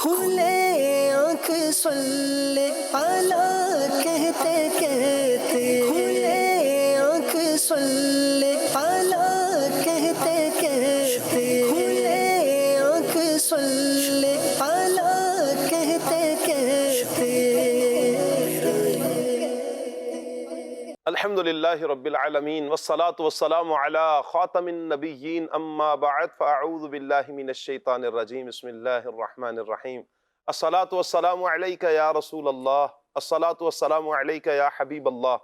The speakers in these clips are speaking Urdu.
کھلے آنکھ صلی اعلیٰ کہتے کہتے، کھلے آنکھ صلی اعلیٰ کہتے کہتے، کھلے آنکھ صلی اعلیٰ کہتے کہتے۔ الحمدللہ رب العالمین والصلاة والسلام علی خاتم النبیین اما بعد فاعوذ باللہ من الشیطان الرجیم بسم اللہ الرحمن الرحیم۔ الصلاة والسلام علیک یا رسول اللہ، الصلاة والسلام علیک یا حبیب اللہ،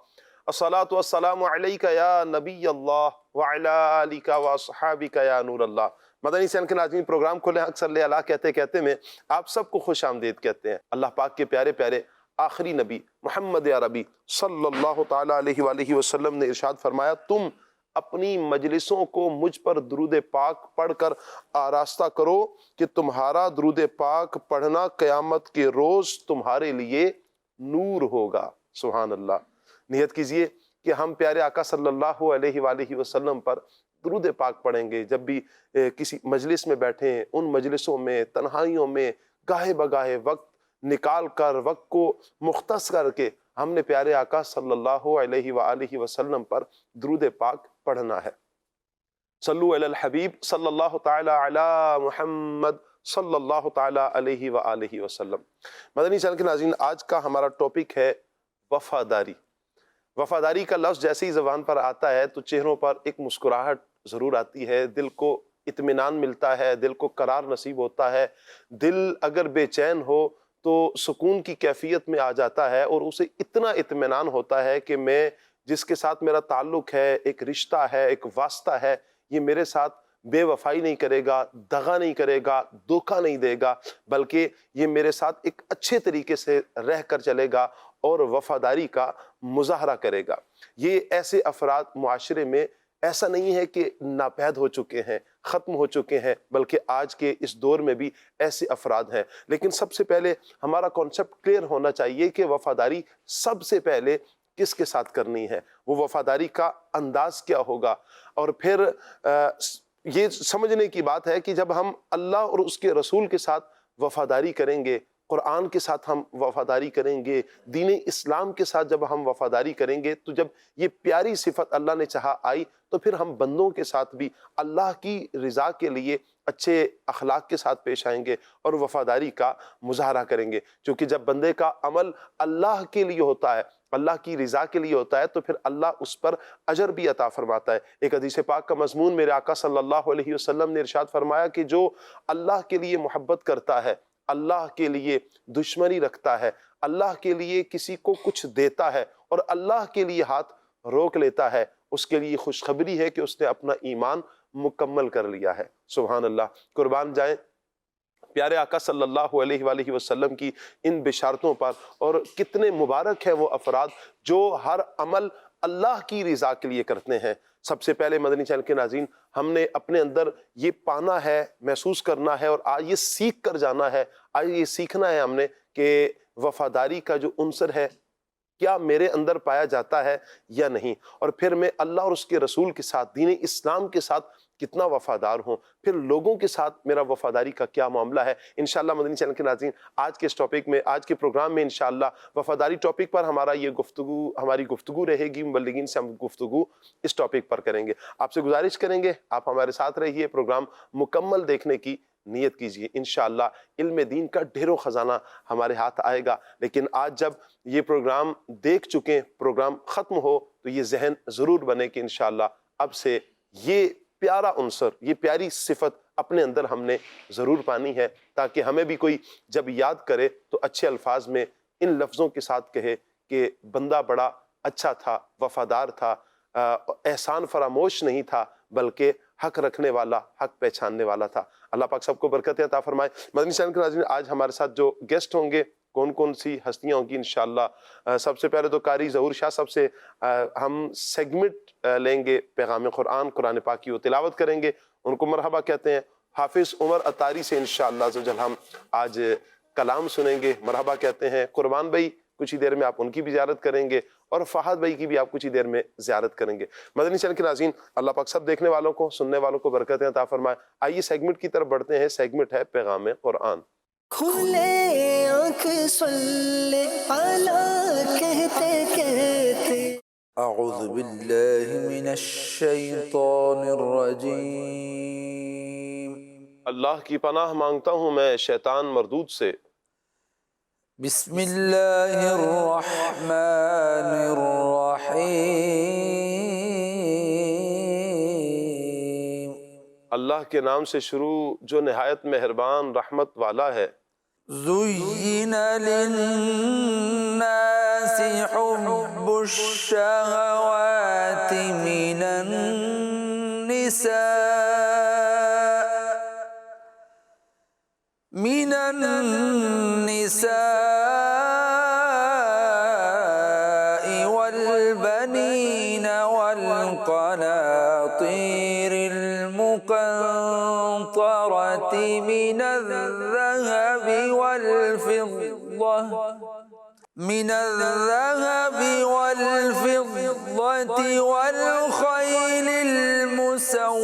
الصلاة والسلام علیک یا نبی اللہ وعلی آلک واصحابک یا نور اللہ۔ مدنی چینل کے ناظرین، پروگرام کھلے حق صلی اللہ کہتے کہتے میں آپ سب کو خوش آمدید کہتے ہیں۔ اللہ پاک کے پیارے پیارے آخری نبی محمد عربی صلی اللہ تعالیٰ علیہ وآلہ وسلم نے ارشاد فرمایا، تم اپنی مجلسوں کو مجھ پر درود پاک پڑھ کر آراستہ کرو کہ تمہارا درود پاک پڑھنا قیامت کے روز تمہارے لیے نور ہوگا۔ سبحان اللہ۔ نیت کیجئے کہ ہم پیارے آقا صلی اللہ علیہ وآلہ وسلم پر درود پاک پڑھیں گے۔ جب بھی کسی مجلس میں بیٹھیں، ان مجلسوں میں، تنہائیوں میں گاہے بگاہے وقت نکال کر، وقت کو مختص کر کے ہم نے پیارے آقا صلی اللہ علیہ وآلہ وسلم پر درود پاک پڑھنا ہے۔ صلو علی الحبیب صلی اللہ تعالی علی محمد صلی اللہ تعالی علیہ وآلہ وسلم۔ مدنی چینل کے ناظرین، آج کا ہمارا ٹاپک ہے وفاداری۔ وفاداری کا لفظ جیسے ہی زبان پر آتا ہے تو چہروں پر ایک مسکراہٹ ضرور آتی ہے، دل کو اطمینان ملتا ہے، دل کو قرار نصیب ہوتا ہے۔ دل اگر بے چین ہو تو سکون کی کیفیت میں آ جاتا ہے، اور اسے اتنا اطمینان ہوتا ہے کہ میں جس کے ساتھ میرا تعلق ہے، ایک رشتہ ہے، ایک واسطہ ہے، یہ میرے ساتھ بے وفائی نہیں کرے گا، دغا نہیں کرے گا، دھوکہ نہیں دے گا، بلکہ یہ میرے ساتھ ایک اچھے طریقے سے رہ کر چلے گا اور وفاداری کا مظاہرہ کرے گا۔ یہ ایسے افراد معاشرے میں ایسا نہیں ہے کہ ناپید ہو چکے ہیں، ختم ہو چکے ہیں، بلکہ آج کے اس دور میں بھی ایسے افراد ہیں۔ لیکن سب سے پہلے ہمارا کانسیپٹ کلیئر ہونا چاہیے کہ وفاداری سب سے پہلے کس کے ساتھ کرنی ہے، وہ وفاداری کا انداز کیا ہوگا۔ اور پھر یہ سمجھنے کی بات ہے کہ جب ہم اللہ اور اس کے رسول کے ساتھ وفاداری کریں گے، قرآن کے ساتھ ہم وفاداری کریں گے، دین اسلام کے ساتھ جب ہم وفاداری کریں گے، تو جب یہ پیاری صفت اللہ نے چاہا آئی، تو پھر ہم بندوں کے ساتھ بھی اللہ کی رضا کے لیے اچھے اخلاق کے ساتھ پیش آئیں گے اور وفاداری کا مظاہرہ کریں گے۔ کیونکہ جب بندے کا عمل اللہ کے لیے ہوتا ہے، اللہ کی رضا کے لیے ہوتا ہے، تو پھر اللہ اس پر اجر بھی عطا فرماتا ہے۔ ایک حدیث پاک کا مضمون میرے آقا صلی اللہ علیہ وسلم نے ارشاد فرمایا کہ جو اللہ کے لیے محبت کرتا ہے، اللہ کے لیے دشمنی رکھتا ہے، اللہ کے لیے کسی کو کچھ دیتا ہے اور اللہ کے لیے ہاتھ روک لیتا ہے، اس کے لیے خوشخبری ہے کہ اس نے اپنا ایمان مکمل کر لیا ہے۔ سبحان اللہ۔ قربان جائیں پیارے آقا صلی اللہ علیہ وآلہ وسلم کی ان بشارتوں پر، اور کتنے مبارک ہیں وہ افراد جو ہر عمل اللہ کی رضا کے لیے کرتے ہیں۔ سب سے پہلے مدنی چینل کے ناظرین، ہم نے اپنے اندر یہ پانا ہے، محسوس کرنا ہے، اور آج یہ سیکھ کر جانا ہے، آج یہ سیکھنا ہے ہم نے کہ وفاداری کا جو عنصر ہے کیا میرے اندر پایا جاتا ہے یا نہیں، اور پھر میں اللہ اور اس کے رسول کے ساتھ، دین اسلام کے ساتھ کتنا وفادار ہوں، پھر لوگوں کے ساتھ میرا وفاداری کا کیا معاملہ ہے۔ انشاءاللہ مدنی چینل کے ناظرین، آج کے اس ٹاپک میں، آج کے پروگرام میں انشاءاللہ وفاداری ٹاپک پر ہماری گفتگو رہے گی۔ مبلغین سے ہم گفتگو اس ٹاپک پر کریں گے۔ آپ سے گزارش کریں گے آپ ہمارے ساتھ رہیے، پروگرام مکمل دیکھنے کی نیت کیجیے۔ انشاءاللہ علم دین کا ڈھیروں خزانہ ہمارے ہاتھ آئے گا۔ لیکن آج جب یہ پروگرام دیکھ چکے، پروگرام ختم ہو، تو یہ ذہن ضرور بنے کہ انشاءاللہ اب سے یہ پیارا عنصر، یہ پیاری صفت اپنے اندر ہم نے ضرور پانی ہے، تاکہ ہمیں بھی کوئی جب یاد کرے تو اچھے الفاظ میں ان لفظوں کے ساتھ کہے کہ بندہ بڑا اچھا تھا، وفادار تھا، احسان فراموش نہیں تھا، بلکہ حق رکھنے والا، حق پہچاننے والا تھا۔ اللہ پاک سب کو برکت عطا فرمائے۔ مدنی چینل کے ناظرین، آج ہمارے ساتھ جو گیسٹ ہوں گے، کون کون سی ہستیاں ہوں گی انشاءاللہ۔ سب سے پہلے تو قاری ظہور شاہ صاحب سے ہم سیگمنٹ لیں گے، پیغام قرآن، قرآن پاک کی وہ تلاوت کریں گے، ان کو مرحبا کہتے ہیں۔ حافظ عمر عطاری سے انشاءاللہ عزوجل ہم آج کلام سنیں گے، مرحبا کہتے ہیں۔ قربان بھائی کچھ ہی دیر میں آپ ان کی بھی زیارت کریں گے، اور فہد بھائی کی بھی آپ کچھ ہی دیر میں زیارت کریں گے۔ مدنی چینل کے ناظرین، اللہ پاک سب دیکھنے والوں کو، سننے والوں کو برکتیں عطا فرمائے۔ آئیے سیگمنٹ کی طرف بڑھتے ہیں۔ سیگمنٹ ہے پیغام قرآن۔ کھلے آنکھ صلی اعلیٰ کہتے کہتے اعوذ باللہ من الشیطان الرجیم اللہ کی پناہ مانگتا ہوں میں شیطان مردود سے۔ بسم اللہ الرحمن الرحیم اللہ کے نام سے شروع جو نہایت مہربان رحمت والا ہے۔ زین للناس حب الشہوات من النساء والبنین والقناطیر المقنطرة من الذهب والفضة والخيل المسومة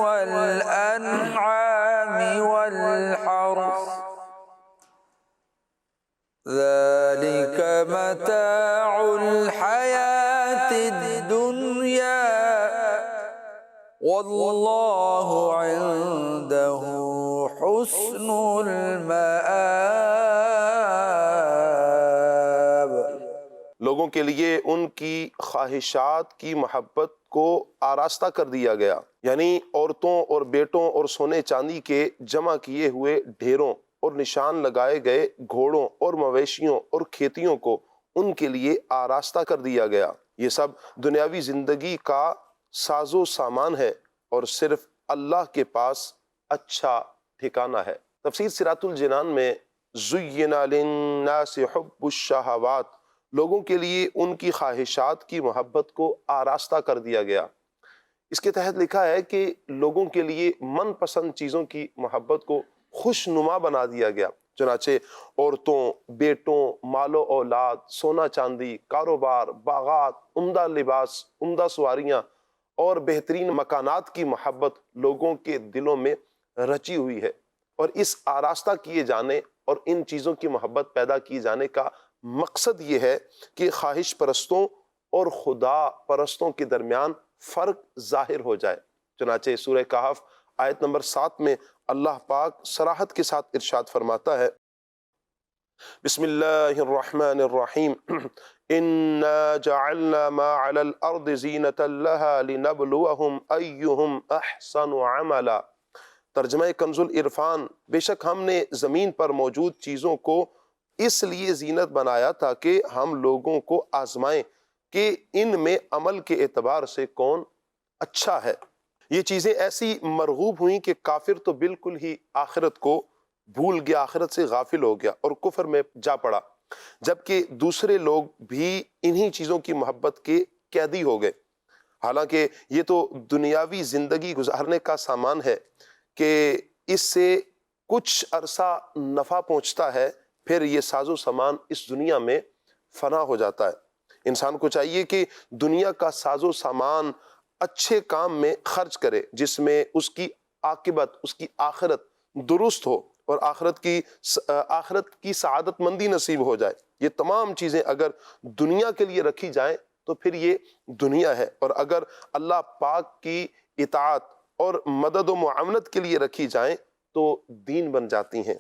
والأنعام والحرث ذلك متاع الحياة الدنيا والله عنده حسن المآب۔ لوگوں کے لیے ان کی خواہشات کی محبت کو آراستہ کر دیا گیا، یعنی عورتوں اور بیٹوں اور سونے چاندی کے جمع کیے ہوئے ڈھیروں اور نشان لگائے گئے گھوڑوں اور مویشیوں اور کھیتیوں کو ان کے لیے آراستہ کر دیا گیا۔ یہ سب دنیاوی زندگی کا ساز و سامان ہے اور صرف اللہ کے پاس اچھا ٹھکانہ ہے۔ تفسیر صراط الجنان میں زُيِّنَ لِلنَّاسِ حُبُّ الشَّهَوَاتِ، لوگوں کے لیے ان کی خواہشات کی محبت کو آراستہ کر دیا گیا۔ اس کے تحت لکھا ہے کہ لوگوں کے لیے من پسند چیزوں کی محبت کو خوش نما بنا دیا گیا، چنانچہ عورتوں، بیٹوں، مال و اولاد، سونا چاندی، کاروبار، باغات، عمدہ لباس، عمدہ سواریاں اور بہترین مکانات کی محبت لوگوں کے دلوں میں رچی ہوئی ہے۔ اور اس آراستہ کیے جانے اور ان چیزوں کی محبت پیدا کیے جانے کا مقصد یہ ہے کہ خواہش پرستوں اور خدا پرستوں کے درمیان فرق ظاہر ہو جائے۔ چنانچہ سورہ کہف آیت نمبر 7 میں اللہ پاک صراحت کے ساتھ ارشاد فرماتا ہے، بسم اللہ الرحمن الرحیم، اِنَّا جَعَلْنَا مَا عَلَى الْأَرْضِ زِينَةً لَهَا لِنَبْلُوَهُمْ أَيُّهُمْ أَحْسَنُ عَمَلًا۔ ترجمہ کنز العرفان، بے شک ہم نے زمین پر موجود چیزوں کو اس لیے زینت بنایا تاکہ ہم لوگوں کو آزمائیں کہ ان میں عمل کے اعتبار سے کون اچھا ہے۔ یہ چیزیں ایسی مرغوب ہوئیں کہ کافر تو بالکل ہی آخرت کو بھول گیا، آخرت سے غافل ہو گیا اور کفر میں جا پڑا، جبکہ دوسرے لوگ بھی انہی چیزوں کی محبت کے قیدی ہو گئے۔ حالانکہ یہ تو دنیاوی زندگی گزارنے کا سامان ہے کہ اس سے کچھ عرصہ نفع پہنچتا ہے، پھر یہ ساز و سامان اس دنیا میں فنا ہو جاتا ہے۔ انسان کو چاہیے کہ دنیا کا ساز و سامان اچھے کام میں خرچ کرے جس میں اس کی عاقبت، اس کی آخرت درست ہو اور آخرت کی سعادت مندی نصیب ہو جائے۔ یہ تمام چیزیں اگر دنیا کے لیے رکھی جائیں تو پھر یہ دنیا ہے، اور اگر اللہ پاک کی اطاعت اور مدد و معاونت کے لیے رکھی جائیں تو دین بن جاتی ہیں۔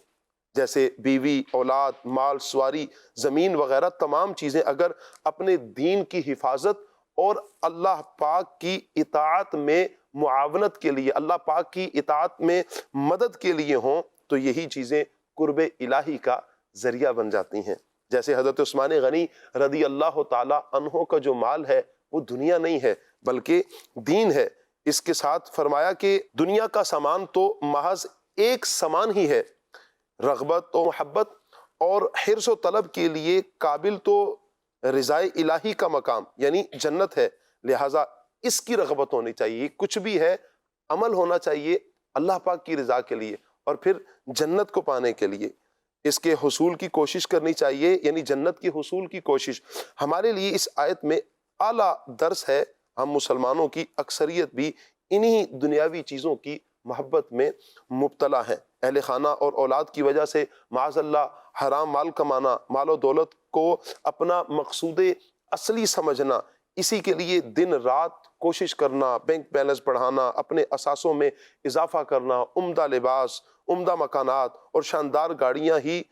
جیسے بیوی، اولاد، مال، سواری، زمین وغیرہ تمام چیزیں اگر اپنے دین کی حفاظت اور اللہ پاک کی اطاعت میں معاونت کے لیے، اللہ پاک کی اطاعت میں مدد کے لیے ہوں تو یہی چیزیں قرب الہی کا ذریعہ بن جاتی ہیں۔ جیسے حضرت عثمان غنی رضی اللہ تعالی عنہ کا جو مال ہے وہ دنیا نہیں ہے بلکہ دین ہے۔ اس کے ساتھ فرمایا کہ دنیا کا سامان تو محض ایک سامان ہی ہے، رغبت و محبت اور حرص و طلب کے لیے قابل تو رضائے الہی کا مقام یعنی جنت ہے، لہٰذا اس کی رغبت ہونی چاہیے۔ کچھ بھی ہے عمل ہونا چاہیے اللہ پاک کی رضا کے لیے اور پھر جنت کو پانے کے لیے، اس کے حصول کی کوشش کرنی چاہیے، یعنی جنت کے حصول کی کوشش۔ ہمارے لیے اس آیت میں اعلیٰ درس ہے۔ ہم مسلمانوں کی اکثریت بھی انہی دنیاوی چیزوں کی محبت میں مبتلا ہیں۔ اہل خانہ اور اولاد کی وجہ سے معاذ اللہ حرام مال کمانا، مال و دولت کو اپنا مقصود اصلی سمجھنا، اسی کے لیے دن رات کوشش کرنا، بینک بیلنس بڑھانا، اپنے اثاثوں میں اضافہ کرنا، عمدہ لباس، عمدہ مکانات اور شاندار گاڑیاں ہی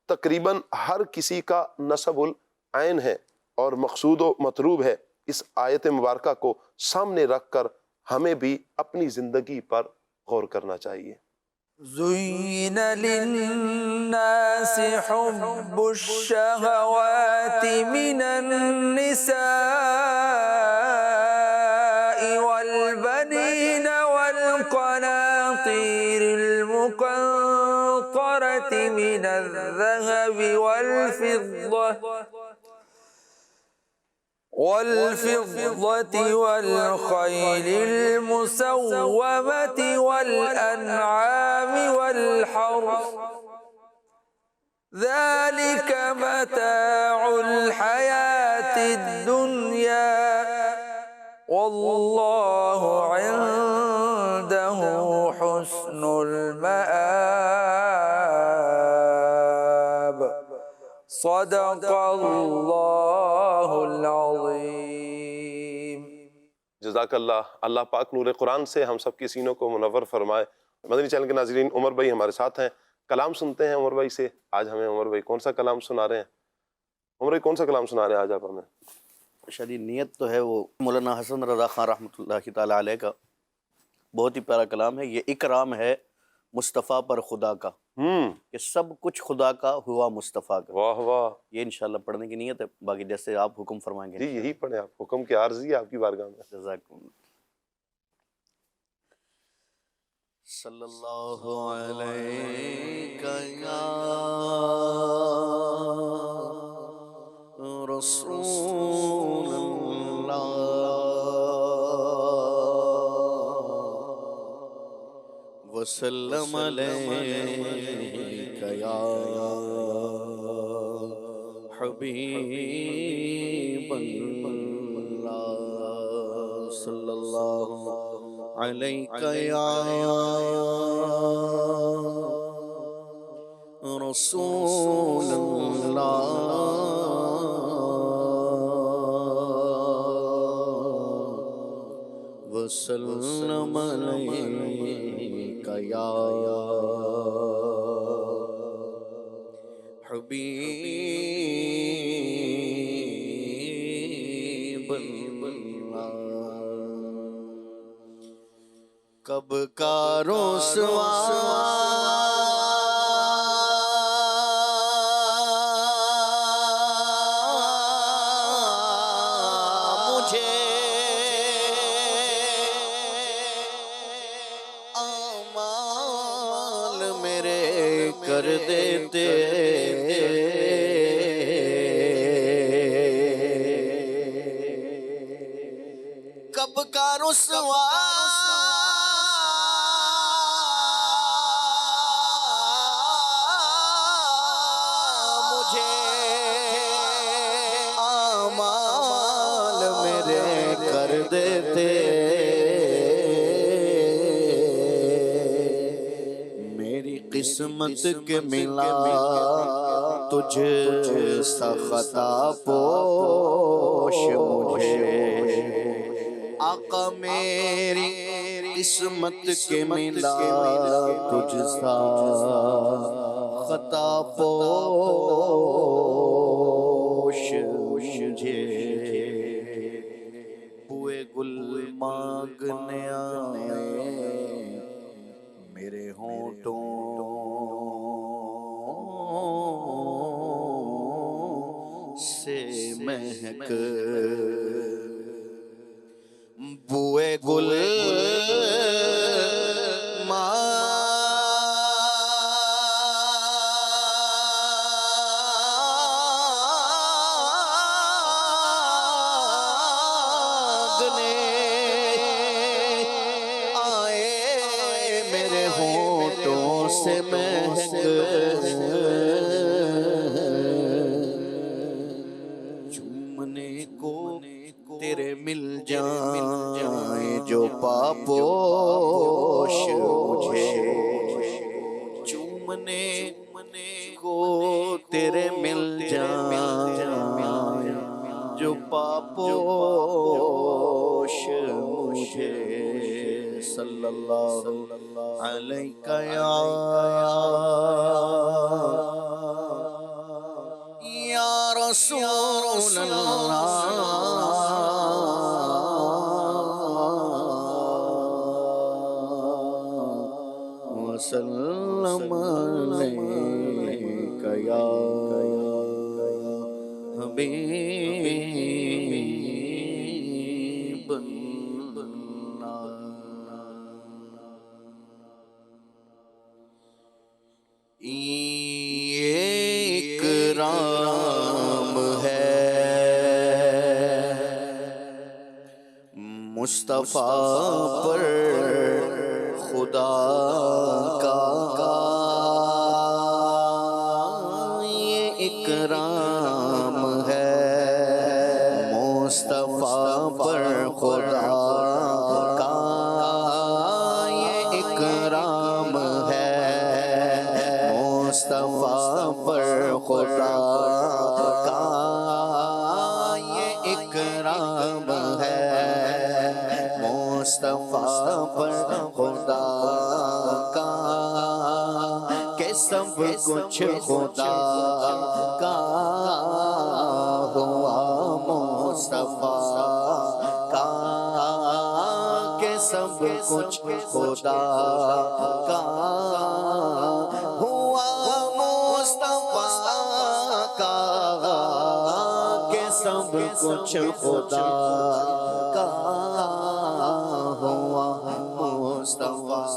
تقریباً ہر کسی کا نصب العین ہے اور مقصود و مطلوب ہے۔ اس آیت مبارکہ کو سامنے رکھ کر ہمیں بھی اپنی زندگی پر غور کرنا چاہیے۔ زين للناس حب الشهوات من النساء والبنين والقناطير المقنطرة من الذهب والفضة والخيل المسومة والأنعام والحرث ذلك متاع الحياة الدنيا والله عنده حسن المآب صدق اللہ العظیم۔ جزاک اللہ۔ اللہ پاک نور قرآن سے ہم سب کی سینوں کو منور فرمائے۔ مدنی چینل کے ناظرین، عمر بھائی ہمارے ساتھ ہیں، کلام سنتے ہیں عمر بھائی سے۔ آج ہمیں عمر بھائی کون سا کلام سنا رہے ہیں؟ عمر بھائی کون سا کلام سنا رہے ہیں آج آپ ہمیں؟ شدید نیت تو ہے وہ مولانا حسن رضا خان رحمۃ اللہ تعالیٰ علیہ کا بہت ہی پیارا کلام ہے۔ یہ اکرام ہے مصطفیٰ پر خدا کا، کہ سب کچھ خدا کا ہوا مصطفیٰ کا۔ واہ واہ، یہ انشاءاللہ پڑھنے کی نیت ہے، باقی جیسے آپ حکم فرمائیں گے۔ جی یہی پڑھیں آپ، حکم کی عارضی ہے آپ کی بارگاہ میں۔ جزاکم اللہ۔ صلی اللہ علیہ یا رسول اللہ وسلم علیک یا حبیب اللہ صلی اللہ علیک یا رسول اللہ وسلم علیک یا حبیب اللہ۔ کب کا رسوا مجھے اعمال میرے کر دیتے، کب کا رسوا مجھے اعمال میرے کر دیتے، میری قسمت کے ملا تجھ سا خطا پوش مجھے، آقا میری قسمت کے ملا تجھ سا خطا پوش مجھے، بوئے گل مانگنے آئے میرے ہونٹوں سے مہک، بوئے گل مانگنے آئے میرے ہونٹوں سے مہک، چومنے کو تیرے مل جائیں جو پاپوش مجھے، پوش مجھے صلی اللہ علیہ یا رسول اللہ وسلم علیک یا حبیب اللہ یہ اکرام ہے مصطفیٰ پر خدا کا، یہ اکرام ہے مصطفیٰ پر خدا کا، یہ اکرام ہے مصطفیٰ پر خدا کا، یہ اکرام ہے مصطفیٰ پر خدا کا، کہ سب کچھ خدا کا ہوا مصطفیٰ کا، کہ سب کچھ خدا کا ہوا مصطفیٰ کا، کہ سب کچھ خدا کا ہوا مصطفیٰ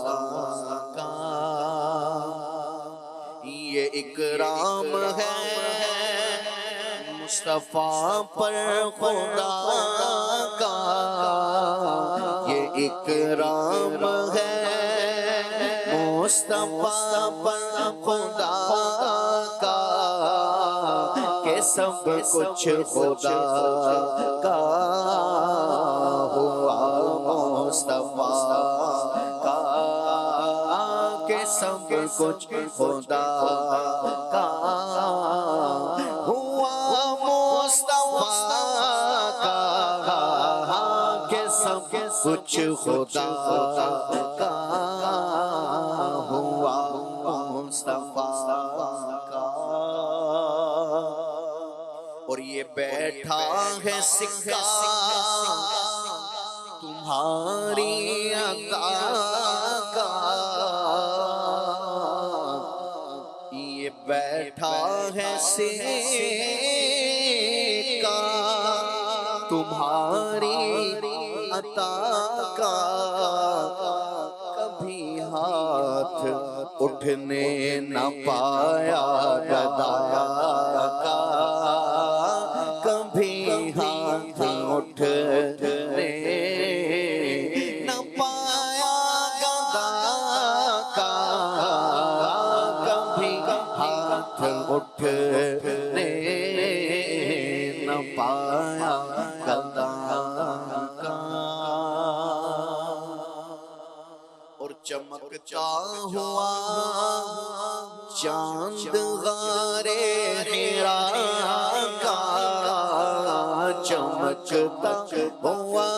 کا، یہ اکرام ہے مصطفیٰ پر خدا کا، یہ اکرام ہے مصطفیٰ پر خدا کا، کہ سب کچھ خدا کا ہوا مصطفیٰ کا، کہ سب کچھ خدا کا ہوا مصطفیٰ کا، کہ سب کچھ خدا کا ہوا مصطفیٰ کا، اور یہ بیٹھا ہے سکہ تمہاری عطا کا، یہ بیٹھا ہے سکہ تمہاری عطا کا، کبھی ہاتھ اٹھنے نہ پایا گدا کا، کبھی ہاتھ اٹھنے نہ پایا گدا کا، کبھی ہاتھ اٹھنے نہ پایا گدا کا، اور چمکتا ہوا چاند غارے حرا کا، چمکتا ہوا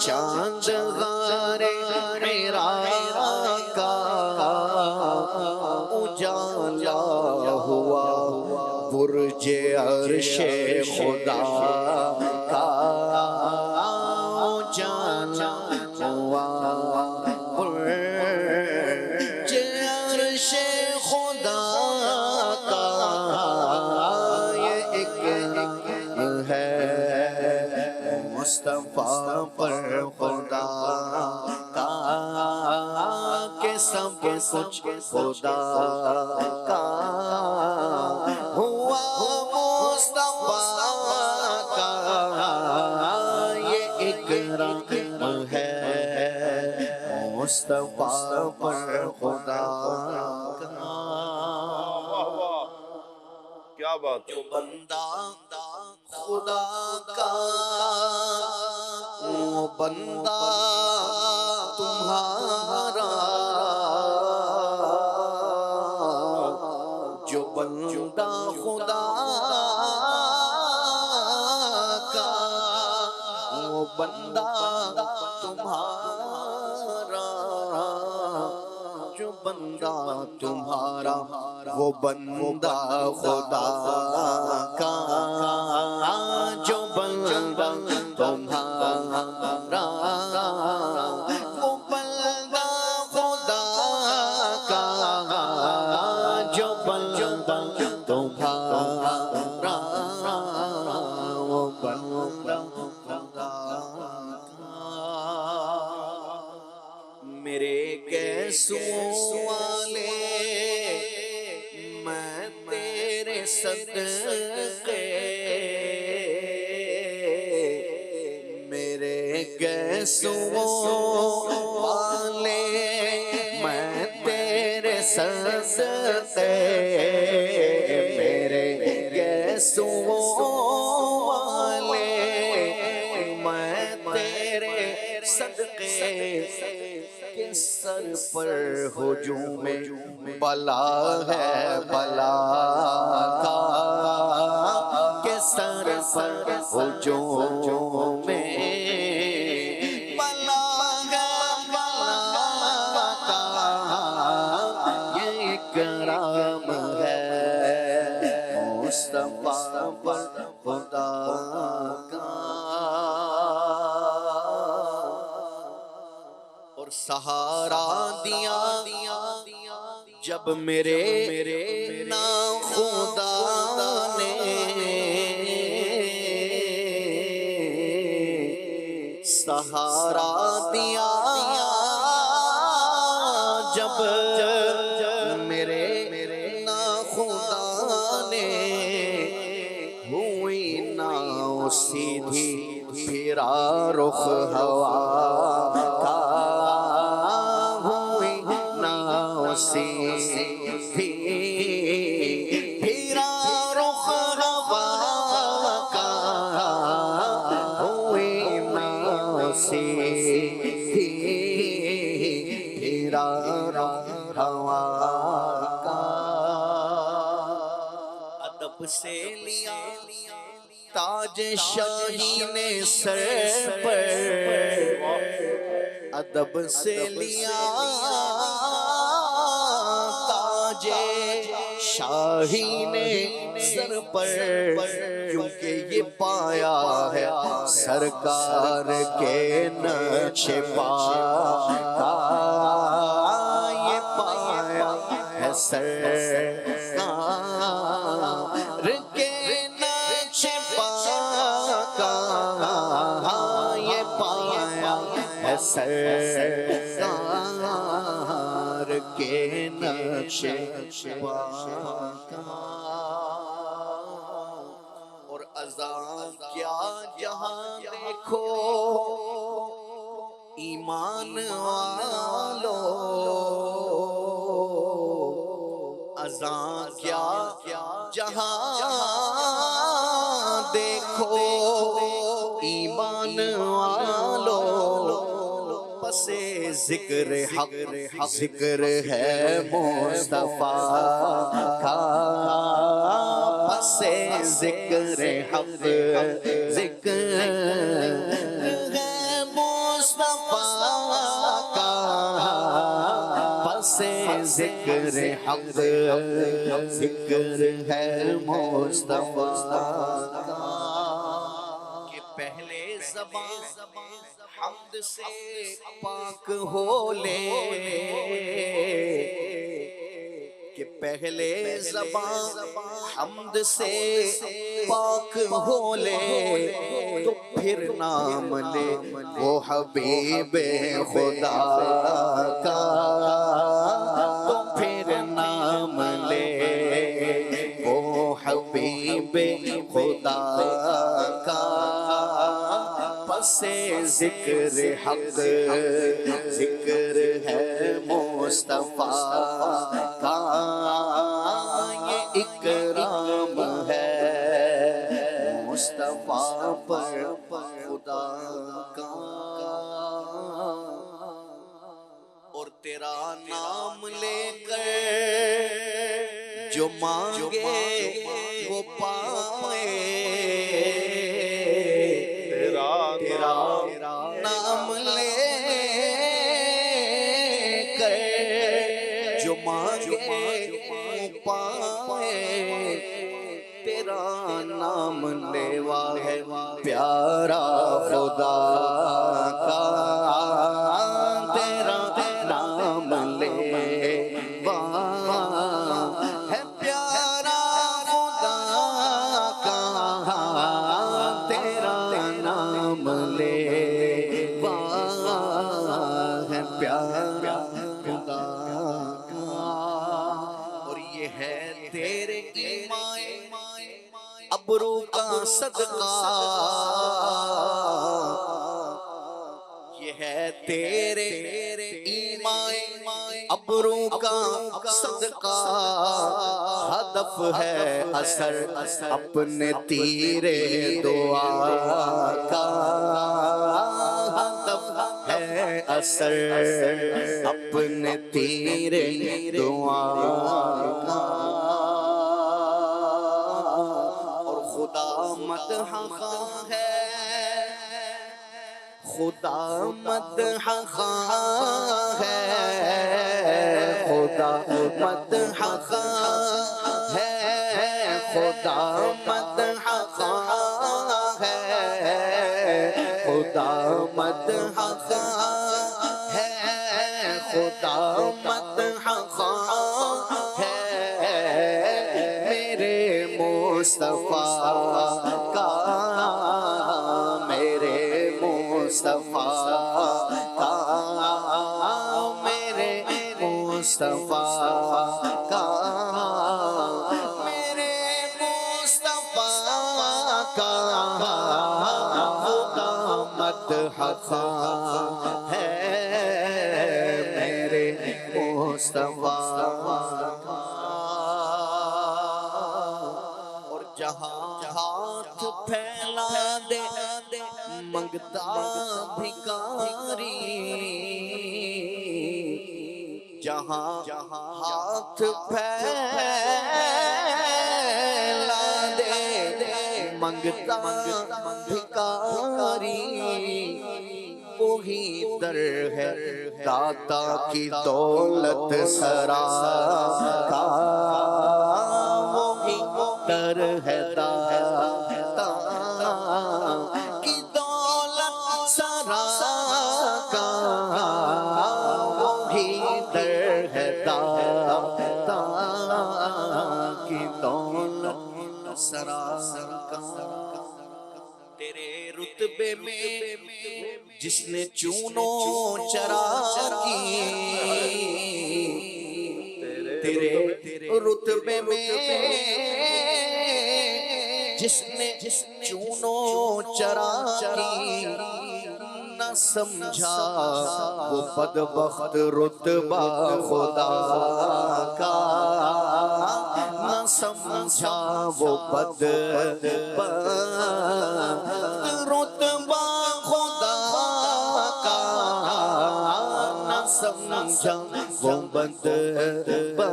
چاند غارے حرا کا، اجالا ہوا برج عرش خدا کا، اجالا ہوا برج عرش خدا کا، یہ اکرام ہے مصطفیٰ پر خدا کا، کہ سب کچھ خدا کا ہوا مصطفیٰ کا، یہ اکرام ہے مصطفیٰ پر خدا کا، کیا بات ہے، جو بندہ خدا کا وہ بندہ تمہارا، جو بندہ خدا بندہ تمہارا، جو بندہ تمہارا، وہ بندہ خدا کا، جو بندہ تمہارا، وہ بندہ خدا کا، جو بندہ تمہارا، وہ بندہ خدا کا۔ میرے گیسوں والے میں تیرے صدقے، میرے گیسوں والے میں تیرے صدقے، میرے گیسوں والے میں تیرے صدقے، کے سر پر ہجوم بلا ہے بلا کا، کے سر پر ہجوم بلا ہے بلا کا، یہ اکرام ہے مصطفیٰ پر خدا کا۔ اور سہارا دیا جب میرے ناخدا نے، سہارا دیا جب میرے ناخدا نے، ہوئی ناؤ سیدھی پھرا رخ ہوا کا، ہوئی ناؤ سیدھی پھرا رخ ہوا کا، ہوئی ناؤ سیدھی پھرا رخ ہوا کا۔ ادب سے لیا تاج شاہی نے سر پر، ادب سے لیا تاج شاہی نے سر پر، کیونکہ یہ پایا ہے سرکار کے نقش پا کا، یہ پایا ہے سرکار کے نقش پا کا، یہ پایا ہے سرکار کے نقش پا کا۔ اور اذان کیا جہاں دیکھو ایمان والو، اذان کیا جہاں دیکھو ایمان والو، پس ذکر حق ذکر ہے مصطفیٰ کا، پس ذکر حق ذکر ہے مصطفیٰ کا، پس ذکر حق ذکر ہے مصطفیٰ کا، کہ پہلے زبان حمد سے پاک ہو لے، کہ پہلے زبان حمد سے پاک ہو لے، تو پھر نام لے وہ حبیب خدا کا، تو پھر نام لے وہ حبیب خدا کا، پس ذکر حق ذکر ہے مصطفیٰ کا، یہ اکرام ہے مصطفیٰ پر خدا کا۔ اور تیرا نام لے کر جو مانگے وہ پائے، تیرا پائے تیرا نام لیوا ہے پیارا خدا کا تیرا نام لیوا ہے پیارا خدا کا تیرا نام لیوا ہے پیارا خدا کا اور یہ ہے تیرے ایمان ابرو کا صدقہ یہ ہے تیرے ایمان ابرو کا صدقہ ہدف ہے اثر اپنے تیرے دعا کا ہدف ہے اثر اپنے تیرے دعا کا اور خدا مدح خواہ ہے خدا مدح خواہ ہے خدا مدح خواہ ہے خدا مدح خواہ ہے خدا مدح خواہ ہے خدا مدح خواہ ہے میرے مصطفیٰ کا میرے مصطفیٰ کا میرے مصطفیٰ کا میرے مصطفیٰ کا خدا مدح خواہ ہے میرے مصطفیٰ کا اور جہاں ہاتھ پھیلا دے منگتا بھکاری جہاں ہاتھ پھیلا دے منگتا بھکاری وہی در ہے داتا کی دولت سرا کا وہی در ہے داتا کی دولت سرا کا وہی در ہے داتا کی دولت سرا کا تیرے رتبے میں جس نے چونو چرا کی تیرے رتبے میں جس نے چونو چرا کی نہ سمجھا وہ بدبخت رتبہ خدا کا نہ سمجھا وہ بدبخت رتبہ خدا کا نہ سمجھا وہ بدبخت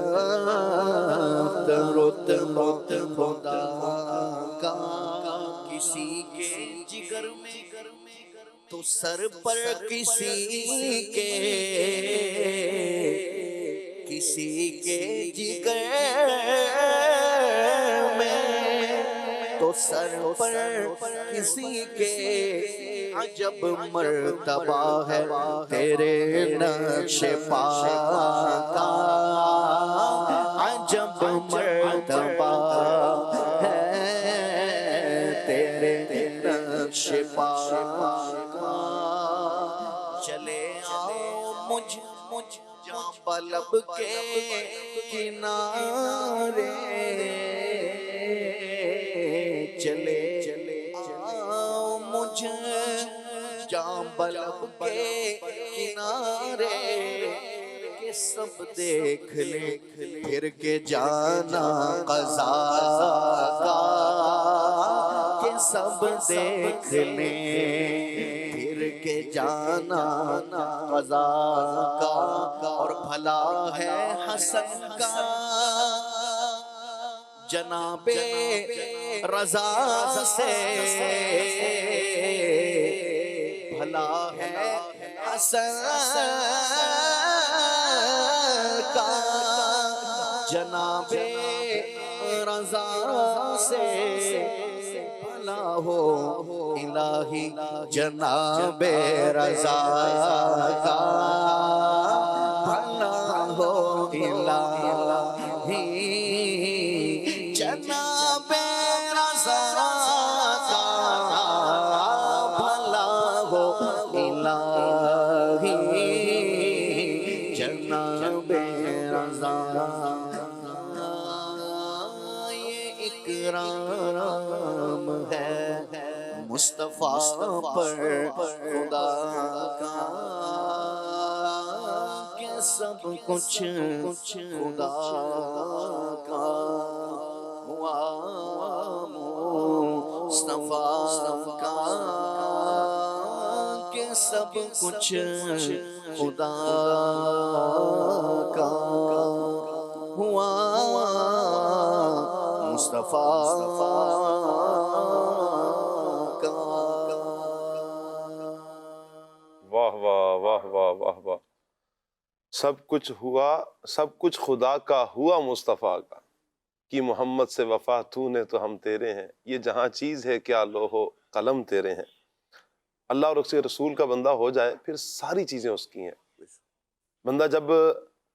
رتبہ خدا کا کسی کے جگر میں تو سر پر کسی کے جگر میں تو سر پر کسی کے عجب مرتبہ ہے تیرے نقش پا کا عجب مرتبہ ہے تیرے نقش پا کا چلے آؤ مجھ جہاں پلب کے کنارے چلے آؤ مجھ جہاں پلب کے کنارے کہ سب دیکھ لے پھر کے جانا قضا کا کہ سب دیکھ لے پھر کے جانا قضا کا اور بھلا ہے حسن کا جناب رضا سے بھلا ہے حسن کا جناب رضا سے بھلا ہو الہی جناب رضا کا بھلا ہو الہی جناب رضا کا بھلا ہو الہی جناب رضا یہ اکرام ہے مصطفیٰ پر خدا کا کہ سب کچھ خدا کا ہوا مصطفیٰ کا کہ سب کچھ خدا کا ہوا مصطفیٰ کا۔ واہ واہ واہ واہ واہ واہ، سب کچھ ہوا، سب کچھ خدا کا ہوا مصطفیٰ کا، کہ محمد سے وفا تو نے تو ہم تیرے ہیں، یہ جہاں چیز ہے کیا لوح و قلم تیرے ہیں۔ اللہ اور اس کے رسول کا بندہ ہو جائے پھر ساری چیزیں اس کی ہیں۔ بندہ جب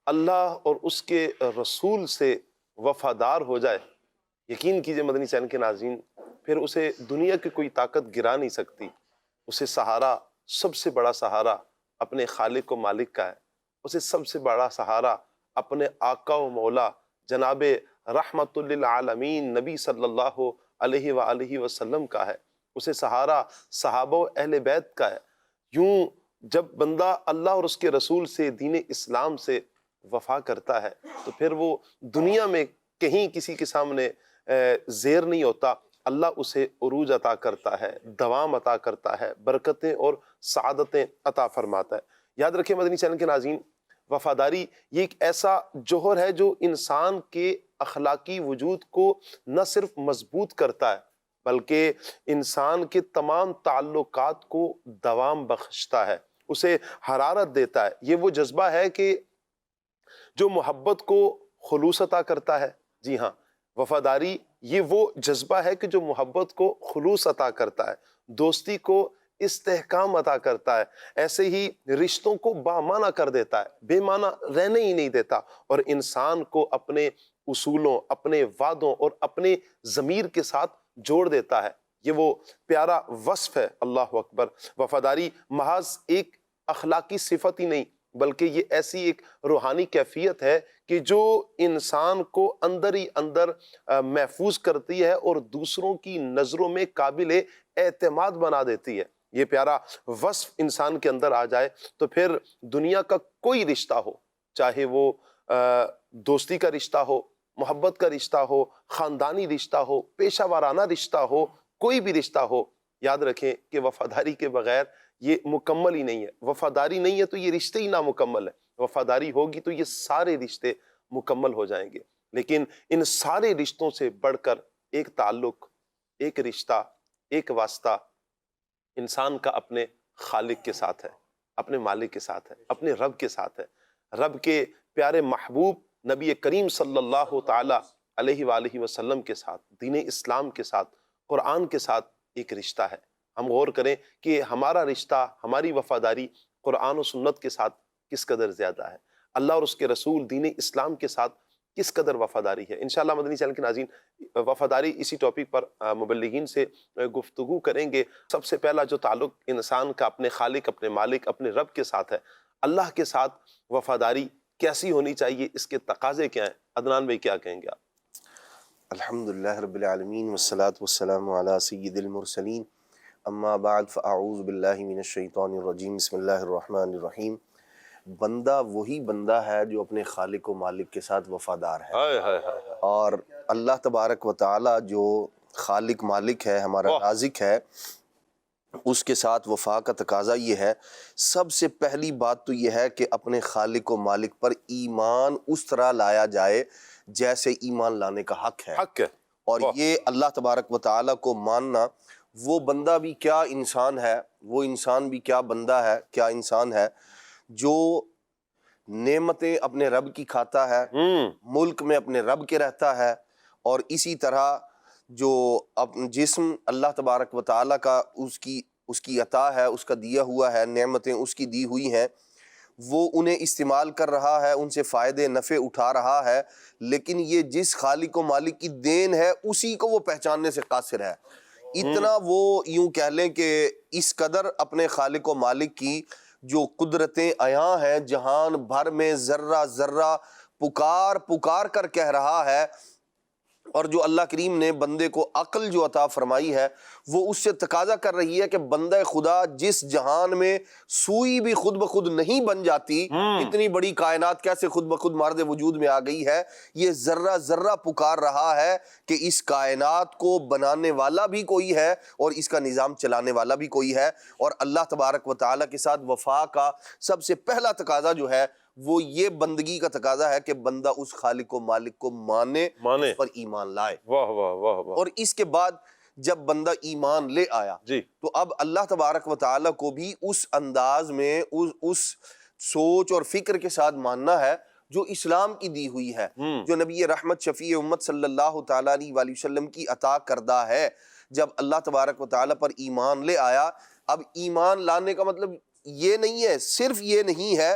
اللہ اور اس کے رسول سے وفادار ہو جائے، یقین کیجئے مدنی چینل کے ناظرین، پھر اسے دنیا کی کوئی طاقت گرا نہیں سکتی۔ اسے سہارا، سب سے بڑا سہارا اپنے خالق و مالک کا ہے۔ اسے سب سے بڑا سہارا اپنے آقا و مولا جناب رحمت للعالمین نبی صلی اللہ علیہ وآلہ وسلم کا ہے۔ اسے سہارا صحابہ و اہل بیت کا ہے۔ یوں جب بندہ اللہ اور اس کے رسول سے، دین اسلام سے وفا کرتا ہے تو پھر وہ دنیا میں کہیں کسی کے سامنے زیر نہیں ہوتا۔ اللہ اسے عروج عطا کرتا ہے، دوام عطا کرتا ہے، برکتیں اور سعادتیں عطا فرماتا ہے۔ یاد رکھیں مدنی چینل کے ناظرین، وفاداری یہ ایک ایسا جوہر ہے جو انسان کے اخلاقی وجود کو نہ صرف مضبوط کرتا ہے بلکہ انسان کے تمام تعلقات کو دوام بخشتا ہے، اسے حرارت دیتا ہے۔ یہ وہ جذبہ ہے کہ جو محبت کو خلوص عطا کرتا ہے۔ جی ہاں، وفاداری یہ وہ جذبہ ہے کہ جو محبت کو خلوص عطا کرتا ہے، دوستی کو استحکام عطا کرتا ہے، ایسے ہی رشتوں کو بامعنی کر دیتا ہے، بے معنی رہنے ہی نہیں دیتا، اور انسان کو اپنے اصولوں، اپنے وعدوں اور اپنے ضمیر کے ساتھ جوڑ دیتا ہے۔ یہ وہ پیارا وصف ہے۔ اللہ اکبر۔ وفاداری محض ایک اخلاقی صفت ہی نہیں بلکہ یہ ایسی ایک روحانی کیفیت ہے کہ جو انسان کو اندر ہی اندر محفوظ کرتی ہے اور دوسروں کی نظروں میں قابل اعتماد بنا دیتی ہے۔ یہ پیارا وصف انسان کے اندر آ جائے تو پھر دنیا کا کوئی رشتہ ہو، چاہے وہ دوستی کا رشتہ ہو، محبت کا رشتہ ہو، خاندانی رشتہ ہو، پیشہ ورانہ رشتہ ہو، کوئی بھی رشتہ ہو، یاد رکھیں کہ وفاداری کے بغیر یہ مکمل ہی نہیں ہے۔ وفاداری نہیں ہے تو یہ رشتے ہی نامکمل ہے۔ وفاداری ہوگی تو یہ سارے رشتے مکمل ہو جائیں گے۔ لیکن ان سارے رشتوں سے بڑھ کر ایک تعلق، ایک رشتہ، ایک واسطہ انسان کا اپنے خالق کے ساتھ ہے، اپنے مالک کے ساتھ ہے، اپنے رب کے ساتھ ہے۔ رب کے پیارے محبوب نبی کریم صلی اللہ تعالی علیہ وآلہ وسلم کے ساتھ، دین اسلام کے ساتھ، قرآن کے ساتھ ایک رشتہ ہے۔ ہم غور کریں کہ ہمارا رشتہ، ہماری وفاداری قرآن و سنت کے ساتھ کس قدر زیادہ ہے، اللہ اور اس کے رسول دین اسلام کے ساتھ کس قدر وفاداری ہے۔ انشاءاللہ مدنی چینل کے ناظرین وفاداری اسی ٹاپک پر مبلغین سے گفتگو کریں گے۔ سب سے پہلا جو تعلق انسان کا اپنے خالق، اپنے مالک، اپنے رب کے ساتھ ہے، اللہ کے ساتھ وفاداری کیسی ہونی چاہیے، اس کے تقاضے کیا ہیں؟ عدنان بھائی کیا کہیں گے آپ؟ الحمدللہ رب العالمین والصلاة والسلام علی سید المرسلین، اما بعد فاعوذ باللہ من الشیطان الرجیم، بسم اللہ الرحمن الرحیم۔ بندہ وہی بندہ ہے جو اپنے خالق و مالک کے ساتھ وفادار ہے، اور اللہ تبارک و تعالی جو خالق مالک ہے، ہمارا رازق ہے، اس کے ساتھ وفا کا تقاضا یہ ہے، سب سے پہلی بات تو یہ ہے کہ اپنے خالق و مالک پر ایمان اس طرح لایا جائے جیسے ایمان لانے کا حق ہے۔ اور یہ اللہ تبارک و تعالیٰ کو ماننا، وہ بندہ بھی کیا انسان ہے، وہ انسان بھی کیا بندہ ہے، کیا انسان ہے جو نعمتیں اپنے رب کی کھاتا ہے، ملک میں اپنے رب کے رہتا ہے، اور اسی طرح جو جسم اللہ تبارک و تعالیٰ کا اس کی عطا ہے، اس کا دیا ہوا ہے، نعمتیں اس کی دی ہوئی ہیں، وہ انہیں استعمال کر رہا ہے، ان سے فائدے نفع اٹھا رہا ہے، لیکن یہ جس خالق و مالک کی دین ہے اسی کو وہ پہچاننے سے قاصر ہے۔ اتنا وہ یوں کہہ لیں کہ اس قدر اپنے خالق و مالک کی جو قدرتیں عیاں ہیں جہان بھر میں ذرہ ذرہ پکار کر کہہ رہا ہے، اور جو اللہ کریم نے بندے کو عقل جو عطا فرمائی ہے وہ اس سے تقاضا کر رہی ہے کہ بندہ خدا جس جہان میں سوئی بھی خود بخود نہیں بن جاتی، اتنی بڑی کائنات کیسے خود بخود مارد وجود میں آ گئی ہے، یہ ذرہ ذرہ پکار رہا ہے کہ اس کائنات کو بنانے والا بھی کوئی ہے اور اس کا نظام چلانے والا بھی کوئی ہے۔ اور اللہ تبارک و تعالیٰ کے ساتھ وفا کا سب سے پہلا تقاضا جو ہے وہ یہ بندگی کا تقاضا ہے کہ بندہ اس خالق و مالک کو مانے، اس پر ایمان لائے۔ واہ واہ واہ واہ۔ اور اس کے بعد جب بندہ ایمان لے آیا تو اب اللہ تبارک و تعالیٰ کو بھی اس انداز میں اس سوچ اور فکر کے ساتھ ماننا ہے جو اسلام کی دی ہوئی ہے، جو نبی رحمت شفیع امت صلی اللہ تعالیٰ علیہ وآلہ وسلم کی عطا کردہ ہے۔ جب اللہ تبارک و تعالیٰ پر ایمان لے آیا، اب ایمان لانے کا مطلب یہ نہیں ہے، صرف یہ نہیں ہے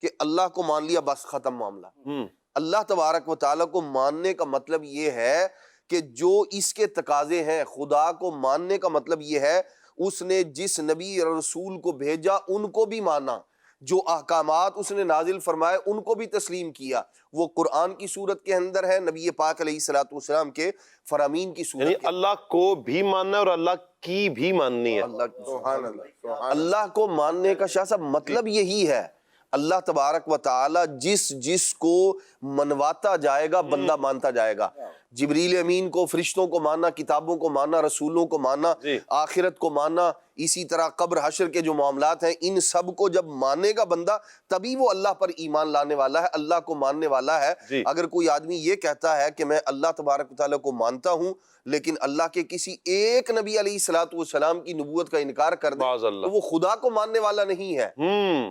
کہ اللہ کو مان لیا بس ختم معاملہ۔ اللہ تبارک و تعالیٰ کو ماننے کا مطلب یہ ہے کہ جو اس کے تقاضے ہیں، خدا کو ماننے کا مطلب یہ ہے اس نے جس نبی رسول کو بھیجا ان کو بھی مانا، جو احکامات اس نے نازل فرمائے ان کو بھی تسلیم کیا، وہ قرآن کی صورت کے اندر ہے، نبی پاک علیہ الصلوۃ والسلام کے فرامین کی صورت، یعنی اللہ کو بھی ماننا ہے اور اللہ کی بھی ماننی ہے۔ اللہ کو ماننے کا شاہ صاحب مطلب یہی ہے، اللہ تبارک و تعالی جس کو منواتا جائے گا بندہ مانتا جائے گا۔ جبریل امین کو، فرشتوں کو ماننا، کتابوں کو ماننا، رسولوں کو ماننا، آخرت کو ماننا، اسی طرح قبر حشر کے جو معاملات ہیں ان سب کو جب مانے گا بندہ تبھی وہ اللہ پر ایمان لانے والا ہے، اللہ کو ماننے والا ہے۔ اگر کوئی آدمی یہ کہتا ہے کہ میں اللہ تبارک و تعالیٰ کو مانتا ہوں لیکن اللہ کے کسی ایک نبی علیہ الصلوۃ والسلام کی نبوت کا انکار کر دے تو وہ خدا کو ماننے والا نہیں ہے،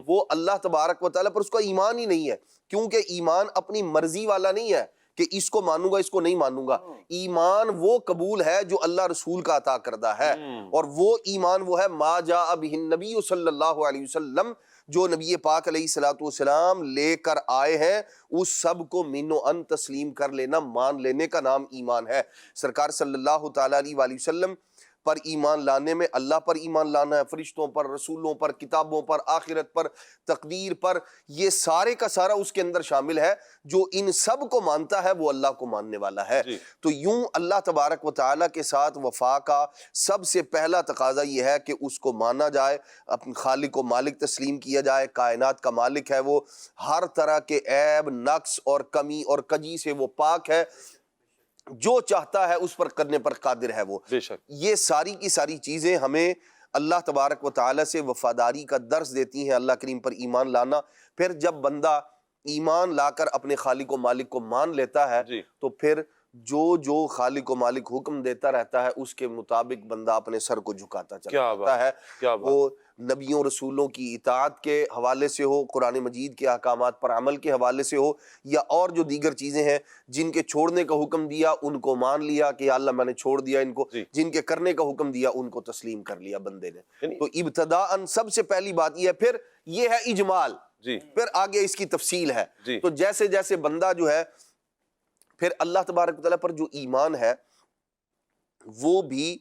وہ اللہ تبارک و تعالیٰ پر اس کا ایمان ہی نہیں ہے، کیونکہ ایمان اپنی مرضی والا نہیں ہے کہ اس کو مانوں گا اس کو نہیں مانوں گا۔ ایمان وہ قبول ہے جو اللہ رسول کا عطا کردہ ہے، اور وہ ایمان وہ ہے ما جاء بہ النبی صلی اللہ علیہ وسلم، جو نبی پاک علیہ الصلوۃ والسلام لے کر آئے ہیں اس سب کو من و ان تسلیم کر لینا، مان لینے کا نام ایمان ہے۔ سرکار صلی اللہ تعالیٰ علیہ وآلہ وسلم پر ایمان لانے میں اللہ پر ایمان لانا ہے، فرشتوں پر، رسولوں پر، کتابوں پر، آخرت پر، تقدیر پر، یہ سارے کا سارا اس کے اندر شامل ہے۔ جو ان سب کو مانتا ہے وہ اللہ کو ماننے والا ہے۔ تو یوں اللہ تبارک و تعالیٰ کے ساتھ وفا کا سب سے پہلا تقاضا یہ ہے کہ اس کو مانا جائے، اپنے خالق و مالک تسلیم کیا جائے، کائنات کا مالک ہے وہ، ہر طرح کے عیب، نقص اور کمی اور کجی سے وہ پاک ہے، جو چاہتا ہے اس پر کرنے پر قادر ہے وہ۔ بے شک یہ ساری کی ساری چیزیں ہمیں اللہ تبارک و تعالیٰ سے وفاداری کا درس دیتی ہیں، اللہ کریم پر ایمان لانا۔ پھر جب بندہ ایمان لا کر اپنے خالق و مالک کو مان لیتا ہے تو پھر جو خالق و مالک حکم دیتا رہتا ہے اس کے مطابق بندہ اپنے سر کو جھکاتا چلا جاتا ہے۔ وہ نبیوں رسولوں کی اطاعت کے حوالے سے ہو، قرآن مجید کے احکامات پر عمل کے حوالے سے ہو، یا اور جو دیگر چیزیں ہیں جن کے چھوڑنے کا حکم دیا ان کو مان لیا کہ یا اللہ میں نے چھوڑ دیا ان کو، جن کے کرنے کا حکم دیا ان کو تسلیم کر لیا بندے نے۔ تو ابتداءً سب سے پہلی بات یہ ہے، پھر یہ ہے اجمال، پھر آگے اس کی تفصیل ہے۔ تو جیسے جیسے بندہ جو ہے پھر اللہ تبارک و تعالیٰ پر جو ایمان ہے وہ بھی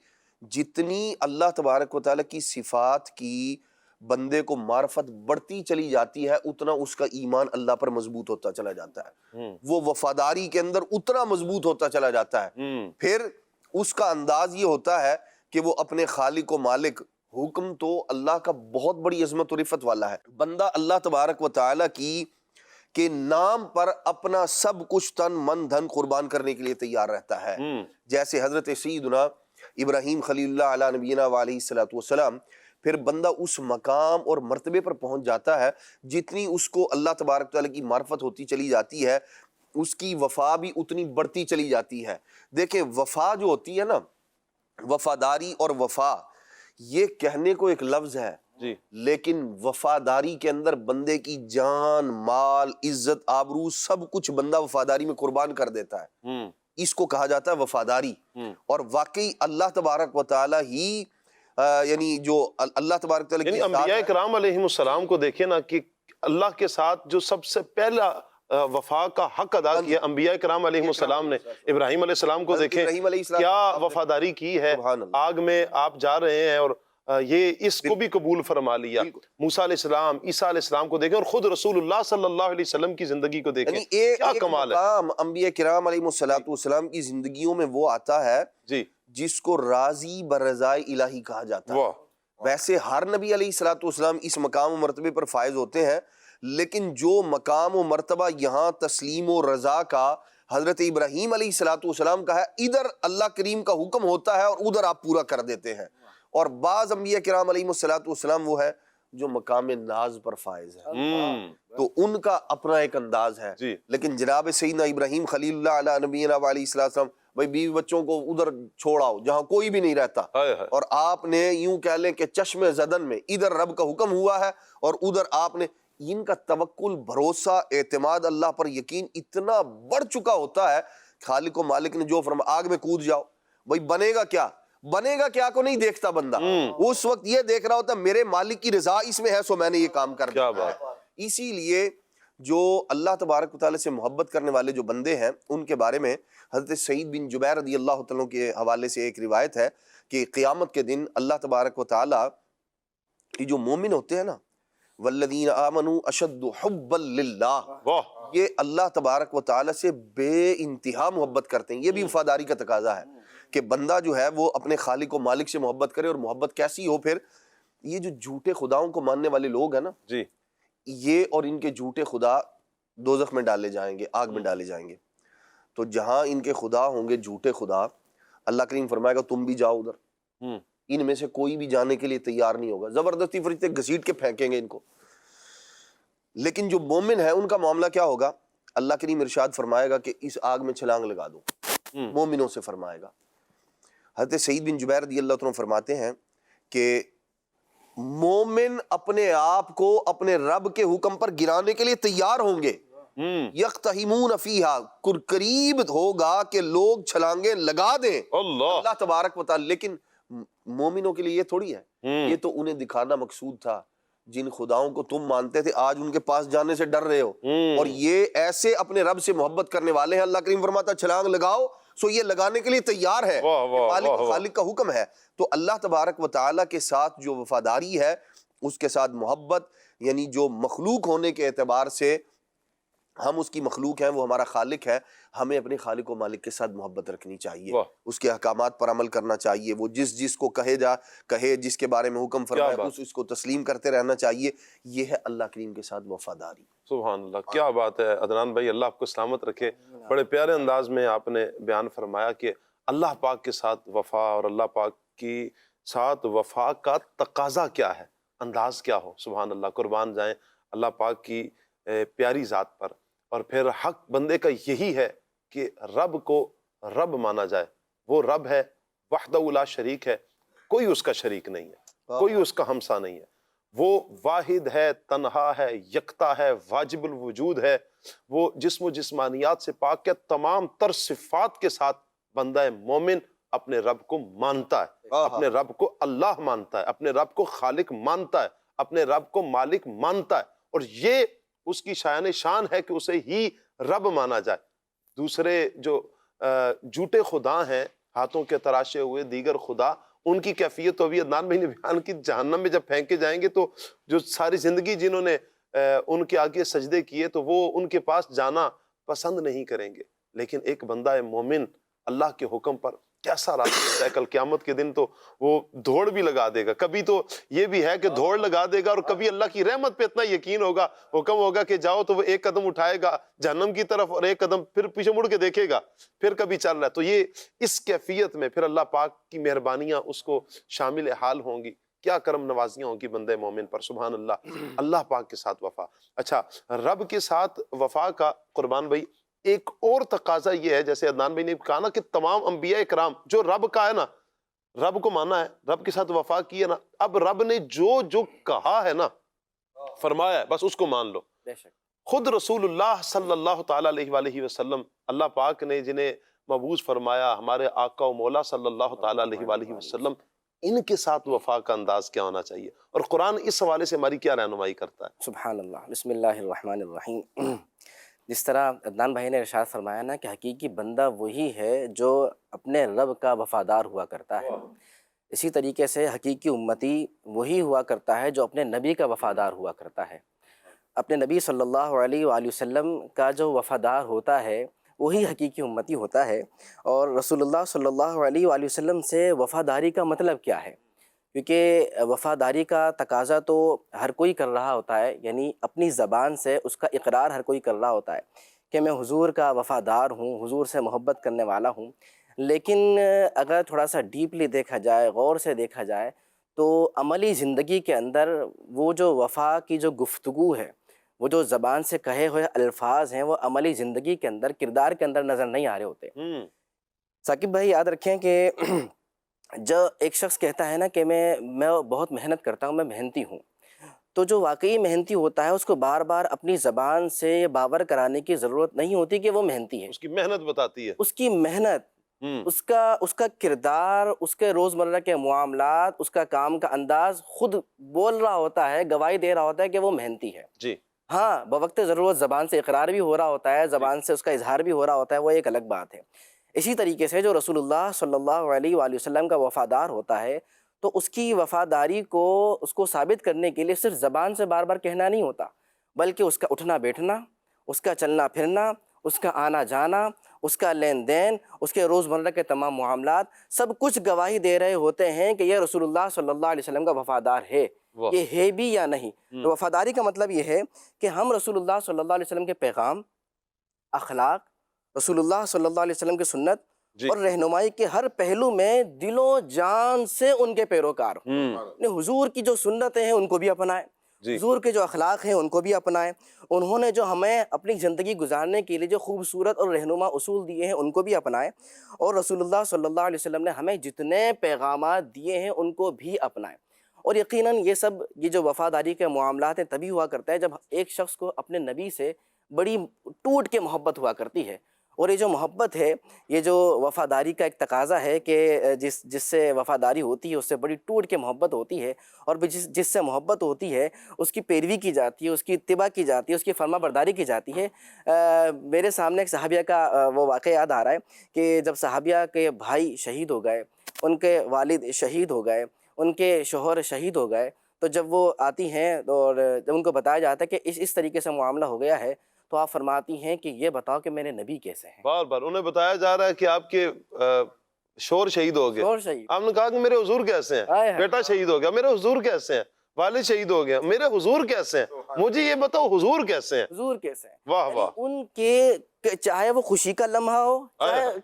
جتنی اللہ تبارک و تعالیٰ کی صفات کی بندے کو معرفت بڑھتی چلی جاتی ہے اتنا اس کا ایمان اللہ پر مضبوط ہوتا چلا جاتا ہے، وہ وفاداری کے اندر اتنا مضبوط ہوتا چلا جاتا ہے۔ پھر اس کا انداز یہ ہوتا ہے کہ وہ اپنے خالق و مالک، حکم تو اللہ کا بہت بڑی عظمت و رفت والا ہے، بندہ اللہ تبارک و تعالیٰ کی کے نام پر اپنا سب کچھ تن من دھن قربان کرنے کے لیے تیار رہتا ہے۔ جیسے حضرت سیدنا ابراہیم خلیل اللہ علیہ نبینا وعلیہ الصلوۃ والسلام، پھر بندہ اس مقام اور مرتبے پر پہنچ جاتا ہے جتنی اس کو اللہ تبارک تعالیٰ کی معرفت ہوتی چلی جاتی ہے اس کی وفا بھی اتنی بڑھتی چلی جاتی ہے۔ دیکھیں وفا جو ہوتی ہے نا، وفاداری اور وفا یہ کہنے کو ایک لفظ ہے جی لیکن وفاداری کے اندر بندے کی جان، مال، عزت، آبرو سب کچھ بندہ وفاداری میں قربان کر دیتا ہے، اس کو کہا جاتا ہے وفاداری۔ اور واقعی اللہ تبارک و تعالی ہی یعنی جو اللہ تبارک تعالی یعنی کی انبیاء کرام علیہ السلام کو دیکھیں نا کہ اللہ کے ساتھ جو سب سے پہلا وفا کا حق ادا کیا انبیاء کرام علیہ السلام نے۔ ابراہیم علیہ السلام کو دیکھیں ابراہیم علیہ السلام کیا وفاداری کی ہے، سبحان اللہ۔ آگ میں آپ جا رہے ہیں اور یہ اس کو بھی قبول فرما لیا۔ موسیٰ علیہ السلام، عیسیٰ علیہ السلام کو دیکھیں اور خود رسول اللہ صلی اللہ علیہ وسلم کی زندگی کو دیکھیں، یعنی ایک کیا کمال ہے۔ مقام انبیاء کرام علیہ السلام کی زندگیوں میں وہ آتا ہے جی جس کو راضی برضائے الہی کہا جاتا ہے۔ واہ، ویسے ہر نبی علیہ السلام اس مقام و مرتبے پر فائز ہوتے ہیں، لیکن جو مقام و مرتبہ یہاں تسلیم و رضا کا حضرت ابراہیم علیہ السلام کا ہے، ادھر اللہ کریم کا حکم ہوتا ہے اور ادھر آپ پورا کر دیتے ہیں۔ اور بعض انبیاء کرام علیہ السلام وہ ہے جو مقام ناز پر فائز ہے، تو ان کا اپنا ایک انداز ہے۔ جی لیکن جناب سیدنا ابراہیم خلیل اللہ علیہ نبینا علیہ السلام، بھائی بیوی بچوں کو ادھر چھوڑاؤ جہاں کوئی بھی نہیں رہتا، اور آپ نے یوں کہہ لیں کہ چشم زدن میں ادھر رب کا حکم ہوا ہے اور ادھر آپ نے، ان کا توکل، بھروسہ، اعتماد اللہ پر، یقین اتنا بڑھ چکا ہوتا ہے، خالق و مالک نے جو فرمایا آگ میں کود جاؤ، بھائی بنے گا کیا کو نہیں دیکھتا بندہ، اس وقت یہ دیکھ رہا ہوتا میرے مالک کی رضا اس میں ہے، سو میں نے یہ کام کر دیا۔ اسی لیے جو اللہ تبارک و تعالیٰ سے محبت کرنے والے جو بندے ہیں ان کے بارے میں حضرت سعید بن جبیر رضی اللہ تعالیٰ کے حوالے سے ایک روایت ہے کہ قیامت کے دن اللہ تبارک و تعالیٰ یہ جو مومن ہوتے ہیں نا، والذین آمنوا اشد حبا للہ، یہ اللہ تبارک و تعالیٰ سے بے انتہا محبت کرتے ہیں۔ یہ بھی وفاداری کا تقاضا ہے کہ بندہ جو ہے وہ اپنے خالق و مالک سے محبت کرے، اور محبت کیسی ہو پھر؟ یہ جو جھوٹے خداؤں کو ماننے والے لوگ ہیں نا، جی یہ اور ان کے جھوٹے خدا دوزخ میں ڈالے جائیں گے، آگ میں ڈالے جائیں گے۔ تو جہاں ان کے خدا ہوں گے جھوٹے خدا، اللہ کریم فرمائے گا تم بھی جاؤ ادھر، ان میں سے کوئی بھی جانے کے لیے تیار نہیں ہوگا، زبردستی فرشتے گھسیٹ کے پھینکیں گے ان کو۔ لیکن جو مومن ہے ان کا معاملہ کیا ہوگا؟ اللہ کریم ارشاد فرمائے گا کہ اس آگ میں چھلانگ لگا دو، مومنوں سے فرمائے گا۔ حضرت سعید بن جبیر رضی اللہ عنہ فرماتے ہیں کہ مومن اپنے آپ کو اپنے رب کے حکم پر گرانے کے لیے تیار ہوں گے، یقتحمون فیہا، قریب ہوگا کہ لوگ چھلانگیں لگا دیں اللہ تبارک و تعالی۔ لیکن مومنوں کے لیے یہ تھوڑی ہے، یہ تو انہیں دکھانا مقصود تھا، جن خداؤں کو تم مانتے تھے آج ان کے پاس جانے سے ڈر رہے ہو، اور یہ ایسے اپنے رب سے محبت کرنے والے ہیں، اللہ کریم فرماتا چھلانگ لگاؤ، سو یہ لگانے کے لیے تیار ہے، خالق کا حکم ہے۔ تو اللہ تبارک و تعالیٰ کے ساتھ جو وفاداری ہے، اس کے ساتھ محبت، یعنی جو مخلوق ہونے کے اعتبار سے ہم اس کی مخلوق ہیں، وہ ہمارا خالق ہے، ہمیں اپنے خالق و مالک کے ساتھ محبت رکھنی چاہیے، اس کے احکامات پر عمل کرنا چاہیے، وہ جس کو کہے جس کے بارے میں حکم فرمائے اس کو تسلیم کرتے رہنا چاہیے۔ یہ ہے اللہ کریم کے ساتھ وفاداری۔ سبحان اللہ، کیا بات ہے عدنان بھائی، اللہ آپ کو سلامت رکھے۔ بڑے پیارے انداز میں آپ نے بیان فرمایا کہ اللہ پاک کے ساتھ وفا اور اللہ پاک کی ساتھ وفا کا تقاضا کیا ہے، انداز کیا ہو۔ سبحان اللہ، قربان جائیں اللہ پاک کی پیاری ذات پر۔ اور پھر حق بندے کا یہی ہے کہ رب کو رب مانا جائے، وہ رب ہے، وحدہ لا شریک ہے، کوئی اس کا شریک نہیں ہے، کوئی اس کا ہمسا نہیں ہے، وہ واحد ہے، تنہا ہے، یکتا ہے، واجب الوجود ہے، وہ جسم و جسمانیات سے پاک ہے، تمام تر صفات کے ساتھ بندہ مومن اپنے رب کو مانتا ہے، اپنے رب کو اللہ مانتا ہے، اپنے رب کو خالق مانتا ہے، اپنے رب کو مالک مانتا ہے، اور یہ اس کی شان ہے کہ اسے ہی رب مانا جائے۔ دوسرے جو جھوٹے خدا ہیں، ہاتھوں کے تراشے ہوئے دیگر خدا، ان کی کیفیت تو ابھی عدنان بھائی نے بیان کی، جہنم میں جب پھینکے جائیں گے تو جو ساری زندگی جنہوں نے ان کے آگے سجدے کیے تو وہ ان کے پاس جانا پسند نہیں کریں گے۔ لیکن ایک بندہ مومن اللہ کے حکم پر کیسا راستہ ہے، کل قیامت کے دن تو وہ دوڑ بھی لگا دے گا۔ کبھی تو یہ بھی ہے کہ دوڑ لگا دے گا، اور کبھی اللہ کی رحمت پہ اتنا یقین ہوگا، حکم ہوگا کہ جاؤ تو وہ ایک قدم اٹھائے گا جہنم کی طرف اور ایک قدم پھر پیچھے مڑ کے دیکھے گا، پھر کبھی چل رہا ہے۔ تو یہ اس کیفیت میں پھر اللہ پاک کی مہربانیاں اس کو شامل حال ہوں گی، کیا کرم نوازیاں ہوں گی بندے مومن پر۔ سبحان اللہ، اللہ پاک کے ساتھ وفا۔ اچھا، رب کے ساتھ وفا کا قربان بھائی ایک اور تقاضا یہ ہے، جیسے عدنان بھائی نے کہا نا کہ تمام انبیاء کرام جو رب کا ہے نا، رب کو مانا ہے، رب کے ساتھ وفا کی ہے نا، اب رب نے جو جو کہا ہے نا، فرمایا ہے، بس اس کو مان لو۔ بے شک خود رسول اللہ صلی اللہ تعالیٰ علیہ وآلہ وسلم، اللہ پاک نے جنہیں مبعوث فرمایا، ہمارے آقا و مولا صلی اللہ تعالیٰ علیہ وآلہ وسلم، ان کے ساتھ وفا کا انداز کیا ہونا چاہیے، اور قرآن اس حوالے سے ہماری کیا رہنمائی کرتا ہے؟ سبحان اللہ، بسم اللہ الرحمن الرحیم۔ جس طرح عدنان بھائی نے ارشاد فرمایا نا کہ حقیقی بندہ وہی ہے جو اپنے رب کا وفادار ہوا کرتا ہے، اسی طریقے سے حقیقی امتی وہی ہوا کرتا ہے جو اپنے نبی کا وفادار ہوا کرتا ہے۔ اپنے نبی صلی اللہ علیہ وآلہ وسلم کا جو وفادار ہوتا ہے وہی حقیقی امتی ہوتا ہے۔ اور رسول اللہ صلی اللہ علیہ وآلہ وسلم سے وفاداری کا مطلب کیا ہے؟ کیونکہ وفاداری کا تقاضا تو ہر کوئی کر رہا ہوتا ہے، یعنی اپنی زبان سے اس کا اقرار ہر کوئی کر رہا ہوتا ہے کہ میں حضور کا وفادار ہوں، حضور سے محبت کرنے والا ہوں، لیکن اگر تھوڑا سا ڈیپلی دیکھا جائے، غور سے دیکھا جائے، تو عملی زندگی کے اندر وہ جو وفا کی جو گفتگو ہے، وہ جو زبان سے کہے ہوئے الفاظ ہیں، وہ عملی زندگی کے اندر، کردار کے اندر نظر نہیں آ رہے ہوتے۔ ثاقب بھائی یاد رکھیں کہ جو ایک شخص کہتا ہے نا کہ میں بہت محنت کرتا ہوں، میں محنتی ہوں، تو جو واقعی محنتی ہوتا ہے اس کو بار بار اپنی زبان سے یہ باور کرانے کی ضرورت نہیں ہوتی کہ وہ محنتی ہے۔ اس کی محنت بتاتی ہے، اس کی محنت، اس کا کردار، اس کے روزمرہ کے معاملات، اس کا کام کا انداز خود بول رہا ہوتا ہے، گواہی دے رہا ہوتا ہے کہ وہ محنتی ہے۔ جی ہاں، بوقت ضرورت زبان سے اقرار بھی ہو رہا ہوتا ہے، زبان سے اس کا اظہار بھی ہو رہا ہوتا ہے، وہ ایک الگ بات ہے۔ اسی طریقے سے جو رسول اللہ صلی اللہ علیہ وآلہ وسلم کا وفادار ہوتا ہے، تو اس کی وفاداری کو اس کو ثابت کرنے کے لیے صرف زبان سے بار بار کہنا نہیں ہوتا، بلکہ اس کا اٹھنا بیٹھنا، اس کا چلنا پھرنا، اس کا آنا جانا، اس کا لین دین، اس کے روزمرہ کے تمام معاملات، سب کچھ گواہی دے رہے ہوتے ہیں کہ یہ رسول اللہ صلی اللہ علیہ وسلم کا وفادار ہے، یہ ہے بھی یا نہیں۔ تو وفاداری کا مطلب یہ ہے کہ ہم رسول اللہ صلی اللہ علیہ وسلم کے پیغام، اخلاق، رسول اللہ صلی اللہ علیہ وسلم کی سنت اور رہنمائی کے ہر پہلو میں دل و جان سے ان کے پیروکار ہوں۔ حضور کی جو سنتیں ہیں ان کو بھی اپنائیں، حضور کے جو اخلاق ہیں ان کو بھی اپنائیں، انہوں نے جو ہمیں اپنی زندگی گزارنے کے لیے جو خوبصورت اور رہنما اصول دیے ہیں ان کو بھی اپنائیں، اور رسول اللہ صلی اللہ علیہ وسلم نے ہمیں جتنے پیغامات دیے ہیں ان کو بھی اپنائیں۔ اور یقیناً یہ جو وفاداری کے معاملات ہیں تبھی ہوا کرتا ہے جب ایک شخص کو اپنے نبی سے بڑی ٹوٹ کے محبت ہوا کرتی ہے۔ اور یہ جو محبت ہے، یہ جو وفاداری کا ایک تقاضا ہے کہ جس سے وفاداری ہوتی ہے اس سے بڑی ٹوٹ کے محبت ہوتی ہے، اور جس سے محبت ہوتی ہے اس کی پیروی کی جاتی ہے، اس کی اتباع کی جاتی ہے، اس کی فرما برداری کی جاتی ہے۔ میرے سامنے ایک صحابیہ کا وہ واقعہ یاد آ رہا ہے کہ جب صحابیہ کے بھائی شہید ہو گئے، ان کے والد شہید ہو گئے، ان کے شوہر شہید ہو گئے، تو جب وہ آتی ہیں اور جب ان کو بتایا جاتا ہے کہ اس طریقے سے معاملہ ہو گیا ہے، تو آپ فرماتی ہیں کہ یہ بتاؤ کہ میرے نبی کیسے ہیں۔ بار بار انہیں بتایا جا رہا ہے کہ آپ کے شور شہید ہو گئے، شوہر شہید، آپ نے کہا کہ میرے حضور کیسے ہیں، بیٹا شہید ہو گیا، میرے حضور کیسے ہیں، والد شہید ہو گیا، میرے حضور کیسے ہیں، مجھے یہ بتاؤ حضور کیسے ہیں۔ حضور کیسے ہیں، واہ واہ، ان کے چاہے وہ خوشی کا لمحہ ہو،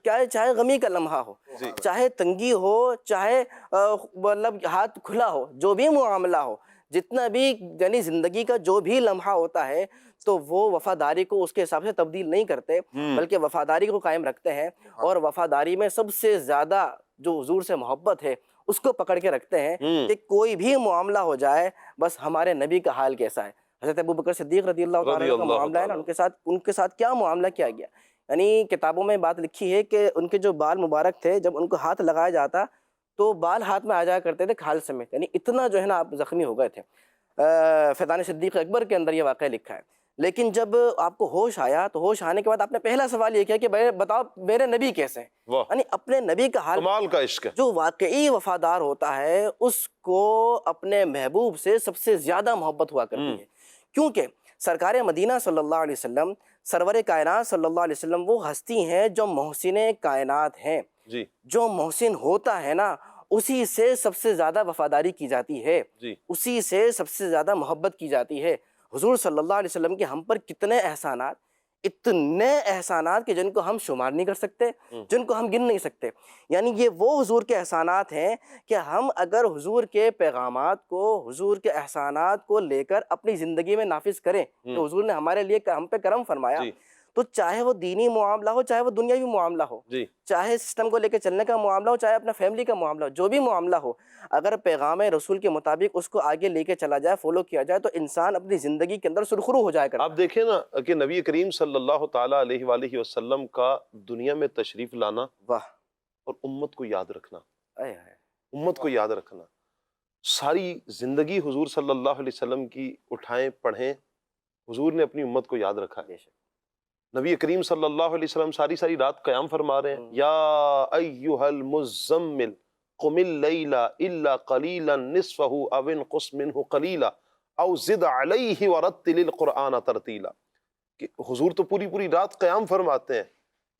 چاہے غمی کا لمحہ ہو، چاہے تنگی ہو، چاہے مطلب ہاتھ کھلا ہو، جو بھی معاملہ ہو، جتنا بھی یعنی زندگی کا جو بھی لمحہ ہوتا ہے، تو وہ وفاداری کو اس کے حساب سے تبدیل نہیں کرتے، بلکہ وفاداری کو قائم رکھتے ہیں، اور وفاداری میں سب سے زیادہ جو حضور سے محبت ہے اس کو پکڑ کے رکھتے ہیں کہ کوئی بھی معاملہ ہو جائے، بس ہمارے نبی کا حال کیسا ہے۔ حضرت ابوبکر صدیق رضی اللہ تعالیٰ کا معاملہ ہے نا، ان کے ساتھ کیا معاملہ کیا گیا، یعنی کتابوں میں بات لکھی ہے کہ ان کے جو بال مبارک تھے جب ان کو ہاتھ لگایا جاتا تو بال ہاتھ میں آ جایا کرتے تھے کھال سمیت، یعنی اتنا جو ہے نا آپ زخمی ہو گئے تھے۔ فیضان صدیق اکبر کے اندر یہ واقعہ لکھا ہے۔ لیکن جب آپ کو ہوش آیا تو ہوش آنے کے بعد آپ نے پہلا سوال یہ کیا کہ بتاؤ میرے نبی کیسے ہیں، یعنی اپنے نبی کا حال۔ کمال کا عشق ہے، جو واقعی وفادار ہوتا ہے اس کو اپنے محبوب سے سب سے زیادہ محبت ہوا کرتی ہے، کیونکہ سرکار مدینہ صلی اللہ علیہ وسلم، سرور کائنات صلی اللہ علیہ وسلم وہ ہستی ہیں جو محسن کائنات ہیں۔ جو محسن ہوتا ہے نا اسی سے سب سے زیادہ وفاداری کی جاتی ہے، اسی سے سب سے زیادہ محبت کی جاتی ہے۔ حضور صلی اللہ علیہ وسلم کے ہم پر کتنے احسانات، اتنے احسانات کہ جن کو ہم شمار نہیں کر سکتے، جن کو ہم گن نہیں سکتے، یعنی یہ وہ حضور کے احسانات ہیں کہ ہم اگر حضور کے پیغامات کو، حضور کے احسانات کو لے کر اپنی زندگی میں نافذ کریں، تو حضور نے ہمارے لیے ہم پہ کرم فرمایا، تو چاہے وہ دینی معاملہ ہو چاہے وہ دنیاوی معاملہ ہو، جی چاہے سسٹم کو لے کے چلنے کا معاملہ ہو چاہے اپنا فیملی کا معاملہ ہو، جو بھی معاملہ ہو، اگر پیغام رسول کے مطابق اس کو آگے لے کے چلا جائے، فالو کیا جائے، تو انسان اپنی زندگی کے اندر سرخرو ہو جائے کرتا آپ دیکھیں نا کہ نبی کریم صلی اللہ تعالیٰ علیہ وآلہ وسلم کا دنیا میں تشریف لانا واہ، اور امت کو یاد رکھنا، اے ہائے، امت کو یاد رکھنا، ساری زندگی حضور صلی اللہ علیہ وسلم کی اٹھائیں پڑھیں، حضور نے اپنی امت کو یاد رکھا ہے۔ بے شک، نبی کریم صلی اللہ علیہ وسلم ساری رات قیام فرما رہے ہیں، یا ایہا المزمل قم اللیل الا قلیلا نصفہ او انقص منہ قلیلا او زد علیہ ورتل القرآن ترتیلا، کہ حضور تو پوری رات قیام فرماتے ہیں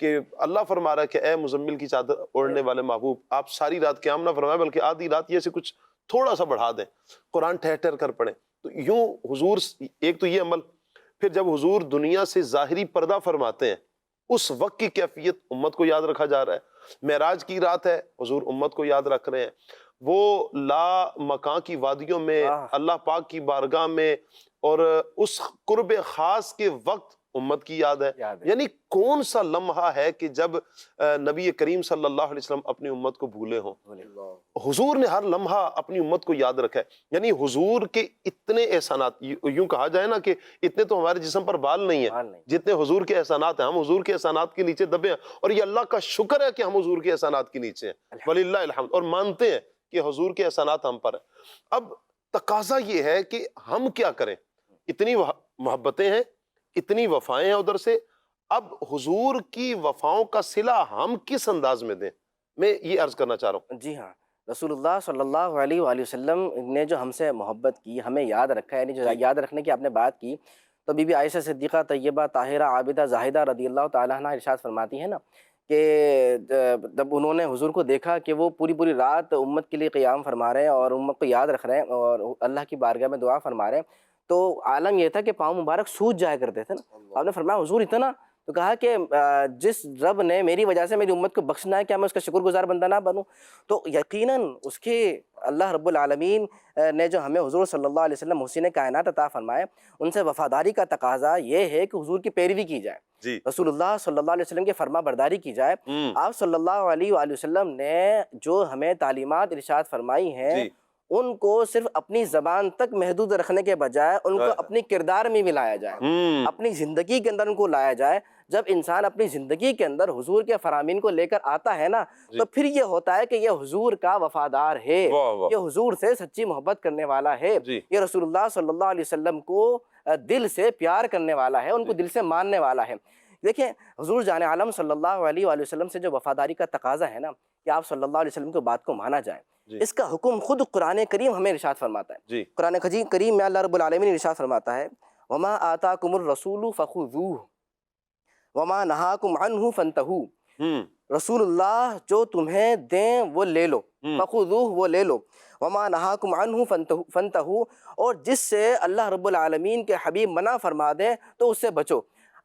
کہ اللہ فرما رہا ہے کہ اے مزمل کی چادر اوڑھنے والے محبوب، آپ ساری رات قیام نہ فرمائیں بلکہ آدھی رات یہ سے کچھ تھوڑا سا بڑھا دیں، قرآن ٹھہر کر پڑھیں۔ تو یوں حضور، ایک تو یہ عمل، پھر جب حضور دنیا سے ظاہری پردہ فرماتے ہیں اس وقت کی کیفیت امت کو یاد رکھا جا رہا ہے۔ معراج کی رات ہے، حضور امت کو یاد رکھ رہے ہیں، وہ لا مکان کی وادیوں میں اللہ پاک کی بارگاہ میں اور اس قرب خاص کے وقت امت کی یاد ہے۔ یعنی کون سا لمحہ ہے کہ جب نبی کریم صلی اللہ علیہ وسلم اپنی امت کو بھولے ہوں؟ حضور نے ہر لمحہ اپنی امت کو یاد رکھا ہے۔ یعنی حضور کے اتنے احسانات، یوں کہا جائے نا کہ اتنے تو ہمارے جسم پر بال نہیں ہیں جتنے حضور کے احسانات ہیں، ہم حضور کے احسانات کے نیچے دبے ہیں، اور یہ اللہ کا شکر ہے کہ ہم حضور کے احسانات کے نیچے ہیں، وللہ الحمد، اور مانتے ہیں کہ حضور کے احسانات ہم پر ہیں۔ اب تقاضا یہ ہے کہ ہم کیا کریں؟ اتنی محبتیں ہیں، اتنی وفائیں ہیں ادھر سے، اب حضور کی وفاؤں کا صلہ ہم کس انداز میں دیں؟ میں یہ عرض کرنا چاہ رہا ہوں۔ جی ہاں، رسول اللہ صلی اللہ علیہ وآلہ وسلم نے جو ہم سے محبت کی، ہمیں یاد رکھا ہے، یعنی جو یاد رکھنے کی آپ نے بات کی، تو بی بی عائشہ صدیقہ طیبہ طاہرہ عابدہ زاہدہ رضی اللہ تعالیٰ عنہ ارشاد فرماتی ہیں نا کہ جب انہوں نے حضور کو دیکھا کہ وہ پوری رات امت کے لیے قیام فرما رہے ہیں اور امت کو یاد رکھ رہے ہیں اور اللہ کی بارگاہ میں دعا فرما رہے ہیں، تو عالم یہ تھا کہ پاؤں مبارک سوج جایا کرتے تھے نا۔ آپ نے فرمایا حضور اتنا؟ تو کہا کہ جس رب نے میری وجہ سے میری امت کو بخشنا ہے، کیا میں اس کا شکر گزار بندہ نہ بنوں؟ تو یقیناً اس کے اللہ رب العالمین نے جو ہمیں حضور صلی اللہ علیہ وسلم حسین کائنات عطا فرمائے، ان سے وفاداری کا تقاضا یہ ہے کہ حضور کی پیروی کی جائے، رسول اللہ صلی اللہ علیہ وسلم کی فرما برداری کی جائے۔ آپ صلی اللہ علیہ وآلہ وسلم نے جو ہمیں تعلیمات ارشاد فرمائی ہیں، ان کو صرف اپنی زبان تک محدود رکھنے کے بجائے ان کو اپنی کردار میں بھی لایا جائے، اپنی زندگی کے اندر ان کو لایا جائے۔ جب انسان اپنی زندگی کے اندر حضور کے فرامین کو لے کر آتا ہے نا، تو پھر یہ ہوتا ہے کہ یہ حضور کا وفادار ہے، یہ حضور سے سچی محبت کرنے والا ہے، یہ رسول اللہ صلی اللہ علیہ وسلم کو دل سے پیار کرنے والا ہے، ان کو دل سے ماننے والا ہے۔ دیکھیں حضور جان عالم صلی اللہ علیہ وآلہ وسلم سے جو وفاداری کا تقاضا ہے نا کہ آپ صلی اللہ علیہ وسلم کی بات کو مانا جائے، اس کا حکم خود قرآن کریم ہمیں ارشاد فرماتا ہے۔ قرآن کریم میں اللہ رب العالمین ارشاد فرماتا ہے وَمَا آتَاكُمُ الرَّسُولُ فَخُذُوهُ وَمَا نَهَاكُمْ عَنْهُ فَانْتَهُوا، رسول اللہ جو تمہیں دیں وہ لے لو، فَخُذُوهُ وہ لے لو، وَمَا نَهَاكُمْ عَنْهُ فَانْتَهُوا، اور جس سے اللہ رب العالمین کے حبیب منع فرما دیں تو اس سے بچو۔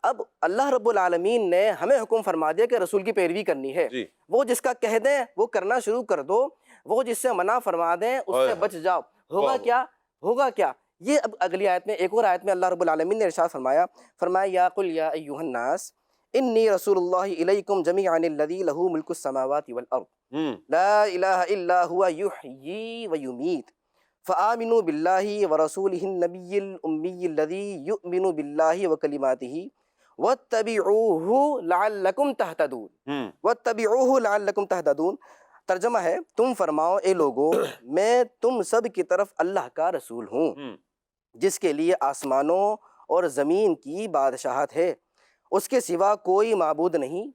اب اللہ رب العالمین نے ہمیں حکم فرما دیا کہ رسول کی پیروی کرنی ہے، وہ جس کا کہہ دیں وہ کرنا شروع کر دو، وہ جس سے منع فرما دیں اس سے بچ جاؤ۔ ہوگا کیا؟ ہوگا کیا؟ یہ اب اگلی آیت میں، ایک اور آیت میں اللہ رب العالمین نے ارشاد فرمایا یا قل یا ایھا الناس انی رسول اللہ الیکم جمیعا الذی لہ ملک السماوات والارض لا الہ الا هو یحیی ویمیت فآمنوا باللہ ورسولہ النبی الامی الذی یؤمن باللہ وکلماتہ واتبعوہ لعلکم تہتدون، واتبعوہ لعلکم تہتدون۔ ترجمہ ہے تم فرماؤ اے لوگو میں تم سب کی طرف اللہ کا رسول ہوں جس کے لیے آسمانوں اور زمین کی بادشاہت ہے، اس کے سوا کوئی معبود نہیں،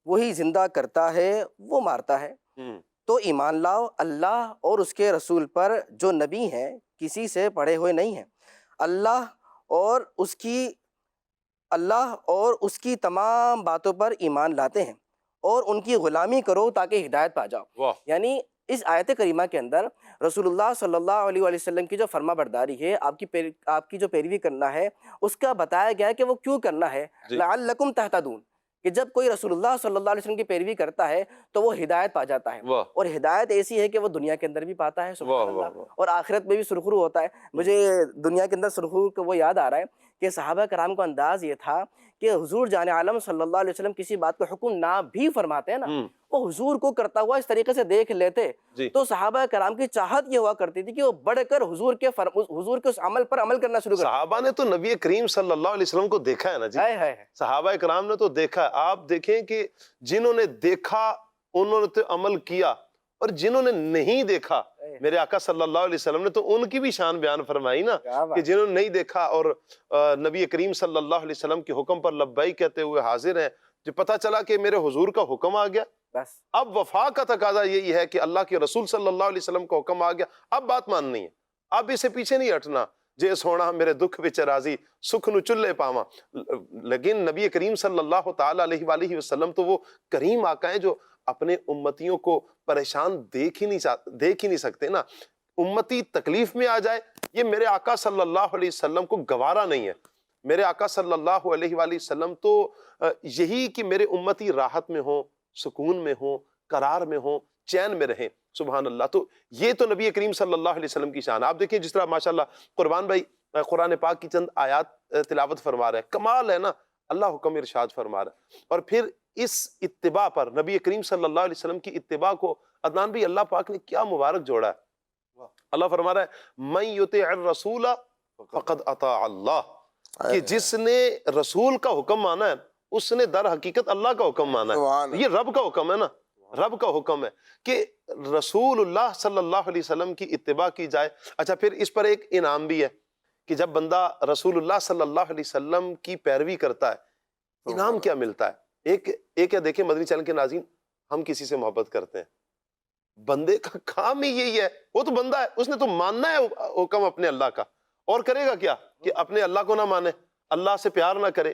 وہی زندہ کرتا ہے وہ مارتا ہے، تو ایمان لاؤ اللہ اور اس کے رسول پر جو نبی ہیں کسی سے پڑھے ہوئے نہیں ہیں، اللہ اور اس کی تمام باتوں پر ایمان لاتے ہیں اور ان کی غلامی کرو تاکہ ہدایت پا جاؤ۔ یعنی اس آیت کریمہ کے اندر رسول اللہ صلی اللہ علیہ وآلہ وسلم کی جو فرما برداری ہے، آپ کی جو پیروی کرنا ہے، اس کا بتایا گیا ہے کہ وہ کیوں کرنا ہے، لعلکم تہتدون، کہ جب کوئی رسول اللہ صلی اللہ علیہ وسلم کی پیروی کرتا ہے تو وہ ہدایت پا جاتا ہے، واہ اور ہدایت ایسی ہے کہ وہ دنیا کے اندر بھی پاتا ہے واہ سبحان واہ اللہ، واہ اور آخرت میں بھی سرخرو ہوتا ہے۔ مجھے دنیا کے اندر سرخرو کو وہ یاد آ رہا ہے کہ صحابہ کرام کو انداز یہ تھا کہ حضور جان عالم صلی اللہ علیہ وسلم کسی بات کو حکم نہ بھی فرماتے ہیں نا، وہ حضور کو کرتا ہوا اس طریقے سے دیکھ لیتے جی تو صحابہ کرام کی چاہت یہ ہوا کرتی تھی کہ وہ بڑھ کر حضور کے اس عمل پر عمل کرنا شروع کر صحابہ نے تو نبی کریم صلی اللہ علیہ وسلم کو دیکھا ہے نا جی، ہے۔ صحابہ کرام نے تو دیکھا ہے۔ آپ دیکھیں کہ جنہوں نے دیکھا انہوں نے تو عمل کیا، اور جنہوں نے نہیں دیکھا میرے آقا صلی اللہ علیہ وسلم نے تو ان کی بھی شان بیان فرمائی نا، کہ جنہوں نے نہیں دیکھا اور نبی کریم صلی اللہ علیہ وسلم کے حکم پر لبیک کہتے ہوئے حاضر ہیں، جو پتہ چلا کہ میرے حضور کا حکم آ گیا۔ بس اب وفا کا تقاضا یہی ہے کہ اللہ کے رسول صلی اللہ علیہ وسلم کا حکم آ گیا، اب بات ماننی ہے، اب اسے پیچھے نہیں ہٹنا۔ جے سونا میرے دکھ وچ راضی سکھ نو چلے پاواں، لیکن نبی کریم صلی اللہ تعالی علیہ وآلہ وسلم تو وہ کریم آقا ہیں جو اپنے امتیوں کو پریشان دیکھ ہی نہیں سکتے نا۔ امتی تکلیف میں آ جائے یہ میرے آقا صلی اللہ علیہ وسلم کو گوارا نہیں ہے۔ میرے آقا صلی اللہ علیہ وآلہ وسلم تو یہی کہ میرے امتی راحت میں ہوں، سکون میں ہوں، قرار میں ہوں، چین میں رہیں، سبحان اللہ۔ تو یہ تو نبی کریم صلی اللہ علیہ وسلم کی شان۔ آپ دیکھیں جس طرح ماشاءاللہ قربان بھائی قرآن پاک کی چند آیات تلاوت فرما رہے ہیں، کمال ہے نا، اللہ حکم ارشاد فرما رہا ہے۔ اور پھر اس اتباع پر نبی کریم صلی اللہ علیہ وسلم کی اتباع کو عدنان بھی اللہ پاک نے کیا مبارک جوڑا ہے۔ اللہ فرما رہا ہے من یطع الرسول فقد اطاع اللہ، کہ جس نے رسول کا حکم مانا ہے اس نے در حقیقت اللہ کا حکم مانا ہے۔ یہ رب کا حکم ہے نا، رب کا حکم ہے کہ رسول اللہ صلی اللہ علیہ وسلم کی اتباع کی جائے۔ اچھا پھر اس پر ایک انعام بھی ہے کہ جب بندہ رسول اللہ صلی اللہ علیہ وسلم کی پیروی کرتا ہے انعام کیا ملتا ہے۔ ایک ہے دیکھیں مدنی چینل کے ناظرین، ہم کسی سے محبت کرتے ہیں، بندے کا کام ہی یہی ہے، وہ تو بندہ ہے، اس نے تو ماننا ہے حکم اپنے اللہ کا، اور کرے گا کیا کہ اپنے اللہ کو نہ مانے، اللہ سے پیار نہ کرے،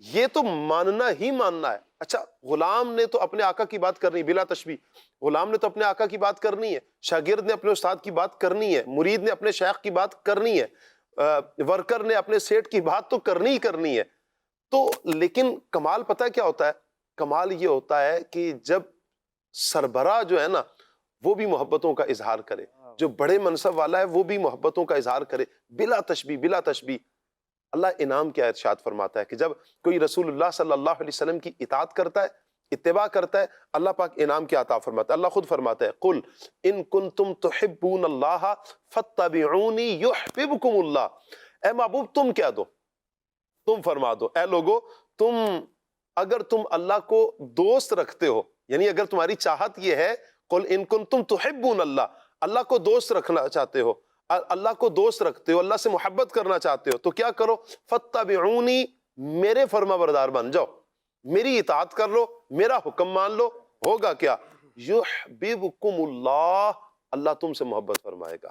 یہ تو ماننا ہی ماننا ہے۔ اچھا غلام نے تو اپنے آقا کی بات کرنی بلا تشبیہ، غلام نے تو اپنے آقا کی بات کرنی ہے، شاگرد نے اپنے استاد کی بات کرنی ہے، مرید نے اپنے شیخ کی بات کرنی ہے، ورکر نے اپنے سیٹ کی بات تو کرنی ہی کرنی ہے۔ تو لیکن کمال پتہ کیا ہوتا ہے؟ کمال یہ ہوتا ہے کہ جب سربراہ جو ہے نا وہ بھی محبتوں کا اظہار کرے، جو بڑے منصب والا ہے وہ بھی محبتوں کا اظہار کرے بلا تشبیہ بلا تشبیہ۔ اللہ انعام کیا ارشاد فرماتا ہے کہ جب کوئی رسول اللہ صلی اللہ علیہ وسلم کی اطاعت کرتا ہے، اتباع کرتا ہے، اللہ پاک انعام کیا عطا فرماتا ہے۔ اللہ خود فرماتا ہے قل ان کنتم تحبون اللہ فاتبعونی یحببکم اللہ۔ اے محبوب تم کیا دو، تم فرما دو، اے لوگو تم اگر تم اللہ کو دوست رکھتے ہو، یعنی اگر تمہاری چاہت یہ ہے قل ان کنتم تحبون اللہ، اللہ کو دوست رکھنا چاہتے ہو، اللہ کو دوست رکھتے ہو، اللہ سے محبت کرنا چاہتے ہو، تو کیا کرو فاتبعونی، میرے فرما بردار بن جاؤ، میری اطاعت کر لو، میرا حکم مان لو، ہوگا کیا یحببکم اللہ، اللہ تم سے محبت فرمائے گا،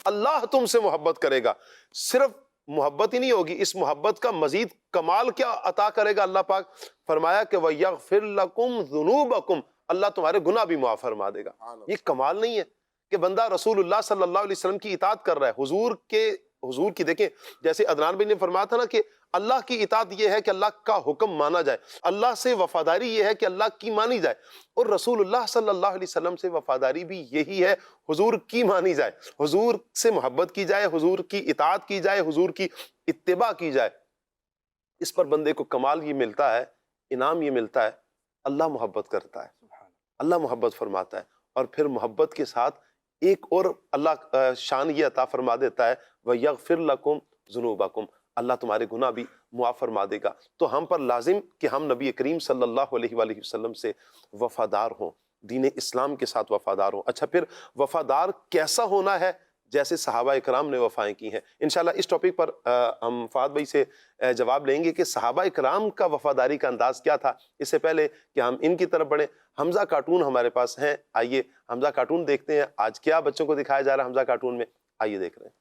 اللہ تم سے محبت کرے گا۔ صرف محبت ہی نہیں ہوگی، اس محبت کا مزید کمال کیا عطا کرے گا اللہ پاک؟ فرمایا کہ وَيَغْفِرْ لَكُمْ ذُنُوبَكُمْ، اللہ تمہارے گناہ بھی معاف فرما دے گا۔ یہ کمال نہیں ہے کہ بندہ رسول اللہ صلی اللہ علیہ وسلم کی اطاعت کر رہا ہے، حضور کی دیکھیں جیسے عدنان بھائی نے فرمایا تھا نا کہ اللہ کی اطاعت یہ ہے کہ اللہ کا حکم مانا جائے، اللہ سے وفاداری یہ ہے کہ اللہ کی مانی جائے، اور رسول اللہ صلی اللہ علیہ وسلم سے وفاداری بھی یہی ہے حضور کی مانی جائے، حضور سے محبت کی جائے، حضور کی اطاعت کی جائے، حضور کی اتباع کی جائے۔ اس پر بندے کو کمال یہ ملتا ہے، انعام یہ ملتا ہے، اللہ محبت کرتا ہے، اللہ محبت فرماتا ہے، اور پھر محبت کے ساتھ ایک اور اللہ شان یہ عطا فرما دیتا ہے وَيَغْفِرْ لَكُمْ ذُنُوبَكُمْ، اللہ تمہارے گناہ بھی معاف فرما دے گا۔ تو ہم پر لازم کہ ہم نبی کریم صلی اللہ علیہ وآلہ وسلم سے وفادار ہوں، دین اسلام کے ساتھ وفادار ہوں۔ اچھا پھر وفادار کیسا ہونا ہے؟ جیسے صحابہ اکرام نے وفائیں کی ہیں۔ انشاءاللہ اس ٹاپک پر ہم فہد بھائی سے جواب لیں گے کہ صحابہ اکرام کا وفاداری کا انداز کیا تھا۔ اس سے پہلے کہ ہم ان کی طرف بڑھیں، حمزہ کارٹون ہمارے پاس ہیں، آئیے حمزہ کارٹون دیکھتے ہیں۔ آج کیا بچوں کو دکھایا جا رہا ہے حمزہ کارٹون میں، آئیے دیکھ رہے ہیں۔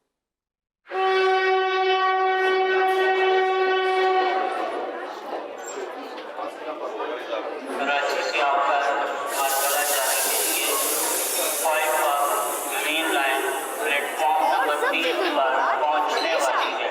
کراچی سے آپ کا مارکلہ جانے کے لیے 5 green line plate form number 3 پر پہنچنے والی ہے۔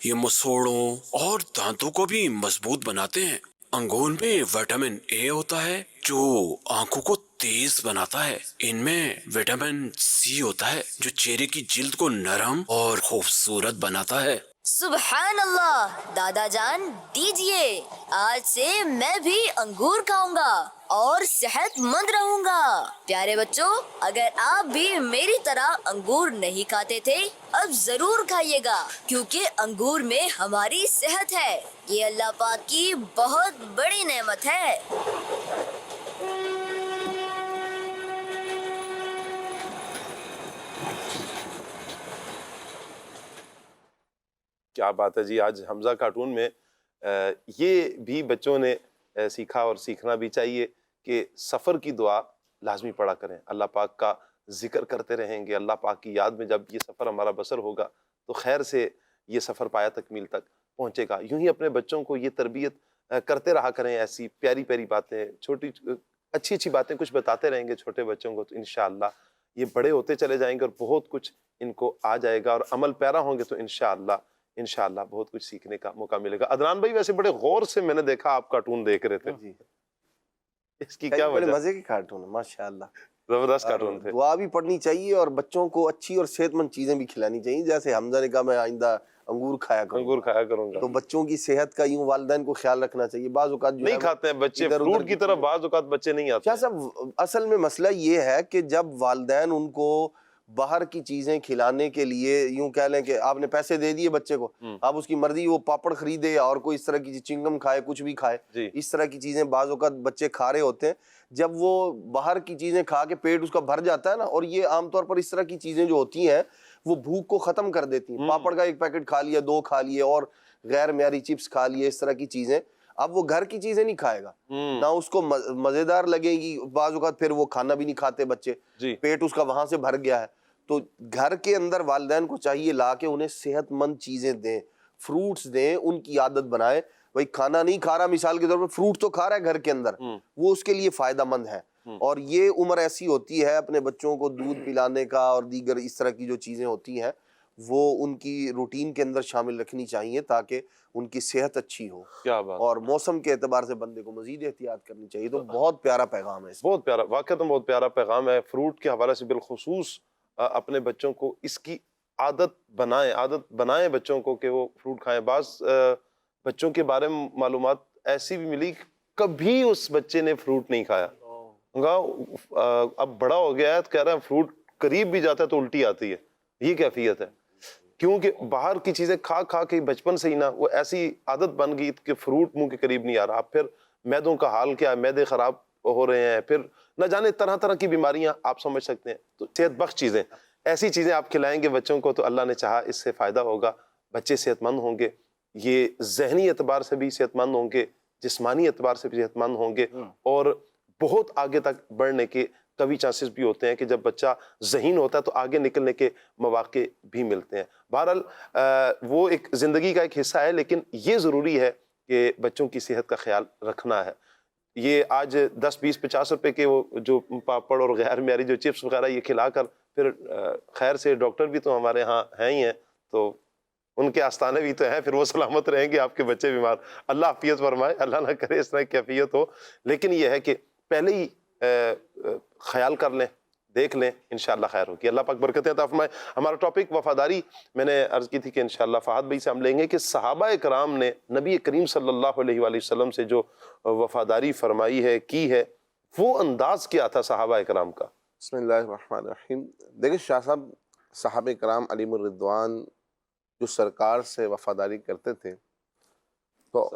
یہ مسوڑوں اور دانتوں کو بھی مضبوط بناتے ہیں۔ انگور میں وٹامن اے ہوتا ہے جو آنکھوں کو تیز بناتا ہے۔ ان میں وٹامن سی ہوتا ہے جو چہرے کی جلد کو نرم اور خوبصورت بناتا ہے۔ سبحان اللہ، دادا جان دیجئے، آج سے میں بھی انگور کھاؤں گا اور صحت مند رہوں گا۔ پیارے بچوں، اگر آپ بھی میری طرح انگور نہیں کھاتے تھے اب ضرور کھائیے گا، کیونکہ انگور میں ہماری صحت ہے۔ یہ اللہ پاک کی بہت بڑی نعمت ہے۔ کیا بات ہے جی، آج حمزہ کارٹون میں یہ بھی بچوں نے سیکھا اور سیکھنا بھی چاہیے کہ سفر کی دعا لازمی پڑھا کریں، اللہ پاک کا ذکر کرتے رہیں گے، اللہ پاک کی یاد میں جب یہ سفر ہمارا بسر ہوگا تو خیر سے یہ سفر پایا تکمیل تک پہنچے گا۔ یوں ہی اپنے بچوں کو یہ تربیت کرتے رہا کریں، ایسی پیاری پیاری باتیں، چھوٹی اچھی اچھی باتیں کچھ بتاتے رہیں گے چھوٹے بچوں کو، تو انشاءاللہ یہ بڑے ہوتے چلے جائیں گے اور بہت کچھ ان کو آ جائے گا، اور عمل پیرا ہوں گے تو انشاءاللہ بہت کچھ سیکھنے کا موقع ملے گا۔ عدنان بھائی، ویسے بڑے غور سے میں نے دیکھا آپ کارٹون دیکھ رہے تھے، اس کی کیا بڑے وجہ؟ مزے کے کارٹون ہیں ماشاءاللہ، زبردست کارٹون تھے۔ دعا بھی پڑھنی چاہیے اور بچوں کو اچھی اور صحت مند چیزیں بھی کھلانی چاہیے، جیسے حمزہ نے کہا میں آئندہ انگور کھایا کروں انگور کھایا کروں گا، تو بچوں کی صحت کا یوں والدین کو خیال رکھنا چاہیے۔ بعض اوقات جو نہیں کھاتے ہیں بچے ادھر ادھر فروٹ کی طرف، بعض اوقات بچے نہیں آتے شاہ صاحب، اصل میں مسئلہ یہ ہے کہ جب والدین ان کو باہر کی چیزیں کھلانے کے لیے یوں کہہ لیں کہ آپ نے پیسے دے دیے بچے کو، آپ اس کی مرضی وہ پاپڑ خریدے اور کوئی اس طرح کی چنگم کھائے، کچھ بھی کھائے، اس طرح کی چیزیں بعض اوقات بچے کھا رہے ہوتے ہیں۔ جب وہ باہر کی چیزیں کھا کے پیٹ اس کا بھر جاتا ہے نا، اور یہ عام طور پر اس طرح کی چیزیں جو ہوتی ہیں وہ بھوک کو ختم کر دیتی ہیں، پاپڑ کا ایک پیکٹ کھا لیا، 2 کھا لیے، اور غیر معیاری چپس کھا لیے، اس طرح کی چیزیں، اب وہ گھر کی چیزیں نہیں کھائے گا، نہ اس کو مزیدار لگے گی، بعض اوقات پھر وہ کھانا بھی نہیں کھاتے بچے، پیٹ اس کا وہاں سے بھر گیا ہے۔ تو گھر کے اندر والدین کو چاہیے لا کے انہیں صحت مند چیزیں دیں، فروٹس دیں، ان کی عادت بنائیں۔ بھائی کھانا نہیں کھا رہا، مثال کے طور پر فروٹ تو کھا رہا ہے گھر کے اندر، وہ اس کے لیے فائدہ مند ہے، اور یہ عمر ایسی ہوتی ہے اپنے بچوں کو دودھ پلانے کا اور دیگر اس طرح کی جو چیزیں ہوتی ہیں وہ ان کی روٹین کے اندر شامل رکھنی چاہیے تاکہ ان کی صحت اچھی ہو۔ کیا بات، اور موسم کے اعتبار سے بندے کو مزید احتیاط کرنی چاہیے۔ تو بہت پیارا پیغام ہے، بہت پیارا، واقعتاً بہت پیارا پیغام ہے۔ فروٹ کے حوالے سے بالخصوص اپنے بچوں کو اس کی عادت بنائیں بچوں کو کہ وہ فروٹ کھائیں۔ بعض بچوں کے بارے میں معلومات ایسی بھی ملی کبھی اس بچے نے فروٹ نہیں کھایا، اب بڑا ہو گیا ہے تو کہہ رہا ہے فروٹ قریب بھی جاتا ہے تو الٹی آتی ہے۔ یہ کیفیت ہے کیونکہ باہر کی چیزیں کھا کھا کے بچپن سے ہی نا وہ ایسی عادت بن گئی کہ فروٹ منہ کے قریب نہیں آ رہا۔ پھر میدوں کا حال کیا ہے، میدے خراب ہو رہے ہیں، پھر نہ جانے طرح طرح کی بیماریاں، آپ سمجھ سکتے ہیں۔ تو صحت بخش چیزیں، ایسی چیزیں آپ کھلائیں گے بچوں کو تو اللہ نے چاہا اس سے فائدہ ہوگا، بچے صحت مند ہوں گے، یہ ذہنی اعتبار سے بھی صحت مند ہوں گے، جسمانی اعتبار سے بھی صحت مند ہوں گے، اور بہت آگے تک بڑھنے کے کبھی چانسز بھی ہوتے ہیں کہ جب بچہ ذہین ہوتا ہے تو آگے نکلنے کے مواقع بھی ملتے ہیں۔ بہرحال وہ ایک زندگی کا ایک حصہ ہے، لیکن یہ ضروری ہے کہ بچوں کی صحت کا خیال رکھنا ہے۔ یہ آج 10 20 50 روپے کے وہ جو پاپڑ اور غیر معیاری جو چپس وغیرہ یہ کھلا کر پھر خیر سے ڈاکٹر بھی تو ہمارے ہاں ہیں ہی ہیں، تو ان کے آستانے بھی تو ہیں، پھر وہ سلامت رہیں گے، آپ کے بچے بیمار، اللہ عافیت فرمائے، اللہ نہ کرے اس طرح کی کیفیت ہو۔ لیکن یہ ہے کہ پہلے ہی خیال کر لیں، دیکھ لیں، انشاءاللہ خیر ہوگی، اللہ پاک برکتیں عطا فرمائے۔ ہمارا ٹاپک وفاداری، میں نے عرض کی تھی کہ انشاءاللہ فہد بھائی سے ہم لیں گے کہ صحابہ کرام نے نبی کریم صلی اللہ علیہ وآلہ وسلم سے جو وفاداری فرمائی ہے، کی ہے، وہ انداز کیا تھا صحابہ کرام کا؟ بسم اللہ الرحمن الرحیم۔ دیکھیں شاہ صاحب، صحابہ کرام علیہم الرضوان جو سرکار سے وفاداری کرتے تھے، تو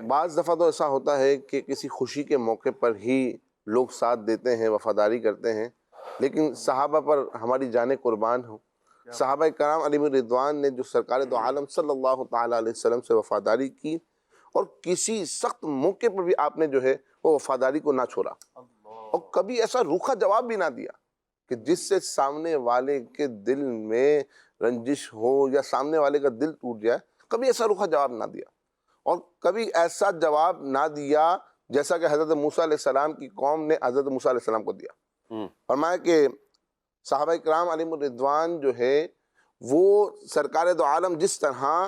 بعض دفعہ تو ایسا ہوتا ہے کہ کسی خوشی کے موقع پر ہی لوگ ساتھ دیتے ہیں، وفاداری کرتے ہیں، لیکن صحابہ پر ہماری جانیں قربان ہوں، صحابہ کرام علیہم الرضوان نے جو سرکار دو عالم صلی اللہ تعالیٰ علیہ وسلم سے وفاداری کی، اور کسی سخت موقع پر بھی آپ نے جو ہے وہ وفاداری کو نہ چھوڑا، اور کبھی ایسا روکھا جواب بھی نہ دیا کہ جس سے سامنے والے کے دل میں رنجش ہو یا سامنے والے کا دل ٹوٹ جائے، کبھی ایسا روکھا جواب نہ دیا، اور کبھی ایسا جواب نہ دیا جیسا کہ حضرت موسیٰ علیہ السلام کی قوم نے حضرت موسیٰ علیہ السلام کو دیا۔ فرمایا کہ صحابہ کرام علیہم الرضوان جو ہے وہ سرکار دو عالم جس طرح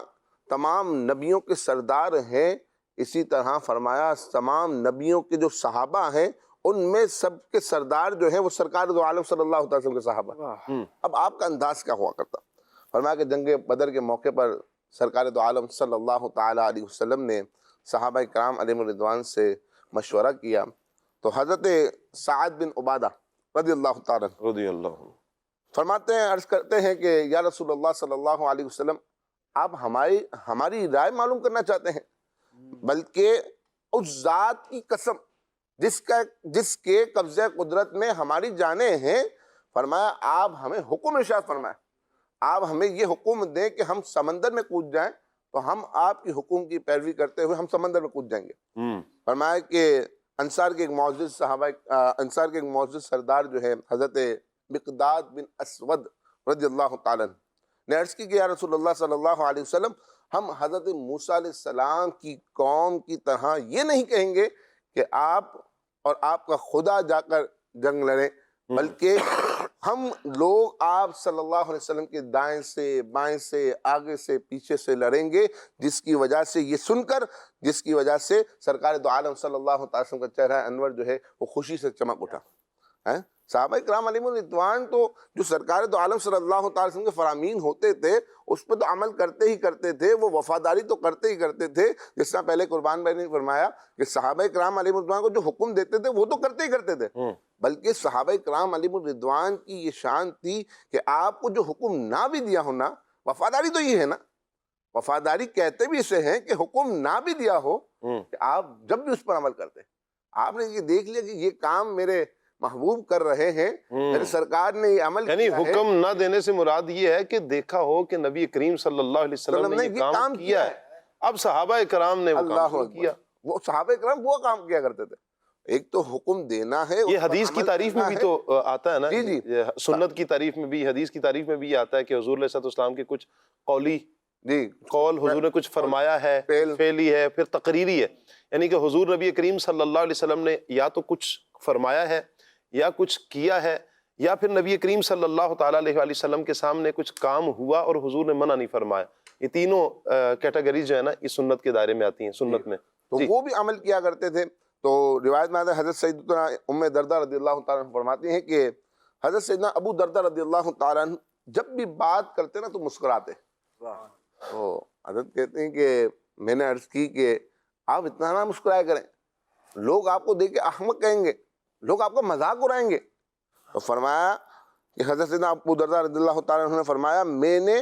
تمام نبیوں کے سردار ہیں، اسی طرح فرمایا تمام نبیوں کے جو صحابہ ہیں ان میں سب کے سردار جو ہیں وہ سرکار دو عالم صلی اللہ علیہ وسلم کے صحابہ۔ اب آپ کا انداز کیا ہوا کرتا؟ فرمایا کہ جنگ بدر کے موقع پر سرکار دو عالم صلی اللہ تعالیٰ علیہ وسلم نے صحابہ کرام علیہم الرضوان سے مشورہ کیا، تو حضرت سعد بن عبادہ رضی اللہ تعالیٰ رضی اللہ عنہ فرماتے ہیں، عرض کرتے ہیں کہ یا رسول اللہ صلی اللہ علیہ وسلم، آپ ہماری رائے معلوم کرنا چاہتے ہیں؟ بلکہ اس ذات کی قسم جس کے قبضہ قدرت میں ہماری جانیں ہیں، فرمایا آپ ہمیں حکم ارشاد فرمائیں، آپ ہمیں یہ حکم دیں کہ ہم سمندر میں کود جائیں، تو ہم آپ کی حکم کی پیروی کرتے ہوئے ہم سمندر میں کود جائیں گے۔ فرمایا کہ انصار کے ایک معزز سردار جو ہے حضرت مقداد بن اسود رضی اللہ تعالیٰ نے عرض کی کہ یا رسول اللہ صلی اللہ علیہ وسلم، ہم حضرت موسیٰ علیہ السلام کی قوم کی طرح یہ نہیں کہیں گے کہ آپ اور آپ کا خدا جا کر جنگ لڑیں، بلکہ ہم لوگ آپ صلی اللہ علیہ وسلم کے دائیں سے بائیں سے آگے سے پیچھے سے لڑیں گے، جس کی وجہ سے یہ سن کر جس کی وجہ سے سرکار دو عالم صلی اللہ علیہ وسلم کا چہرہ انور جو ہے وہ خوشی سے چمک اٹھا۔ صحابہ کرام علیہم الرضوان تو جو سرکار دو عالم صلی اللہ علیہ وسلم کے فرامین ہوتے تھے اس پہ تو عمل کرتے ہی کرتے تھے، وہ وفاداری تو کرتے ہی کرتے تھے، جس طرح پہلے قربان بھائی نے فرمایا کہ صحابہ کرام علیہم الرضوان کو جو حکم دیتے تھے وہ تو کرتے ہی کرتے تھے، بلکہ صحابہ کرام علیہم الرضوان کی یہ شان تھی کہ آپ کو جو حکم نہ بھی دیا ہونا، وفاداری تو یہ ہے نا، وفاداری کہتے بھی اسے ہیں کہ حکم نہ بھی دیا ہو کہ آپ جب بھی اس پر عمل کرتے، آپ نے یہ دیکھ لیا کہ یہ کام میرے محبوب کر رہے ہیں، میرے سرکار نے یہ عمل یعنی کیا ہے، حکم نہ دینے سے مراد یہ ہے کہ دیکھا ہو کہ نبی کریم صلی اللہ علیہ وسلم نے یہ کام کیا ہے، اب صحابہ کرام نے وہ کام شروع کیا۔ وہ صحابہ کرام وہ کام کیا کرتے تھے، ایک تو حکم دینا ہے، یہ حدیث کی تعریف میں بھی تو آتا ہے نا، جی سنت کی تعریف میں بھی، حدیث کی تعریف میں بھی آتا ہے کہ حضور علیہ السلام کے کچھ قولی قول حضور نے کچھ فرمایا ہے، فعلی ہے، پھر تقریری ہے، یعنی کہ حضور نبی کریم صلی اللہ علیہ وسلم نے یا تو کچھ فرمایا ہے یا کچھ کیا ہے، یا پھر نبی کریم صلی اللہ تعالیٰ علیہ وسلم کے سامنے کچھ کام ہوا اور حضور نے منع نہیں فرمایا۔ یہ تینوں کیٹیگریز جو ہے نا اس سنت کے دائرے میں آتی ہیں، سنت میں تو وہ بھی عمل کیا کرتے تھے۔ تو روایت میں حضرت سیدنا ام دردہ رضی اللہ تعالیٰ عنہ فرماتی ہیں کہ حضرت سیدنا ابو دردہ رضی اللہ تعالیٰ عنہ جب بھی بات کرتے نا تو مسکراتے، تو حضرت کہتے ہیں کہ میں نے عرض کی کہ آپ اتنا نہ مسکرایا کریں، لوگ آپ کو دیکھ کے احمق کہیں گے، لوگ آپ کو مذاق اڑائیں گے۔ تو فرمایا کہ حضرت سیدنا ابو دردہ رضی اللہ تعالیٰ عنہ نے فرمایا میں نے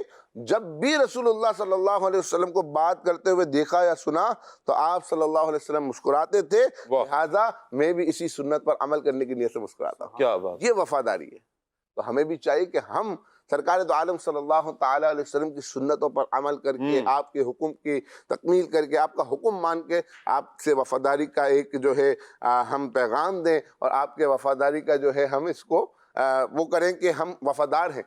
جب بھی رسول اللہ صلی اللہ علیہ وسلم کو بات کرتے ہوئے دیکھا یا سنا تو آپ صلی اللہ علیہ وسلم مسکراتے تھے، لہٰذا میں بھی اسی سنت پر عمل کرنے کے لیے سے مسکراتا ہوں۔ کیا بات، یہ وفاداری ہے۔ تو ہمیں بھی چاہیے کہ ہم سرکار دو عالم صلی اللہ تعالیٰ علیہ وسلم کی سنتوں پر عمل کر کے آپ کے حکم کی تکمیل کر کے آپ کا حکم مان کے آپ سے وفاداری کا ایک جو ہے ہم پیغام دیں، اور آپ کے وفاداری کا جو ہے ہم اس کو وہ کریں کہ ہم وفادار ہیں،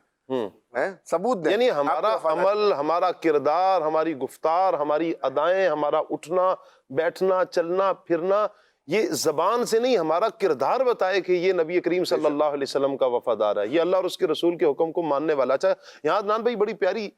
ثبوت دیں۔ یعنی ہمارا عمل، ہمارا کردار، ہماری گفتار، ہماری ادائیں، ہمارا اٹھنا بیٹھنا چلنا پھرنا، یہ زبان سے نہیں، ہمارا کردار بتائے کہ یہ نبی کریم صلی اللہ علیہ وسلم کا وفادار ہے، یہ اللہ اور اس کے رسول کے حکم کو ماننے والا۔ اچھا یہاں عدنان بھائی بڑی پیاری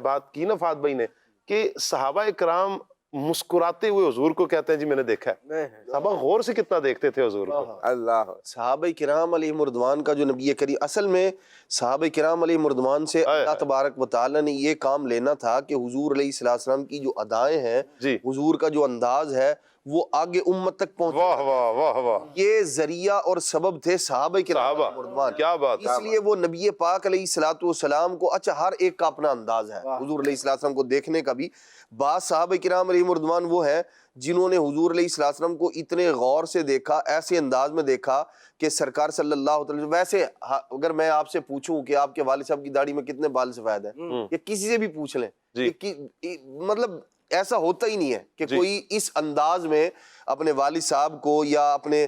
بات کی نا فہد بھائی نے کہ صحابہ کرام مسکراتے ہوئے حضور کو کہتے ہیں جی میں نے دیکھا ہے، صحابہ غور سے کتنا دیکھتے تھے حضور کو۔ اللہ صحابہ کرام علیہ مردوان کا جو نبی کریم، اصل میں صحابہ کرام علیہ مردوان سے اللہ تبارک و تعالیٰ نے یہ کام لینا تھا کہ حضور علیہ السلام کی جو ادائیں ہیں، حضور کا جو انداز ہے وہ آگے امت تک پہنچے۔ واہ واہ واہ واہ، یہ ذریعہ اور سبب تھے صحابہ کرام علیہ مردوان۔ کیا بات، اس لیے وہ نبی پاک علیہ السلام کو، اچھا ہر ایک کا اپنا انداز ہے حضور علیہ السلام کو دیکھنے کا بھی۔ بعض صحابہ کرام علیہ مردوان وہ ہیں جنہوں نے حضور علیہ السلام کو اتنے غور سے دیکھا، ایسے انداز میں دیکھا کہ سرکار صلی اللہ علیہ وسلم، ویسے اگر میں آپ سے پوچھوں کہ آپ کے والد صاحب کی داڑھی میں کتنے بال سفید ہیں، یا کسی سے بھی پوچھ لیں، مطلب ایسا ہوتا ہی نہیں ہے کہ کوئی اس انداز میں اپنے والد صاحب کو یا اپنے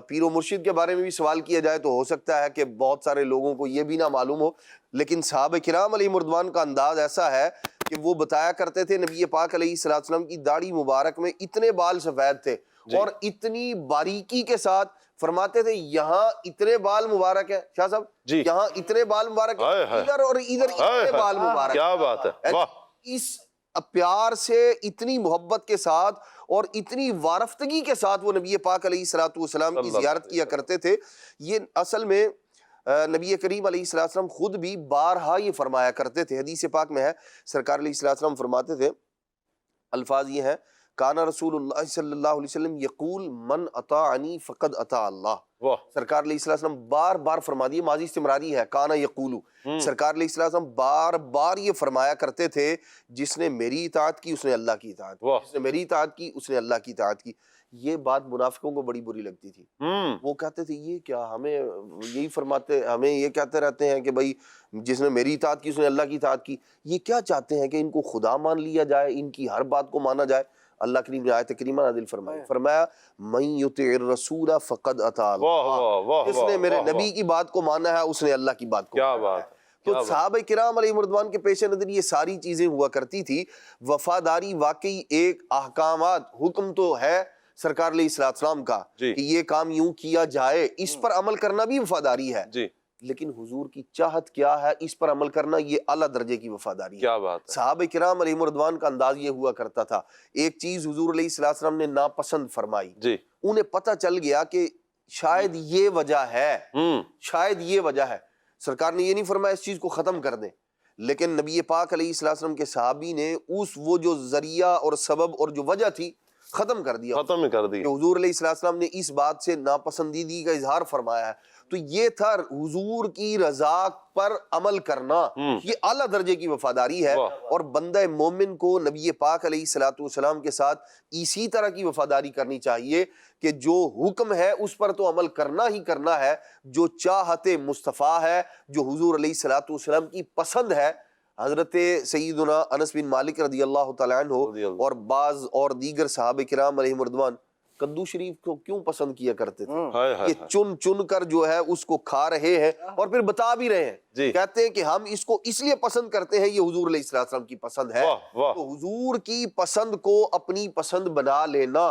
پیر و مرشد کے بارے میں بھی سوال کیا جائے تو ہو سکتا ہے کہ بہت سارے لوگوں کو یہ بھی نہ معلوم ہو، لیکن صحابہ کرام علیہ مردوان کا انداز ایسا ہے کہ وہ بتایا کرتے تھے نبی پاک علیہ السلام کی داڑھی مبارک میں اتنے بال سفید تھے اور اتنی باریکی کے ساتھ فرماتے تھے یہاں اتنے بال مبارک ہیں شاہ صاحب، یہاں اتنے بال مبارک ہیں، ادھر اور ادھر اتنے بال مبارک۔ کیا بات ہے، اس پیار سے، اتنی محبت کے ساتھ اور اتنی وارفتگی کے ساتھ وہ نبی پاک علیہ الصلوۃ والسلام کی زیارت کیا کرتے تھے. یہ اصل میں نبی کریم علیہ السلام خود بھی بارہا یہ فرمایا کرتے تھے. حدیث پاک میں ہے سرکار علیہ السلام فرماتے تھے، الفاظ یہ ہیں، کانا رسول اللہ صلی اللہ علیہ وسلم یقول من اطاعنی فقد اطاع اللہ. سرکار علیہ السلام بار بار فرما دیے، ماضی استمراری ہے، کانا یقولو. سرکار علیہ السلام بار بار یہ فرمایا کرتے تھے، جس نے میری اطاعت کی اس نے اللہ کی اطاعت کی، جس نے میری اطاعت کی اس نے اللہ کی اطاعت کی. یہ بات منافقوں کو بڑی بری لگتی تھی. وہ کہتے تھے یہ کیا، ہمیں یہی فرماتے، ہمیں یہ کہتے رہتے ہیں کہ بھائی جس نے میری اطاعت کی اس نے اللہ کی اطاعت کی. یہ کیا چاہتے ہیں کہ ان کو خدا مان لیا جائے، ان کی ہر بات کو مانا جائے؟ اللہ کریم نے آیت کریمہ نازل فرمائی، فرمایا من یطع الرسول فقد اطاع اللہ. جس نے میرے نبی کی بات کو مانا ہے اس نے اللہ کی بات کو. کیا بات. تو صحابہ کرام علیہ رضوان کے پیش نظر یہ ساری چیزیں ہوا کرتی تھی. وفاداری واقعی ایک احکامات، حکم تو ہے سرکار علیہ السلام کا کہ یہ کام یوں کیا جائے، اس پر عمل کرنا بھی وفاداری ہے. لیکن حضور کی چاہت کیا ہے، اس پر عمل کرنا یہ اعلیٰ درجے کی وفاداری ہے. کیا بات ہے. صحابہ کرام علیہ رضوان کا انداز یہ ہوا کرتا تھا، ایک چیز حضور علیہ السلام نے ناپسند فرمائی، انہیں پتہ چل گیا کہ شاید یہ وجہ ہے، شاید یہ وجہ ہے. سرکار نے یہ نہیں فرمایا اس چیز کو ختم کر دیں، لیکن نبی پاک علیہ السلام کے صحابی نے وہ جو ذریعہ اور سبب اور جو وجہ تھی ختم کر دیا، ختم کر دی. حضور علیہ السلام نے اس بات سے ناپسندیدگی کا اظہار فرمایا ہے. تو یہ تھا حضور کی رضا پر عمل کرنا، یہ اعلیٰ درجے کی وفاداری ہے. اور بندہ مومن کو نبی پاک علیہ السلام کے ساتھ اسی طرح کی وفاداری کرنی چاہیے کہ جو حکم ہے اس پر تو عمل کرنا ہی کرنا ہے، جو چاہت مصطفیٰ ہے، جو حضور علیہ السلام کی پسند ہے. حضرت سیدنا انس بن مالک رضی اللہ تعالیٰ عنہ اور بعض اور دیگر صحابہ کرام علیہم رضوان کدو شریف کو کیوں پسند کیا کرتے تھے؟ کہ چن چن کر جو ہے اس کو کھا رہے ہیں اور پھر بتا بھی رہے ہیں، کہتے ہیں کہ ہم اس کو اس لیے پسند کرتے ہیں، یہ حضور علیہ السلام کی پسند ہے. تو حضور کی پسند کو اپنی پسند بنا لینا.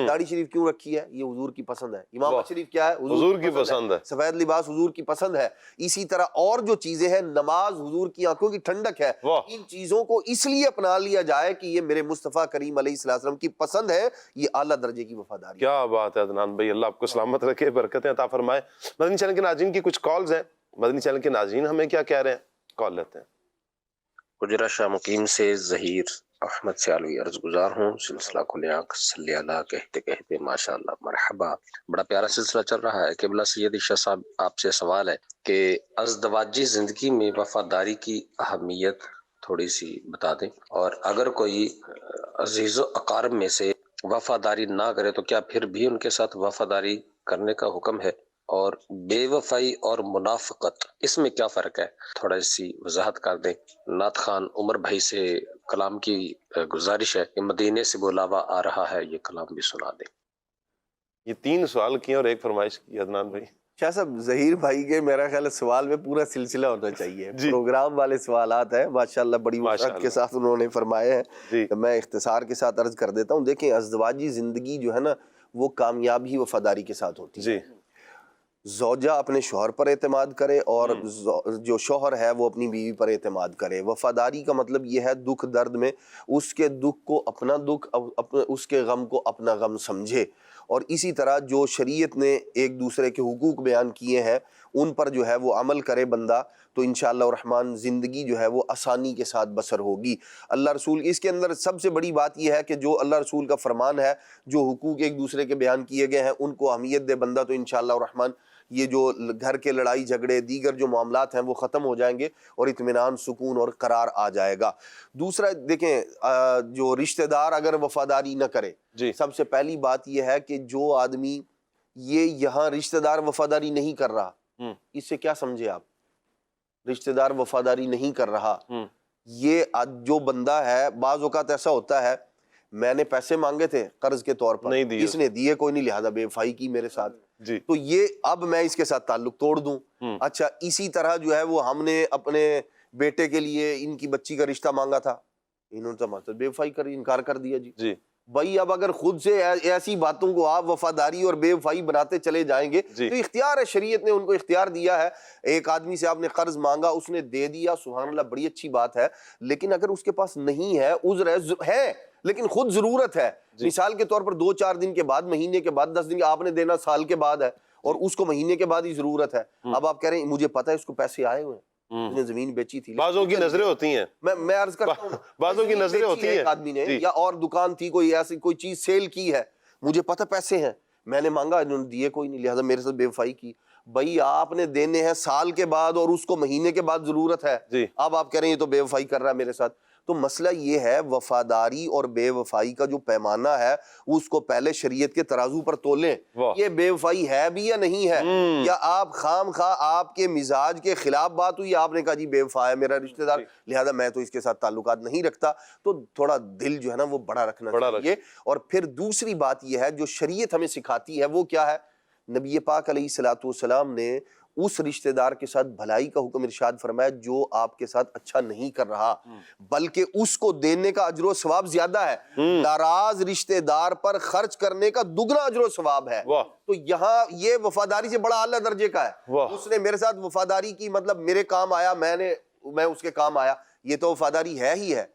داڑھی شریف کیوں رکھی ہے؟ یہ حضور کی پسند ہے. امامت شریف کیا ہے؟ حضور کی پسند ہے. سفید لباس حضور کی پسند ہے. اسی طرح اور جو چیزیں ہیں، نماز حضور کی آنکھوں کی ٹھنڈک ہے. ان چیزوں کو اس لیے اپنا لیا جائے کہ یہ میرے مصطفیٰ کریم علیہ السلام کی پسند ہے، یہ اعلیٰ درجے کی وفاداری. کیا بات ہے عدنان بھائی، اللہ آپ کو سلامت رکھے، برکتیں عطا فرمائے. مدنی چینل کے ناظرین کی کچھ کالز ہیں، مدنی چینل کے ناظرین ہمیں کیا کہہ رہے ہیں، کال لیتے ہیں. گجرا شاہ مقیم سے ظہیر احمد سیالوی عرض گزار ہوں. سلسلہ کھلے آنکھ صلی اللہ کہتے کہتے ماشاءاللہ مرحبا. بڑا پیارا سلسلہ چل رہا ہے. قبلہ سید شاہ صاحب آپ سے سوال ہے کہ ازدواجی زندگی میں وفاداری کی اہمیت تھوڑی سی بتا دیں، اور اگر کوئی عزیز و اقارب میں سے وفاداری نہ کرے تو کیا پھر بھی ان کے ساتھ وفاداری کرنے کا حکم ہے؟ اور بے وفائی اور منافقت، اس میں کیا فرق ہے؟ تھوڑا سی وضاحت کر دیں. نعت خان عمر بھائی سے کلام کی گزارش ہے کہ مدینے سے بلاوا آ رہا ہے، یہ کلام بھی سنا دیں. یہ 3 سوال کیے اور 1 فرمائش کی عدنان بھائی. شاہ صاحب ظہیر بھائی کے میرا خیال ہے سوال میں پورا سلسلہ ہونا چاہیے. پروگرام والے سوالات ہیں ماشاءاللہ، بڑی وسعت کے ساتھ انہوں نے فرمائے ہیں. میں اختصار کے ساتھ عرض کر دیتا ہوں. دیکھیں ازدواجی زندگی جو ہے نا وہ کامیاب ہی وفاداری کے ساتھ ہوتی ہے. زوجہ اپنے شوہر پر اعتماد کرے اور جو شوہر ہے وہ اپنی بیوی پر اعتماد کرے. وفاداری کا مطلب یہ ہے دکھ درد میں اس کے دکھ کو اپنا دکھ، اس کے غم کو اپنا غم سمجھے. اور اسی طرح جو شریعت نے ایک دوسرے کے حقوق بیان کیے ہیں ان پر جو ہے وہ عمل کرے بندہ، تو انشاءاللہ الرحمن زندگی جو ہے وہ آسانی کے ساتھ بسر ہوگی. اللہ رسول اس کے اندر سب سے بڑی بات یہ ہے کہ جو اللہ رسول کا فرمان ہے، جو حقوق ایک دوسرے کے بیان کیے گئے ہیں ان کو اہمیت دے بندہ، تو انشاءاللہ الرحمن یہ جو گھر کے لڑائی جھگڑے دیگر جو معاملات ہیں وہ ختم ہو جائیں گے اور اطمینان، سکون اور قرار آ جائے گا. دوسرا دیکھیں جو رشتہ دار اگر وفاداری نہ کرے، سب سے پہلی بات یہ ہے کہ جو آدمی یہ یہاں رشتہ دار وفاداری نہیں کر رہا، اس سے کیا سمجھے آپ؟ رشتہ دار وفاداری نہیں کر رہا، یہ جو بندہ ہے، بعض اوقات ایسا ہوتا ہے میں نے پیسے مانگے تھے قرض کے طور پر، اس نے دیے کوئی نہیں، لہذا بے وفائی کی میرے ساتھ، تو یہ اب میں اس کے ساتھ تعلق توڑ دوں. اچھا اسی طرح جو ہے وہ ہم نے اپنے بیٹے کے لیے ان کی بچی کا رشتہ مانگا تھا، انہوں نے بے وفائی کر انکار کر دیا. جی بھائی اب اگر خود سے ایسی باتوں کو آپ وفاداری اور بے وفائی بناتے چلے جائیں گے تو اختیار ہے، شریعت نے ان کو اختیار دیا ہے. ایک آدمی سے آپ نے قرض مانگا، اس نے دے دیا، سبحان اللہ بڑی اچھی بات ہے. لیکن اگر اس کے پاس نہیں ہے، عذر ہے لیکن خود ضرورت ہے، مثال کے طور پر 2-4 دن کے بعد، مہینے کے بعد، 10 دن کے، آپ نے دینا سال کے بعد ہے اور اس کو مہینے کے بعد ہی ضرورت ہے. اب آپ کہہ رہے ہیں مجھے پتہ ہے اس کو پیسے آئے ہوئے ہیں، اس نے زمین بیچی تھی. بعضوں کی نظریں ہوتی ہیں، میں عرض کرتا ہوں، بعضوں کی نظریں ہوتی ہیں، ایک آدمی نے یا اور دکان تھی، کوئی ایسی کوئی چیز سیل کی ہے، مجھے پتہ پیسے ہیں، میں نے مانگا، انہوں نے دیے کوئی نہیں، لہذا میرے ساتھ بے وفائی کی. بھائی آپ نے دینے ہیں سال کے بعد اور اس کو مہینے کے بعد ضرورت ہے، اب آپ کہہ رہے ہیں یہ تو بے وفائی کر رہا ہے میرے ساتھ. تو مسئلہ یہ ہے وفاداری اور بے وفائی کا جو پیمانہ ہے اس کو پہلے شریعت کے ترازو پر تولیں. یہ بے وفائی ہے بھی یا نہیں ہے، یا آپ خام خواہ آپ کے مزاج کے خلاف بات ہوئی، آپ نے کہا جی بے وفا ہے میرا رشتہ دار لہذا میں تو اس کے ساتھ تعلقات نہیں رکھتا. تو تھوڑا دل جو ہے نا وہ بڑا رکھنا چاہیے. اور پھر دوسری بات یہ ہے جو شریعت ہمیں سکھاتی ہے وہ کیا ہے، نبی پاک علیہ الصلوۃ والسلام نے اس رشتہ دار کے ساتھ بھلائی کا حکم ارشاد فرمایا جو آپ کے ساتھ اچھا نہیں کر رہا، بلکہ اس کو دینے کا اجر و ثواب زیادہ ہے. ناراض رشتہ دار پر خرچ کرنے کا دگنا اجر و ثواب ہے. تو یہاں یہ وفاداری سے بڑا اعلیٰ درجے کا ہے. اس نے میرے ساتھ وفاداری کی، مطلب میرے کام آیا، میں اس کے کام آیا، یہ تو وفاداری ہے ہی ہے.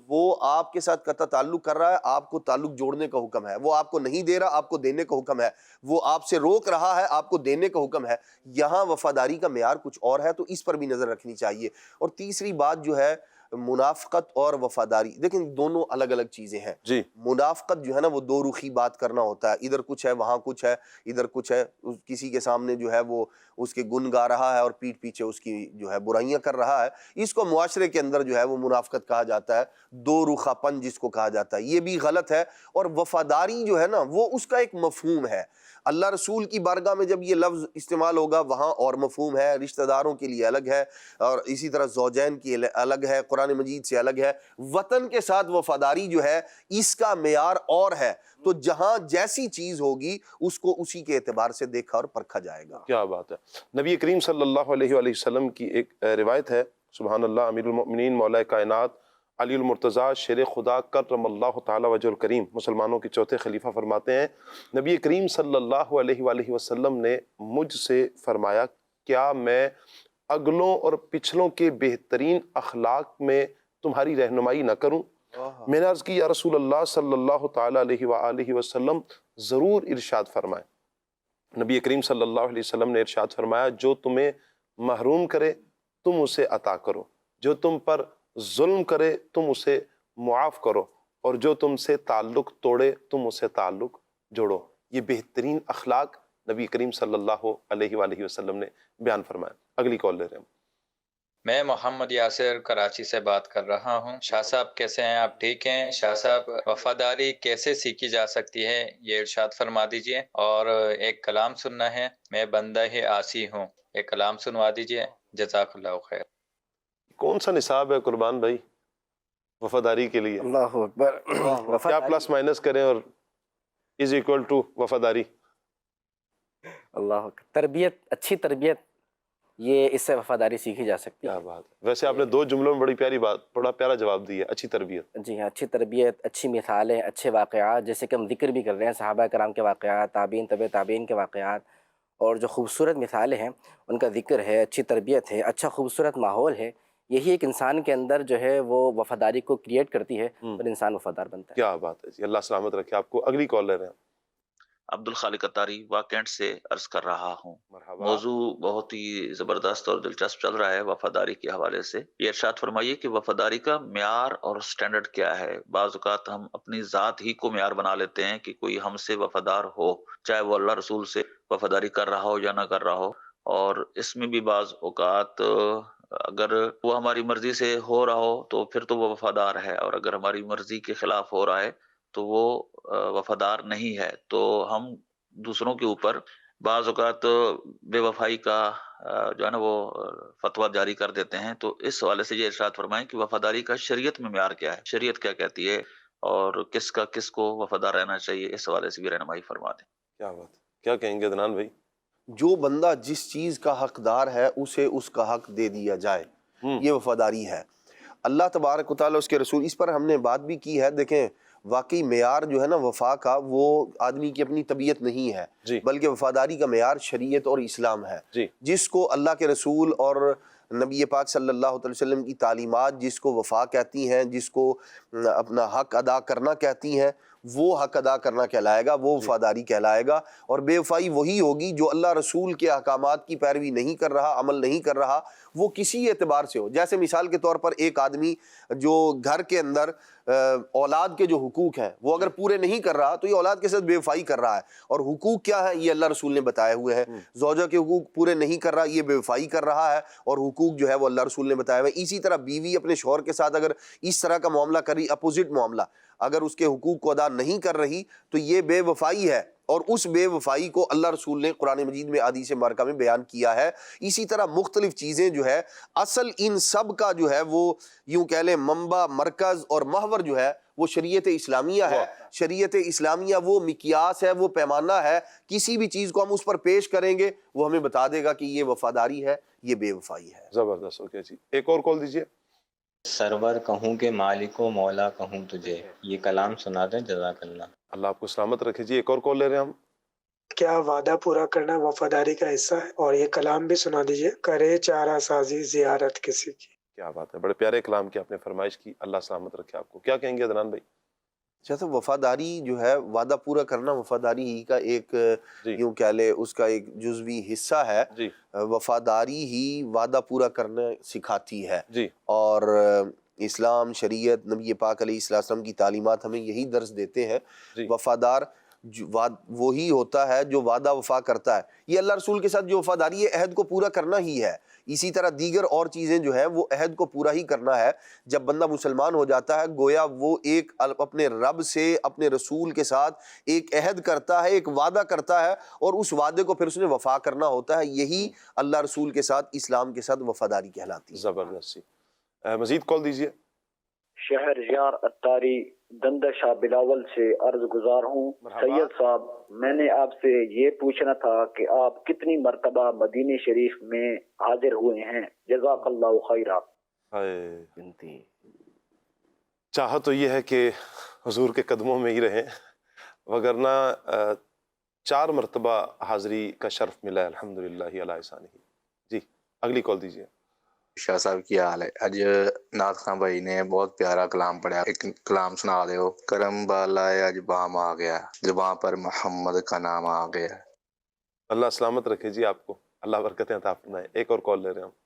وہ آپ کے ساتھ قطع تعلق کر رہا ہے، آپ کو تعلق جوڑنے کا حکم ہے. وہ آپ کو نہیں دے رہا، آپ کو دینے کا حکم ہے. وہ آپ سے روک رہا ہے، آپ کو دینے کا حکم ہے. یہاں وفاداری کا معیار کچھ اور ہے، تو اس پر بھی نظر رکھنی چاہیے. اور تیسری بات جو ہے منافقت اور وفاداری، دیکھیں دونوں الگ الگ چیزیں ہیں. منافقت جو ہے نا وہ دو رخی بات کرنا ہوتا ہے، ادھر کچھ ہے وہاں کچھ ہے، ادھر کچھ ہے. کسی کے سامنے جو ہے وہ اس کے گن گا رہا ہے اور پیٹھ پیچھے اس کی جو ہے برائیاں کر رہا ہے. اس کو معاشرے کے اندر جو ہے وہ منافقت کہا جاتا ہے، دو رخا پن جس کو کہا جاتا ہے. یہ بھی غلط ہے. اور وفاداری جو ہے نا وہ اس کا ایک مفہوم ہے. اللہ رسول کی بارگاہ میں جب یہ لفظ استعمال ہوگا وہاں اور مفہوم ہے، رشتہ داروں کے لیے الگ ہے، اور اسی طرح زوجین کی الگ ہے، قرآن مجید سے الگ ہے. وطن کے ساتھ وفاداری جو ہے اس کا معیار اور ہے. تو جہاں جیسی چیز ہوگی اس کو اسی کے اعتبار سے دیکھا اور پرکھا جائے گا. کیا بات ہے. نبی کریم صلی اللہ علیہ وآلہ وسلم کی ایک روایت ہے، سبحان اللہ، امیر المؤمنین مولا کائنات علی المرتضیٰ شیر خدا کرم اللہ تعالی وجہ الکریم، مسلمانوں کے چوتھے خلیفہ، فرماتے ہیں نبی کریم صلی اللہ علیہ وآلہ وسلم نے مجھ سے فرمایا کیا میں اگلوں اور پچھلوں کے بہترین اخلاق میں تمہاری رہنمائی نہ کروں؟ میں نے عرض کی یا رسول اللہ صلی اللہ تعالی علیہ وآلہ وسلم ضرور ارشاد فرمائے. نبی کریم صلی اللہ علیہ وسلم نے ارشاد فرمایا جو تمہیں محروم کرے تم اسے عطا کرو، جو تم پر ظلم کرے تم اسے معاف کرو، اور جو تم سے تعلق توڑے تم اسے تعلق جوڑو. یہ بہترین اخلاق نبی کریم صلی اللہ علیہ وآلہ وسلم نے بیان فرمایا. اگلی کال لے رہے ہیں. میں محمد یاسر کراچی سے بات کر رہا ہوں. شاہ صاحب کیسے ہیں؟ آپ ٹھیک ہیں؟ شاہ صاحب وفاداری کیسے سیکھی جا سکتی ہے یہ ارشاد فرما دیجئے. اور ایک کلام سننا ہے، میں بندہ ہی عاصی ہوں، ایک کلام سنوا دیجئے. جزاک اللہ خیر. کون سا نصاب ہے قربان بھائی وفاداری کے لیے؟ اللہ اکبر. کیا پلس مائنس کریں اور از ایکول ٹو وفاداری؟ اللہ اکبر. تربیت، اچھی تربیت، یہ اس سے وفاداری سیکھی جا سکتی ہے. کیا بات ہے. ویسے آپ نے 2 جملوں میں بڑی پیاری بات، بڑا پیارا جواب دیا، اچھی تربیت. جی ہاں، اچھی تربیت، اچھی مثالیں، اچھے واقعات، جیسے کہ ہم ذکر بھی کر رہے ہیں صحابہ کرام کے واقعات، تابعین، تبع تابعین کے واقعات، اور جو خوبصورت مثالیں ہیں ان کا ذکر ہے، اچھی تربیت ہے، اچھا خوبصورت ماحول ہے. یہی ایک انسان کے اندر جو ہے وہ وفاداری کو کریٹ کرتی ہے اور انسان وفادار بنتا ہے. کیا بات ہے جی، اللہ سلامت رکھے آپ کو. اگلی کال لے رہے ہیں. عبد الخالق اتاری واکینٹ سے عرض کر رہا ہوں. موضوع بہت ہی زبردست اور دلچسپ چل رہا ہے وفاداری کے حوالے سے. یہ ارشاد فرمائیے کہ وفاداری کا معیار اور سٹینڈرڈ کیا ہے؟ بعض اوقات ہم اپنی ذات ہی کو معیار بنا لیتے ہیں کہ کوئی ہم سے وفادار ہو، چاہے وہ اللہ رسول سے وفاداری کر رہا ہو یا نہ کر رہا ہو. اور اس میں بھی بعض اوقات اگر وہ ہماری مرضی سے ہو رہا ہو تو پھر تو وہ وفادار ہے، اور اگر ہماری مرضی کے خلاف ہو رہا ہے تو وہ وفادار نہیں ہے. تو ہم دوسروں کے اوپر بعض اوقات بے وفائی کا جو ہے نا وہ فتویٰ جاری کر دیتے ہیں. تو اس حوالے سے یہ ارشاد فرمائیں کہ وفاداری کا شریعت میں معیار کیا ہے، شریعت کیا کہتی ہے، اور کس کو وفادار رہنا چاہیے، اس حوالے سے بھی رہنمائی فرما دیں. کیا بات، کیا کہیں گے عدنان بھائی؟ جو بندہ جس چیز کا حقدار ہے اسے اس کا حق دے دیا جائے، یہ وفاداری ہے. اللہ تبارک و تعالیٰ اس کے رسول، اس پر ہم نے بات بھی کی ہے. دیکھیں واقعی معیار جو ہے نا وفا کا وہ آدمی کی اپنی طبیعت نہیں ہے بلکہ وفاداری کا معیار شریعت اور اسلام ہے، جس کو اللہ کے رسول اور نبی پاک صلی اللہ علیہ وسلم کی تعلیمات جس کو وفا کہتی ہیں، جس کو اپنا حق ادا کرنا کہتی ہیں، وہ حق ادا کرنا کہلائے گا، وہ وفاداری کہلائے گا۔ اور بے وفائی وہی ہوگی جو اللہ رسول کے احکامات کی پیروی نہیں کر رہا، عمل نہیں کر رہا، وہ کسی اعتبار سے ہو۔ جیسے مثال کے طور پر ایک آدمی جو گھر کے اندر اولاد کے جو حقوق ہیں وہ اگر پورے نہیں کر رہا تو یہ اولاد کے ساتھ بے وفائی کر رہا ہے، اور حقوق کیا ہے یہ اللہ رسول نے بتائے ہوئے ہیں۔ زوجہ کے حقوق پورے نہیں کر رہا، یہ بے وفائی کر رہا ہے، اور حقوق جو ہے وہ اللہ رسول نے بتایا ہوئے۔ اسی طرح بیوی اپنے شوہر کے ساتھ اگر اس طرح کا معاملہ کر رہی، اپوزٹ معاملہ، اگر اس کے حقوق کو ادا نہیں کر رہی تو یہ بے وفائی ہے، اور اس بے وفائی کو اللہ رسول نے قرآن مجید میں حدیث مبارکہ میں بیان کیا ہے۔ اسی طرح مختلف چیزیں جو ہے اصل ان سب کا جو ہے وہ یوں کہہ لیں منبع، مرکز اور محور جو ہے وہ شریعت اسلامیہ ہے۔ شریعت اسلامیہ وہ مقیاس ہے، وہ پیمانہ ہے، کسی بھی چیز کو ہم اس پر پیش کریں گے وہ ہمیں بتا دے گا کہ یہ وفاداری ہے، یہ بے وفائی ہے۔ زبردست، اوکے جی، ایک اور کال دیجیے۔ سرور کہوں کہ مالک و مولا کہوں تجھے، یہ کلام سنا دیں، جزاک اللہ۔ اللہ آپ کو سلامت رکھے جی، ایک اور کال لے رہے ہیں ہم۔ کیا وعدہ پورا کرنا وفاداری کا حصہ ہے؟ اور یہ کلام بھی سنا دیجئے، کرے چارہ سازی زیارت کسی کی۔ کیا بات ہے، بڑے پیارے کلام کی آپ نے فرمائش کی، اللہ سلامت رکھے آپ کو۔ کیا کہیں گے عدنان بھائی؟ جیسے وفاداری جو ہے، وعدہ پورا کرنا وفاداری ہی کا ایک یوں کہہ لے اس کا ایک جزوی حصہ ہے۔ وفاداری ہی وعدہ پورا کرنا سکھاتی ہے، اور اسلام، شریعت، نبی پاک علیہ السلام کی تعلیمات ہمیں یہی درس دیتے ہیں۔ وفادار وہی ہوتا ہے جو وعدہ وفا کرتا ہے۔ یہ اللہ رسول کے ساتھ جو وفاداری ہے عہد کو پورا کرنا ہی ہے۔ اسی طرح دیگر اور چیزیں جو ہیں وہ عہد کو پورا ہی کرنا ہے۔ جب بندہ مسلمان ہو جاتا ہے گویا وہ ایک اپنے رب سے، اپنے رسول کے ساتھ ایک عہد کرتا ہے، ایک وعدہ کرتا ہے، اور اس وعدے کو پھر اس نے وفا کرنا ہوتا ہے۔ یہی اللہ رسول کے ساتھ، اسلام کے ساتھ وفاداری کہلاتی ہے۔ زبردست، مزید کال دیجیے۔ شہریار اتاری دندہ شاہ بلاول سے عرض گزار ہوں۔ سید صاحب، میں نے آپ سے یہ پوچھنا تھا کہ آپ کتنی مرتبہ مدینہ شریف میں حاضر ہوئے ہیں؟ جزاک اللہ خیرہ۔ چاہت تو یہ ہے کہ حضور کے قدموں میں ہی رہیں، وگرنہ 4 مرتبہ حاضری کا شرف ملا ہے الحمدللہ علی احسانہ۔ جی اگلی کال دیجیے۔ شاہ صاحب کی حال ہے؟ اج ناز خان بھائی نے بہت پیارا کلام پڑھا، ایک کلام سنا دے ہو۔ کرم بالا اج بام آ گیا، زباں پر محمد کا نام آ گیا۔ اللہ سلامت رکھے جی آپ کو، اللہ برکتیں عطا فرمائے۔ ایک اور کال لے رہے ہیں ہم۔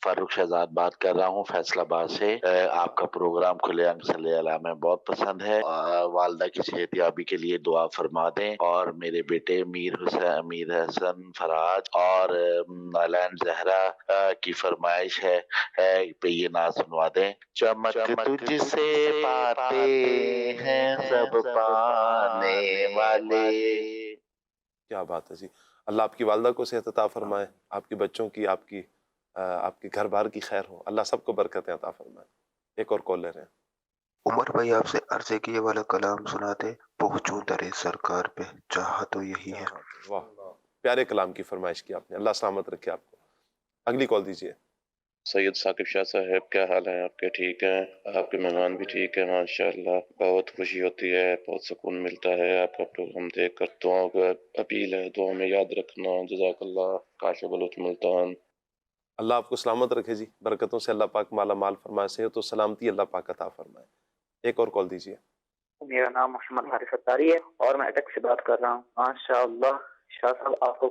فاروق شہزاد بات کر رہا ہوں فیصل آباد سے۔ آپ کا پروگرام کھلے عام صلی اللہ میں بہت پسند ہے۔ والدہ کی صحت یابی کے لیے دعا فرما دیں، اور میرے بیٹے میر حسن فراج اور نالین زہرا کی فرمائش ہے پہ یہ نعت سنوا دیں۔ چمک تجھ سے پاتے ہیں سب پانے والے۔ کیا بات ہے جی، اللہ آپ کی والدہ کو صحت عطا فرمائے، آپ کے بچوں کی، آپ کے گھر بار کی خیر ہو، اللہ سب کو برکتیں عطا فرمائے۔ ایک اور کال لے رہے ہیں۔ عمر بھائی آپ سے عرض ہے کہ یہ والا کلام سناتے، پہنچوں درے سرکار پہ، چاہا تو یہی ہے۔ واہ، پیارے کلام کی فرمائش کی آپ نے، اللہ سلامت رکھے آپ کو۔ اگلی کال دیجیے۔ سید ثاقب شاہ صاحب، کیا حال ہے آپ کے؟ ٹھیک ہیں؟ آپ کے مہمان بھی ٹھیک ہیں؟ ماشاءاللہ، بہت خوشی ہوتی ہے، بہت سکون ملتا ہے آپ کا پروگرام دیکھ کر۔ دعاؤں کا اپیل ہے، دعا میں یاد رکھنا۔ جزاک اللہ، کاشف بلوچ ملتان۔ اللہ آپ کو سلامت رکھے جی، برکتوں سے اللہ پاک مالا مال فرمائے، صحت و سلامتی اللہ پاک عطا فرمائے۔ ایک اور کال دیجیے۔ میرا نام محمد حارث اتاری ہے اور میں اٹک سے بات کر رہا ہوں۔ ماشاءاللہ شاہ صاحب، آپ کو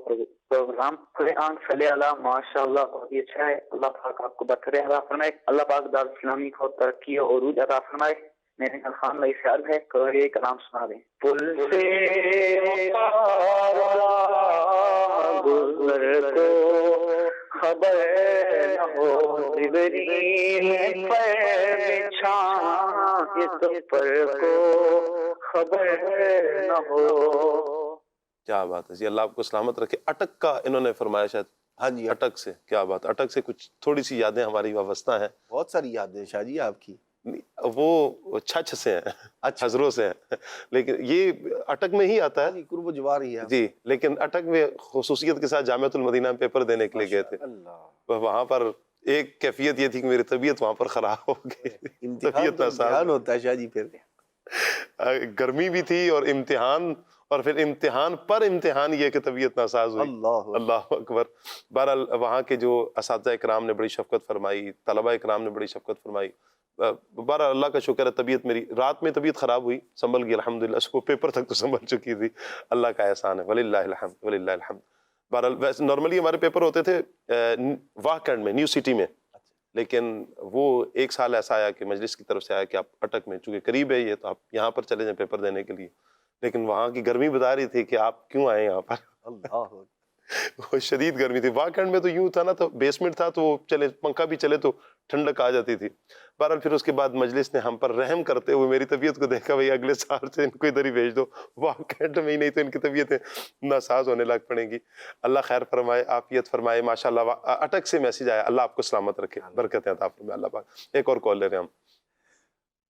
پروگرام کھلے آنکھ صلی اللہ ماشاءاللہ بہت ہی اچھا ہے۔ اللہ پاک آپ کو برکتیں عطا فرمائے، اللہ پاک دار اسلامی کو ترقی اور عروج عطا فرمائے۔ میرے خان بھائی سے عرض ہے کہ یہ کلام سنا دیں۔ پل سے گزر کو خبر نہ ہو، جبریل پر بچھا اس پر کو خبر نہ ہو۔ کیا بات ہے جی، اللہ آپ کو سلامت رکھے۔ اٹک کا انہوں نے فرمایا شاید؟ ہاں جی، اٹک سے۔ کیا بات، اٹک سے کچھ تھوڑی سی یادیں ہماری وابستہ ہیں۔ بہت ساری یادیں شاہ جی آپ کی۔ وہ چھچ سے ہیں، حضروں سے ہیں، لیکن یہ اٹک میں ہی آتا ہے، قرب و جوار ہی ہے جی۔ لیکن اٹک میں خصوصیت کے ساتھ جامعۃ المدینہ میں پیپر دینے کے لیے گئے تھے، وہاں پر ایک کیفیت یہ تھی کہ میری طبیعت وہاں پر خراب ہو گئی۔ امتحان ہوتا ہے شاہ جی پھر۔ گرمی بھی تھی اور امتحان، اور پھر امتحان پر امتحان یہ کہ طبیعت ناساز ہوئی. اللہ اکبر. بہرحال وہاں کے جو اساتذہ اکرام نے بڑی شفقت فرمائی، طلبہ اکرام نے بڑی شفقت فرمائی. بہرحال اللہ کا شکر ہے، طبیعت میری رات میں طبیعت خراب ہوئی، سنبھل گئی الحمدللہ. اس کو پیپر تک تو سنبھل چکی تھی، اللہ کا احسان ہے، وللہ الحمد وللہ الحمد. بہرحال ویسے نارملی ہمارے پیپر ہوتے تھے واہ کینڈ میں، نیو سٹی میں، لیکن وہ ایک سال ایسا آیا کہ مجلس کی طرف سے آیا کہ آپ اٹک میں، چونکہ قریب ہے یہ، تو آپ یہاں پر چلے جائیں پیپر دینے کے لیے. لیکن وہاں کی گرمی بتا رہی تھی کہ آپ کیوں آئے یہاں پر. اللہ وہ شدید گرمی تھی. واکنڈ میں تو یوں تھا نا، تو بیسمنٹ تھا، تو وہ چلے پنکھا بھی چلے تو ٹھنڈک آ جاتی تھی. بہرحال پھر اس کے بعد مجلس نے ہم پر رحم کرتے ہوئے میری طبیعت کو دیکھا، بھائی اگلے سال سے ان کو ادھر ہی بھیج دو، واکنڈ میں ہی نہیں تو ان کی طبیعتیں ناساز ہونے لگ پڑیں گی. اللہ خیر فرمائے، عافیت فرمائے. ماشاءاللہ اٹک سے میسج آیا، اللہ آپ کو سلامت رکھے، برکتیں عطا فرمائے اللہ پاک. ایک اور کال لے رہے ہیں ہم.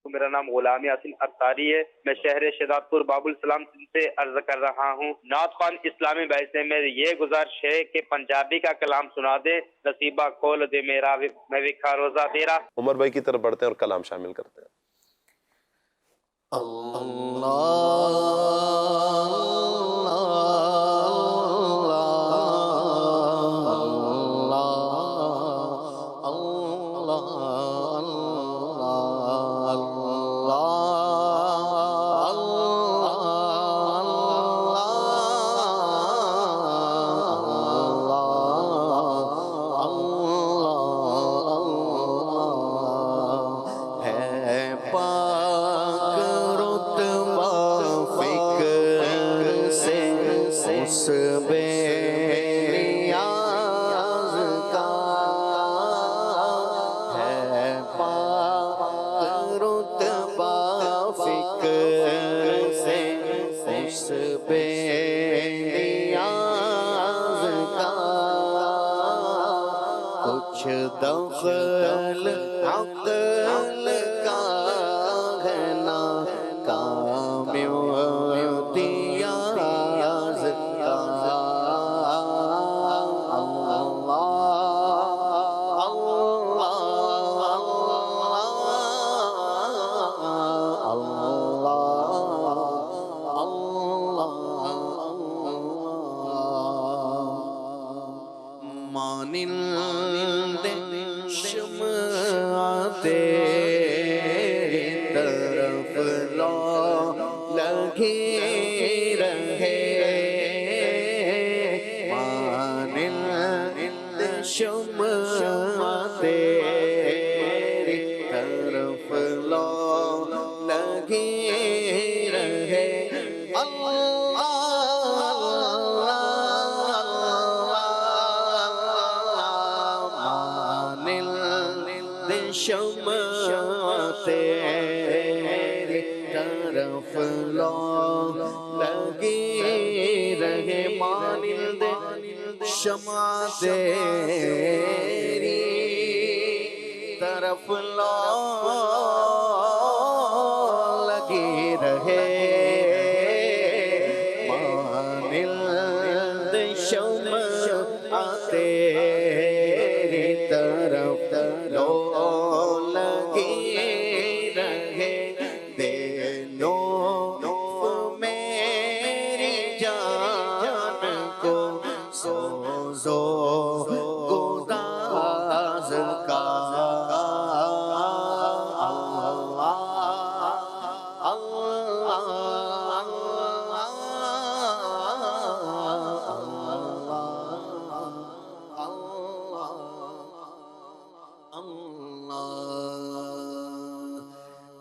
میرا نام غلام یاسین اتاری ہے، میں شہر شہزاد پور باب السلام سے عرض کر رہا ہوں. نعت خوان اسلامی بھائی سے میری یہ گزارش ہے کہ پنجابی کا کلام سنا دے. نصیبہ کھول دے میرا میں وکھا روزہ تیرا. عمر بھائی کی طرف بڑھتے ہیں اور کلام شامل کرتے ہیں. دخل عقل کا ہے نا کام امتیاز کا. مانند شمع تیری طرف لگی رہے، مانند شمع تیری طرف لگی رہے. شمع تیری طرف لگی رہے، مانند شمع تیری طرف لگی رہے، مانند شمع تیری طرف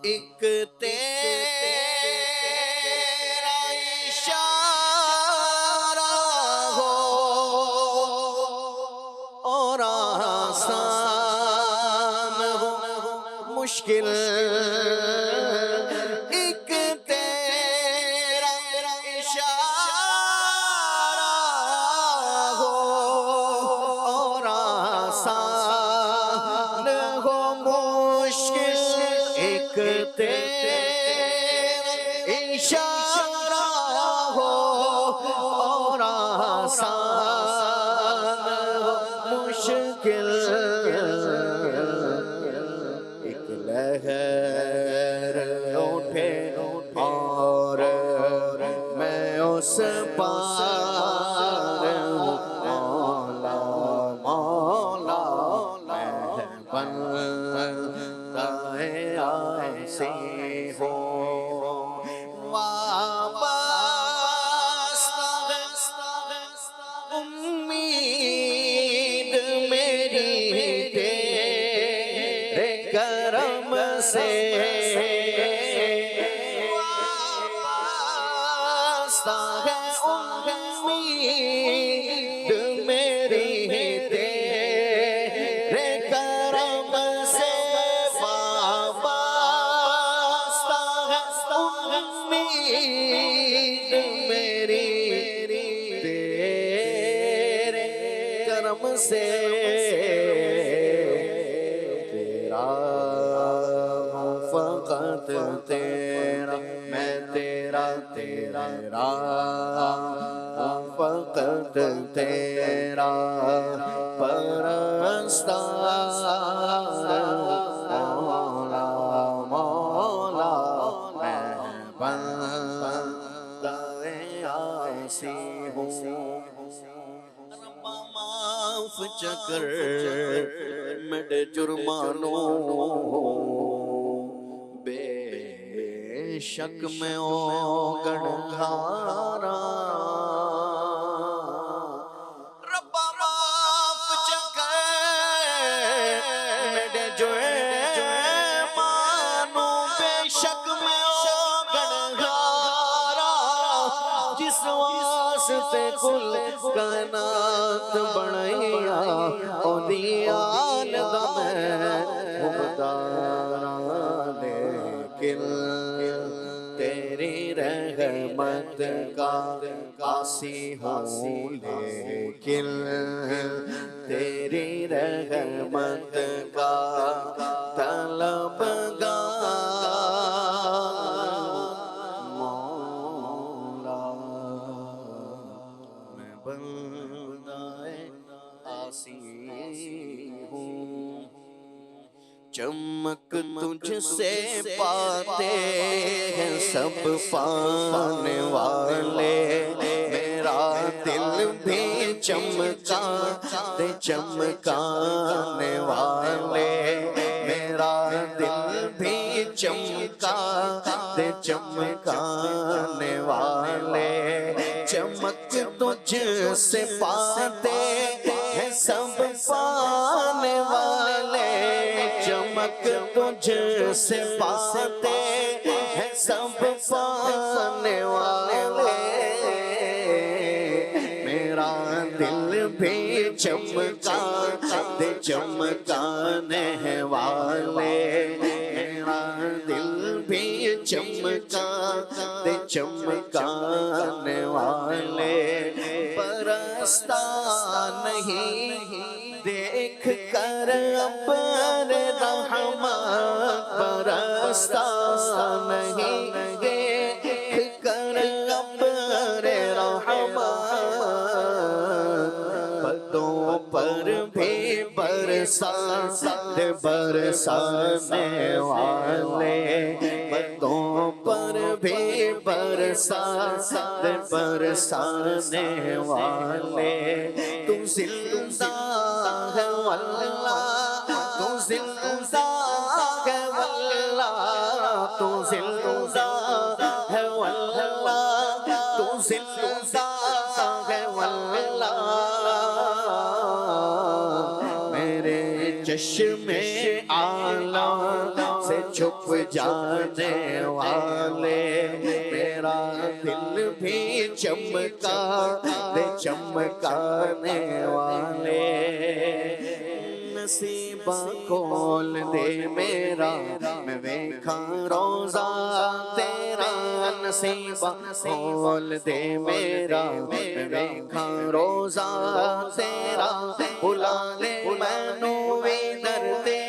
ایک تیرا اشارہ ہو اور آسان ہو مشکل، ایک تیرا اشارہ ہو اور آسان ہو مشکل، ایک تیرا اشارہ ہو اور آسان ہو مشکل، ایک لہر اٹھے سے ہو وابستہ امید میری تیرے کرم سے وابستہ ہے امید میری تیرے کرم سے وابستہ ہے امید میری تیرے کرم سے تیرا فقط تیرا میں تیرا تیرا فقط تیرا پرستار مولا مولا میں بندہ عاصی ہوں معاف چکر میرے جرمانوں بے شک میں گنہگارا ربا معاف چکر میرے جرمانوں بے شک میں گنہگارا جس واسطے کل کائنات بڑھیا او دیان دا میں مبدارا لیکن تیری رحمت کا عاصی ہوں لیکن تیری رحمت کا طلبگار مولا میں بندہ عاصی ہوں چمک تجھ سے پاتے ہیں سب پانے والے میرا دل بھی چمکا دے چمکانے والے میرا دل بھی چمکا دے چمکانے والے چمک تجھ سے پاتے ہیں سب پانے والے چمک تجھ سے پاتے ہیں سب پانے والے میرا دل بھی چمکا دے چمکانے والے میرا دل بھی چمکا دے چمکانے والے برستا نہیں دیکھ کر اپر رحمت برستا نہیں دیکھ کر اپر رحمت بدوں پر بھی برسانے والے بدوں پر بھی برسانے والے تو زندہ ہے واللہ تو زندہ ہے واللہ تو زندہ ہے واللہ تو زندہ ہے واللہ میرے چشم اعلیٰ سے چھپ جانے والے میرا دل بھی چمکا دے چمکانے والے نصیبہ کھول دے میرا میں دیکھا روزہ تیرا نصیبہ کھول دے میرا میں دیکھا روزہ تیرا بلا لے مینوں ادھر دے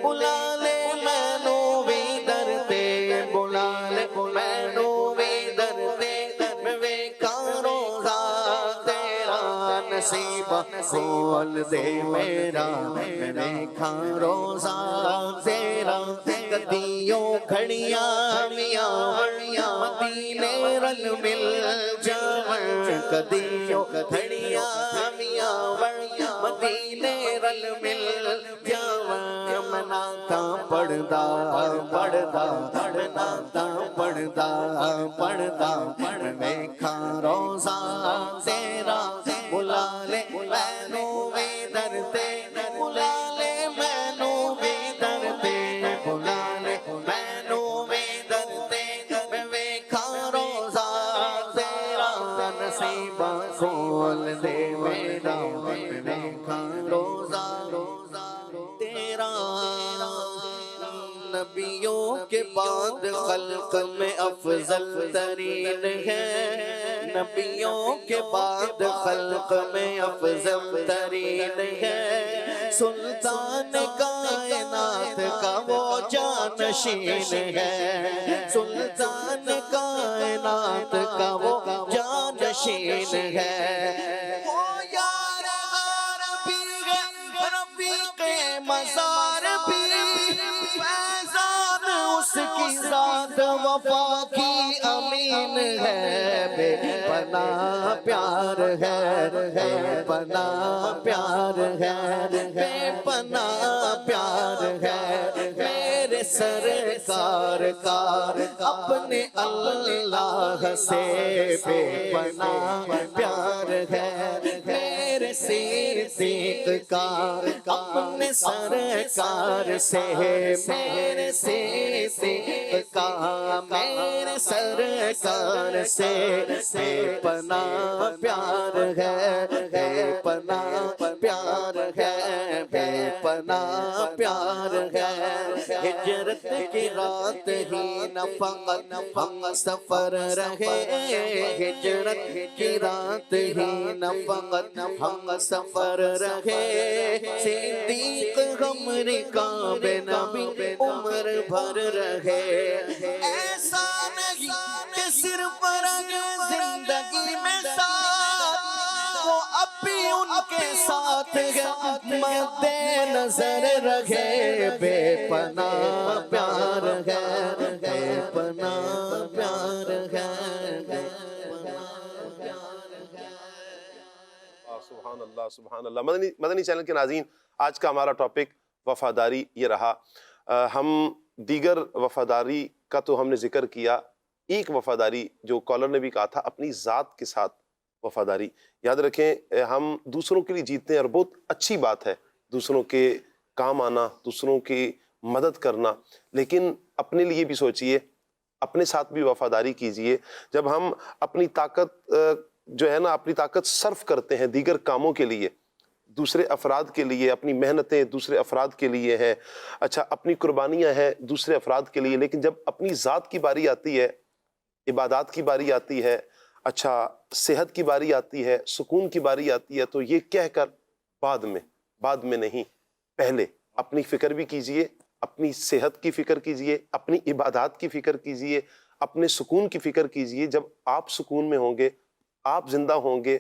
بلا لے مینوں ادھر دے بلا لے مینوں ادھر دے میں دیکھا روزہ تیرا نصیبہ کھول دے میرا میں دیکھا روزہ تیرا کدیوں کھڑیاں میاں وڑیاں مدینے رل مل جاون کدیوں کھڑیاں میاں وڑیاں مدینے رل مل جاون مناتا پڑھدا پڑھدا پڑھدا میں ویکھا روزہ تیرا بلا لے مینوں وی در تے بلا لے مینوں وی در تے بلا لے مینوں وی در تے میں ویکھا روزہ تیرا نصیباں کھول دے میرا میں ویکھا روزہ تیرا نبیوں کے بعد خلق میں افضل ترین ہے نبیوں کے بعد خلق میں افضل ترین ہے سلطان کائنات کا وہ جانشین ہے سلطان کائنات کا وہ جانشین ہے وہ یار عربی رفیق مزار بھی اس کی ذات وفا کی امین ہے بے پناہ پیار ہے بے پناہ پیار ہے بے پناہ پیار ہے میرے سرکار کا اپنے اللہ سے بے پناہ پیار ہے میرے صدیق کا اپنے سرکار سے میرے صدیق کا میرے سرکار سے بے پناہ پیار ہے بے پناہ پیار ہے بے پناہ پیار ہے ہجرت کی رات ہی نہ فقط ہم سفر رہے ہجرت کی رات ہی نہ فقط ہم سفر رہے صدیق ہماری کعبے نبی عمر بھر رہے ایسا نہیں کہ صرف رنگ زندگی میں ساتھ وہ اب بھی ان کے ساتھ مد نظر رہے بے پناہ پیار ہے بے پناہ پیار ہے سبحان اللہ سبحان اللہ مدنی چینل کے ناظرین آج کا ہمارا ٹاپک وفاداری یہ رہا ہم دیگر وفاداری کا تو ہم نے ذکر کیا ایک وفاداری جو کالر نے بھی کہا تھا اپنی ذات کے ساتھ وفاداری یاد رکھیں ہم دوسروں کے لیے جیتے ہیں اور بہت اچھی بات ہے دوسروں کے کام آنا دوسروں کی مدد کرنا لیکن اپنے لیے بھی سوچئے اپنے ساتھ بھی وفاداری کیجئے جب ہم اپنی طاقت جو ہے نا اپنی طاقت صرف کرتے ہیں دیگر کاموں کے لیے دوسرے افراد کے لیے اپنی محنتیں دوسرے افراد کے لیے ہیں اچھا اپنی قربانیاں ہیں دوسرے افراد کے لیے لیکن جب اپنی ذات کی باری آتی ہے عبادات کی باری آتی ہے اچھا صحت کی باری آتی ہے سکون کی باری آتی ہے تو یہ کہہ کر بعد میں نہیں پہلے اپنی فکر بھی کیجئے اپنی صحت کی فکر کیجئے اپنی عبادات کی فکر کیجئے اپنے سکون کی فکر کیجئے جب آپ سکون میں ہوں گے آپ زندہ ہوں گے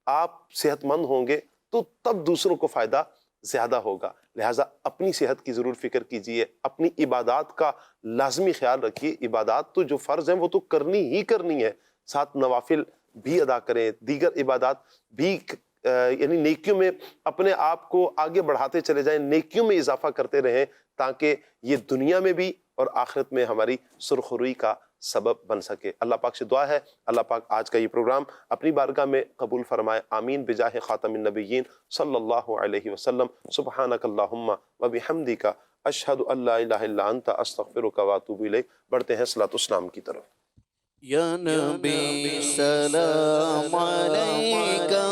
آپ صحت مند ہوں گے تو تب دوسروں کو فائدہ زیادہ ہوگا لہٰذا اپنی صحت کی ضرور فکر کیجئے اپنی عبادات کا لازمی خیال رکھیے عبادات تو جو فرض ہیں وہ تو کرنی ہی کرنی ہے ساتھ نوافل بھی ادا کریں دیگر عبادات بھی یعنی نیکیوں میں اپنے آپ کو آگے بڑھاتے چلے جائیں نیکیوں میں اضافہ کرتے رہیں تاکہ یہ دنیا میں بھی اور آخرت میں ہماری سرخروئی کا سبب بن سکے اللہ پاک سے دعا ہے اللہ پاک آج کا یہ پروگرام اپنی بارگاہ میں قبول فرمائے آمین بجاہ خاتم النبیین صلی اللہ علیہ وسلم سبحانک اللہم و بحمدک اشہد ان لا الہ الا انت استغفرک و اتوب الیک بڑھتے ہیں صلاۃ والسلام کی طرف یا نبی سلام علیکہ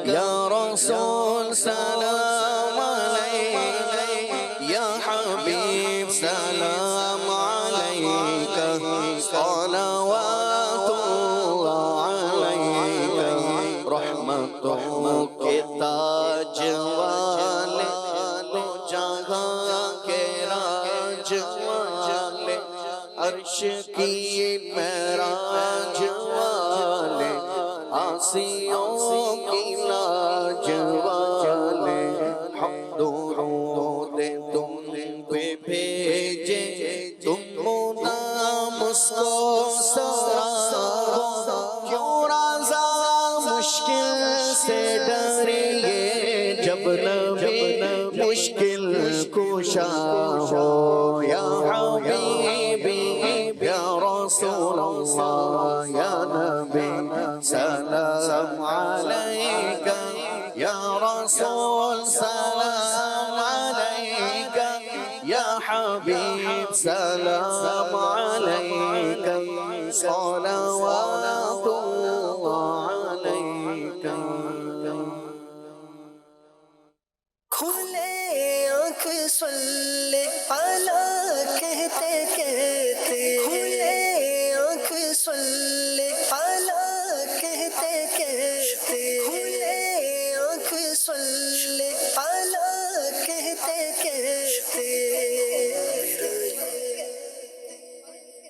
یا رسول سلام علیکہ یا حبیب سلام علیکہ صلوات اللہ علیکہ رحمتوں کے تاج والے دو جہاں کے راج والے عرش کی معراج والے آسیوں کی لاج والے حمد و درود تم پہ بھیجے تم نام اس کو سرا کیوں رازا مشکل سے ڈریے جب نبی مشکل کشا ہو یا حبیبی یا رسول اللہ یا نبی سلام علیکہ یا رسول سلام علیکہ یا حبیب سلام علیکہ صلوات اللہ علیکہ. کھلے آنکھ صلی علی کہتے کہتے کھلے آنکھ صلی علی کہتے کہتے کھلے آنکھ صلی علی کہتے